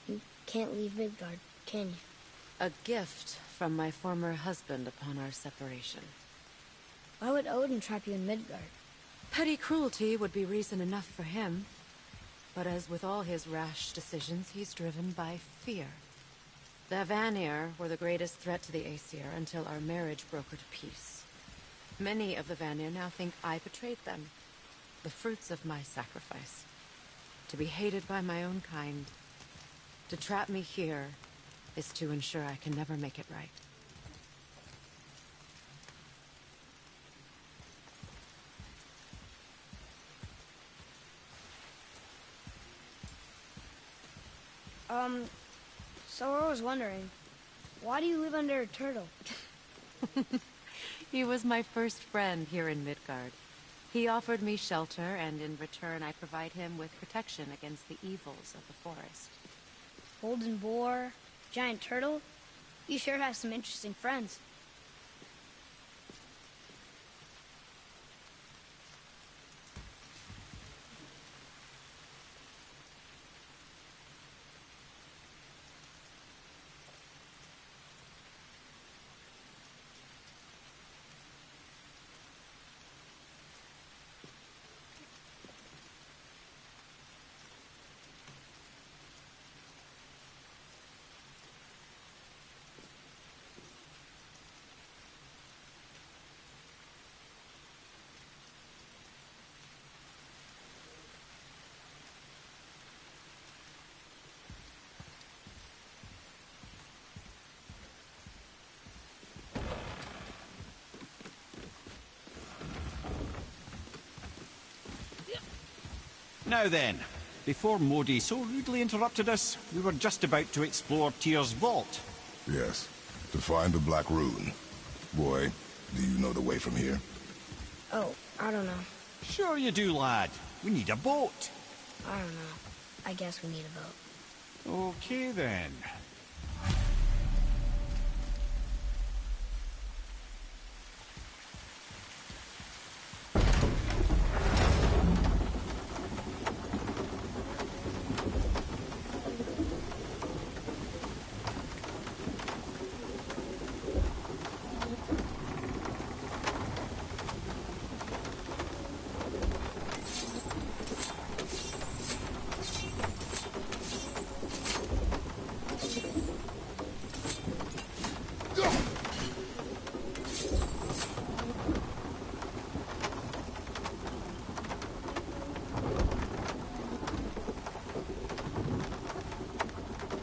You can't leave Midgard, can you? A gift from my former husband upon our separation. Why would Odin trap you in Midgard? Petty cruelty would be reason enough for him. But as with all his rash decisions, he's driven by fear. The Vanir were the greatest threat to the Aesir until our marriage brokered peace. Many of the Vanir now think I betrayed them. The fruits of my sacrifice. To be hated by my own kind. To trap me here is to ensure I can never make it right. So I was wondering, why do you live under a turtle? He was my first friend here in Midgard. He offered me shelter, and in return I provide him with protection against the evils of the forest. Golden boar, giant turtle? You sure have some interesting friends. Now then, before Modi so rudely interrupted us, we were just about to explore Tyr's vault. Yes, to find the Black Rune. Boy, do you know the way from here? Oh, I don't know. Sure you do, lad. We need a boat. I don't know. I guess we need a boat. Okay then.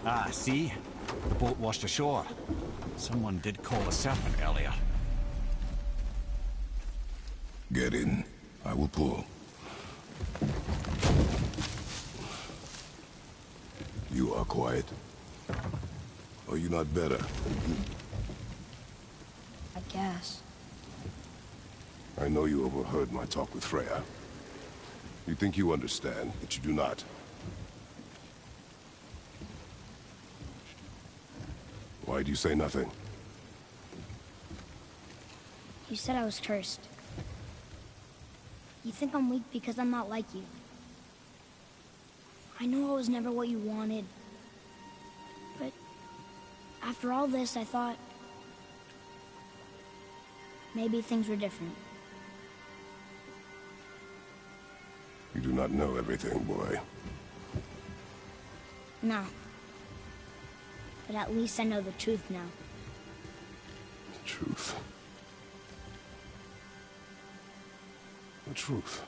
Ah, see? The boat washed ashore. Someone did call the serpent earlier. Get in. I will pull. You are quiet. Are you not better? I guess. I know you overheard my talk with Freya. You think you understand, but you do not. Why do you say nothing? You said I was cursed. You think I'm weak because I'm not like you. I know I was never what you wanted. But after all this, I thought maybe things were different. You do not know everything, boy. No. But at least I know the truth now. The truth. The truth.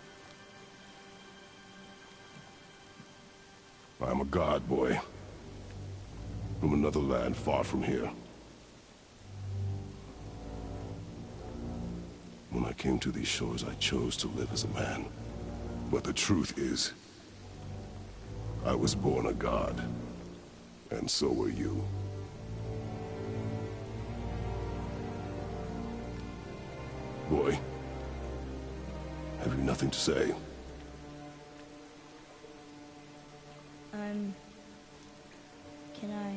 I am a god, boy. From another land far from here. When I came to these shores, I chose to live as a man. But the truth is, I was born a god. And so were you. Boy, have you nothing to say? Can I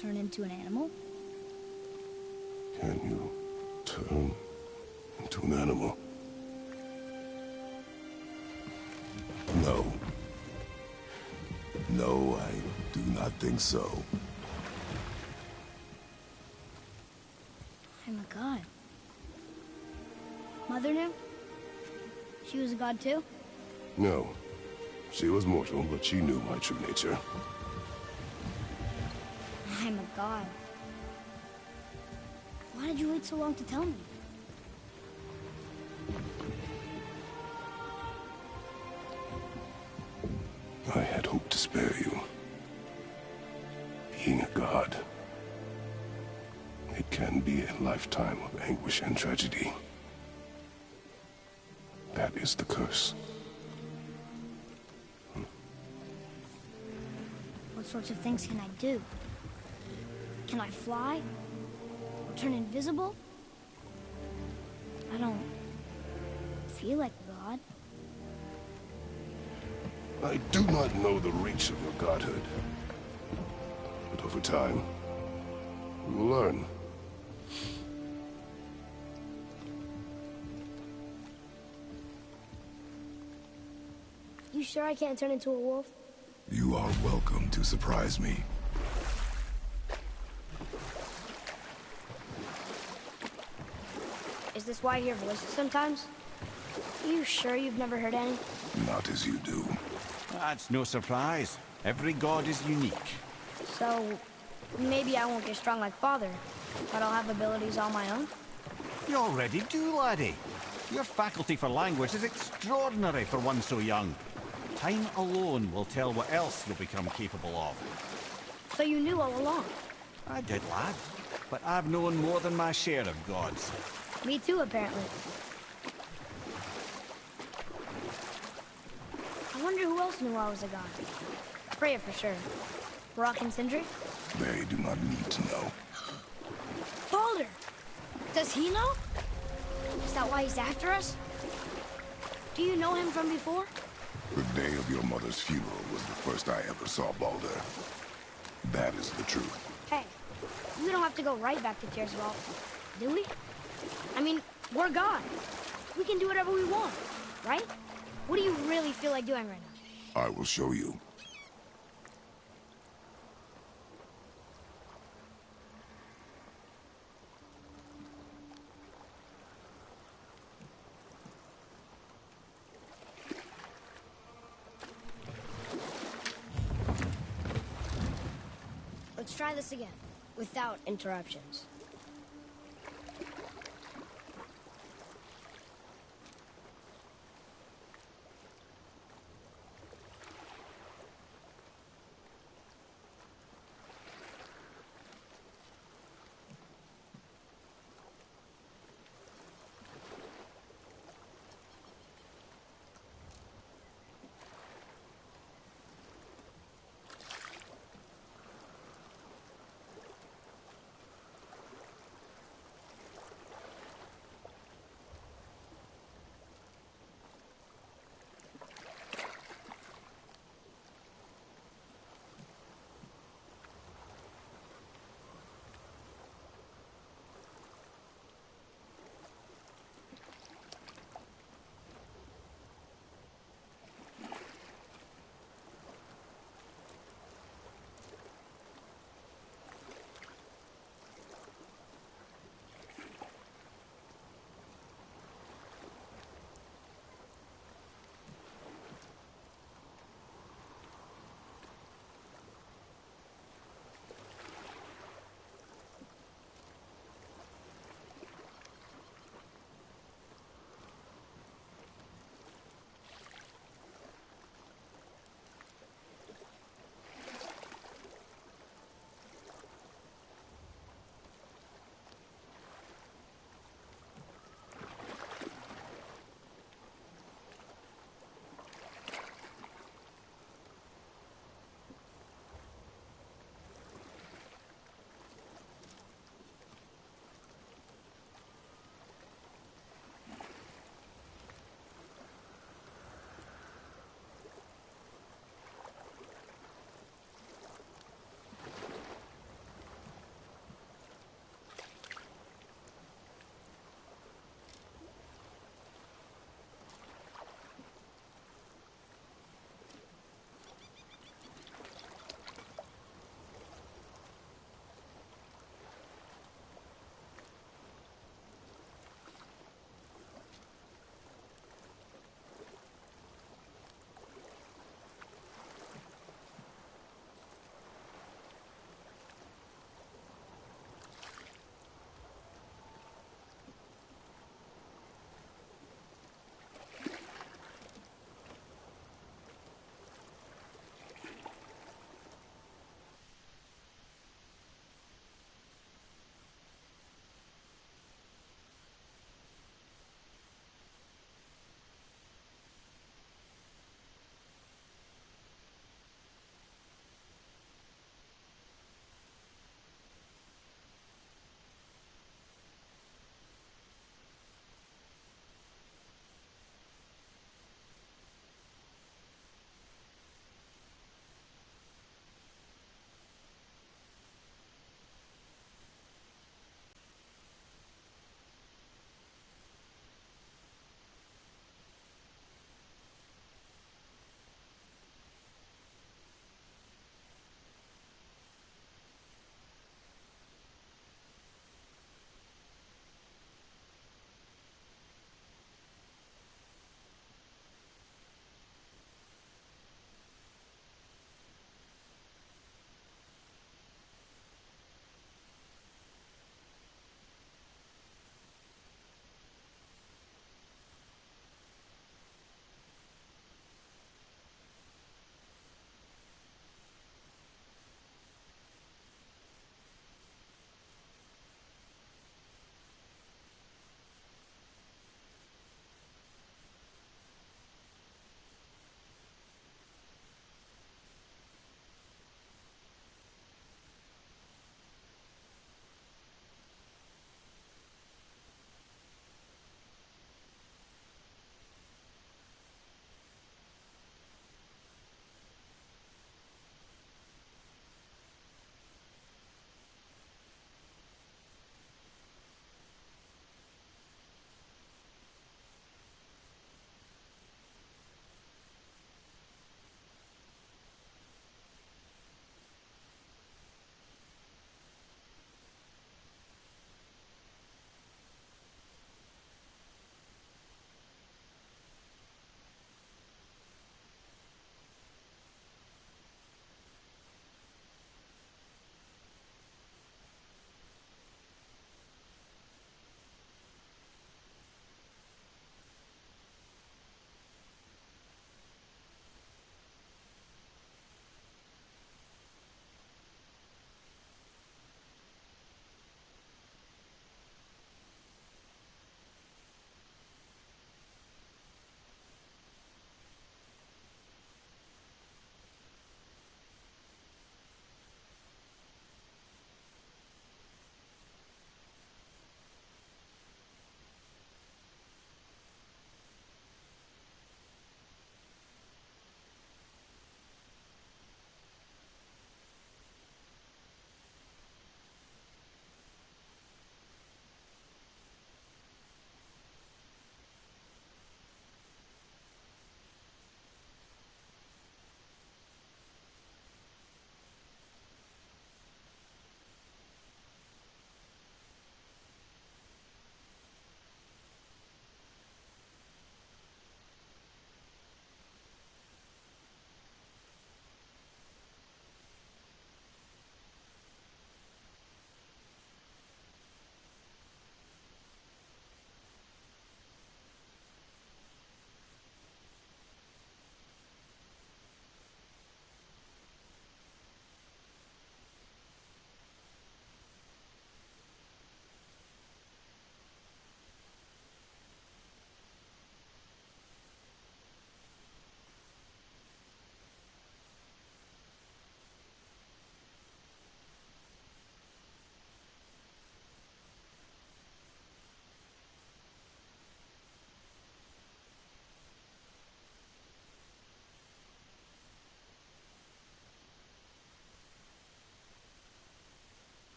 turn into an animal? Can you turn into an animal? No. No, I do not think so. I'm a god. Mother knew? She was a god too? No. She was mortal, but she knew my true nature. I'm a god. Why did you wait so long to tell me? I had hoped to spare you. Being a god, it can be a lifetime of anguish and tragedy. That is the curse. sorts of things can I do? Can I fly? Or turn invisible? I don't feel like God. I do not know the reach of your godhood. But over time, you will learn. You sure I can't turn into a wolf? You are welcome to surprise me. Is this why I hear voices sometimes? Are you sure you've never heard any? Not as you do. That's no surprise. Every god is unique. So, maybe I won't get strong like Father, but I'll have abilities all my own? You already do, laddie. Your faculty for language is extraordinary for one so young. Time alone will tell what else you'll become capable of. So you knew all along? I did, lad. But I've known more than my share of gods. Me too, apparently. I wonder who else knew I was a god. Freya for sure. Rock and Sindri? They do not need to know. Baldur! Does he know? Is that why he's after us? Do you know him from before? The day of your mother's funeral was the first I ever saw Baldur. That is the truth. Hey, we don't have to go right back to Tearswell, do we? I mean, we're God. We can do whatever we want, right? What do you really feel like doing right now? I will show you. Let's try this again, without interruptions.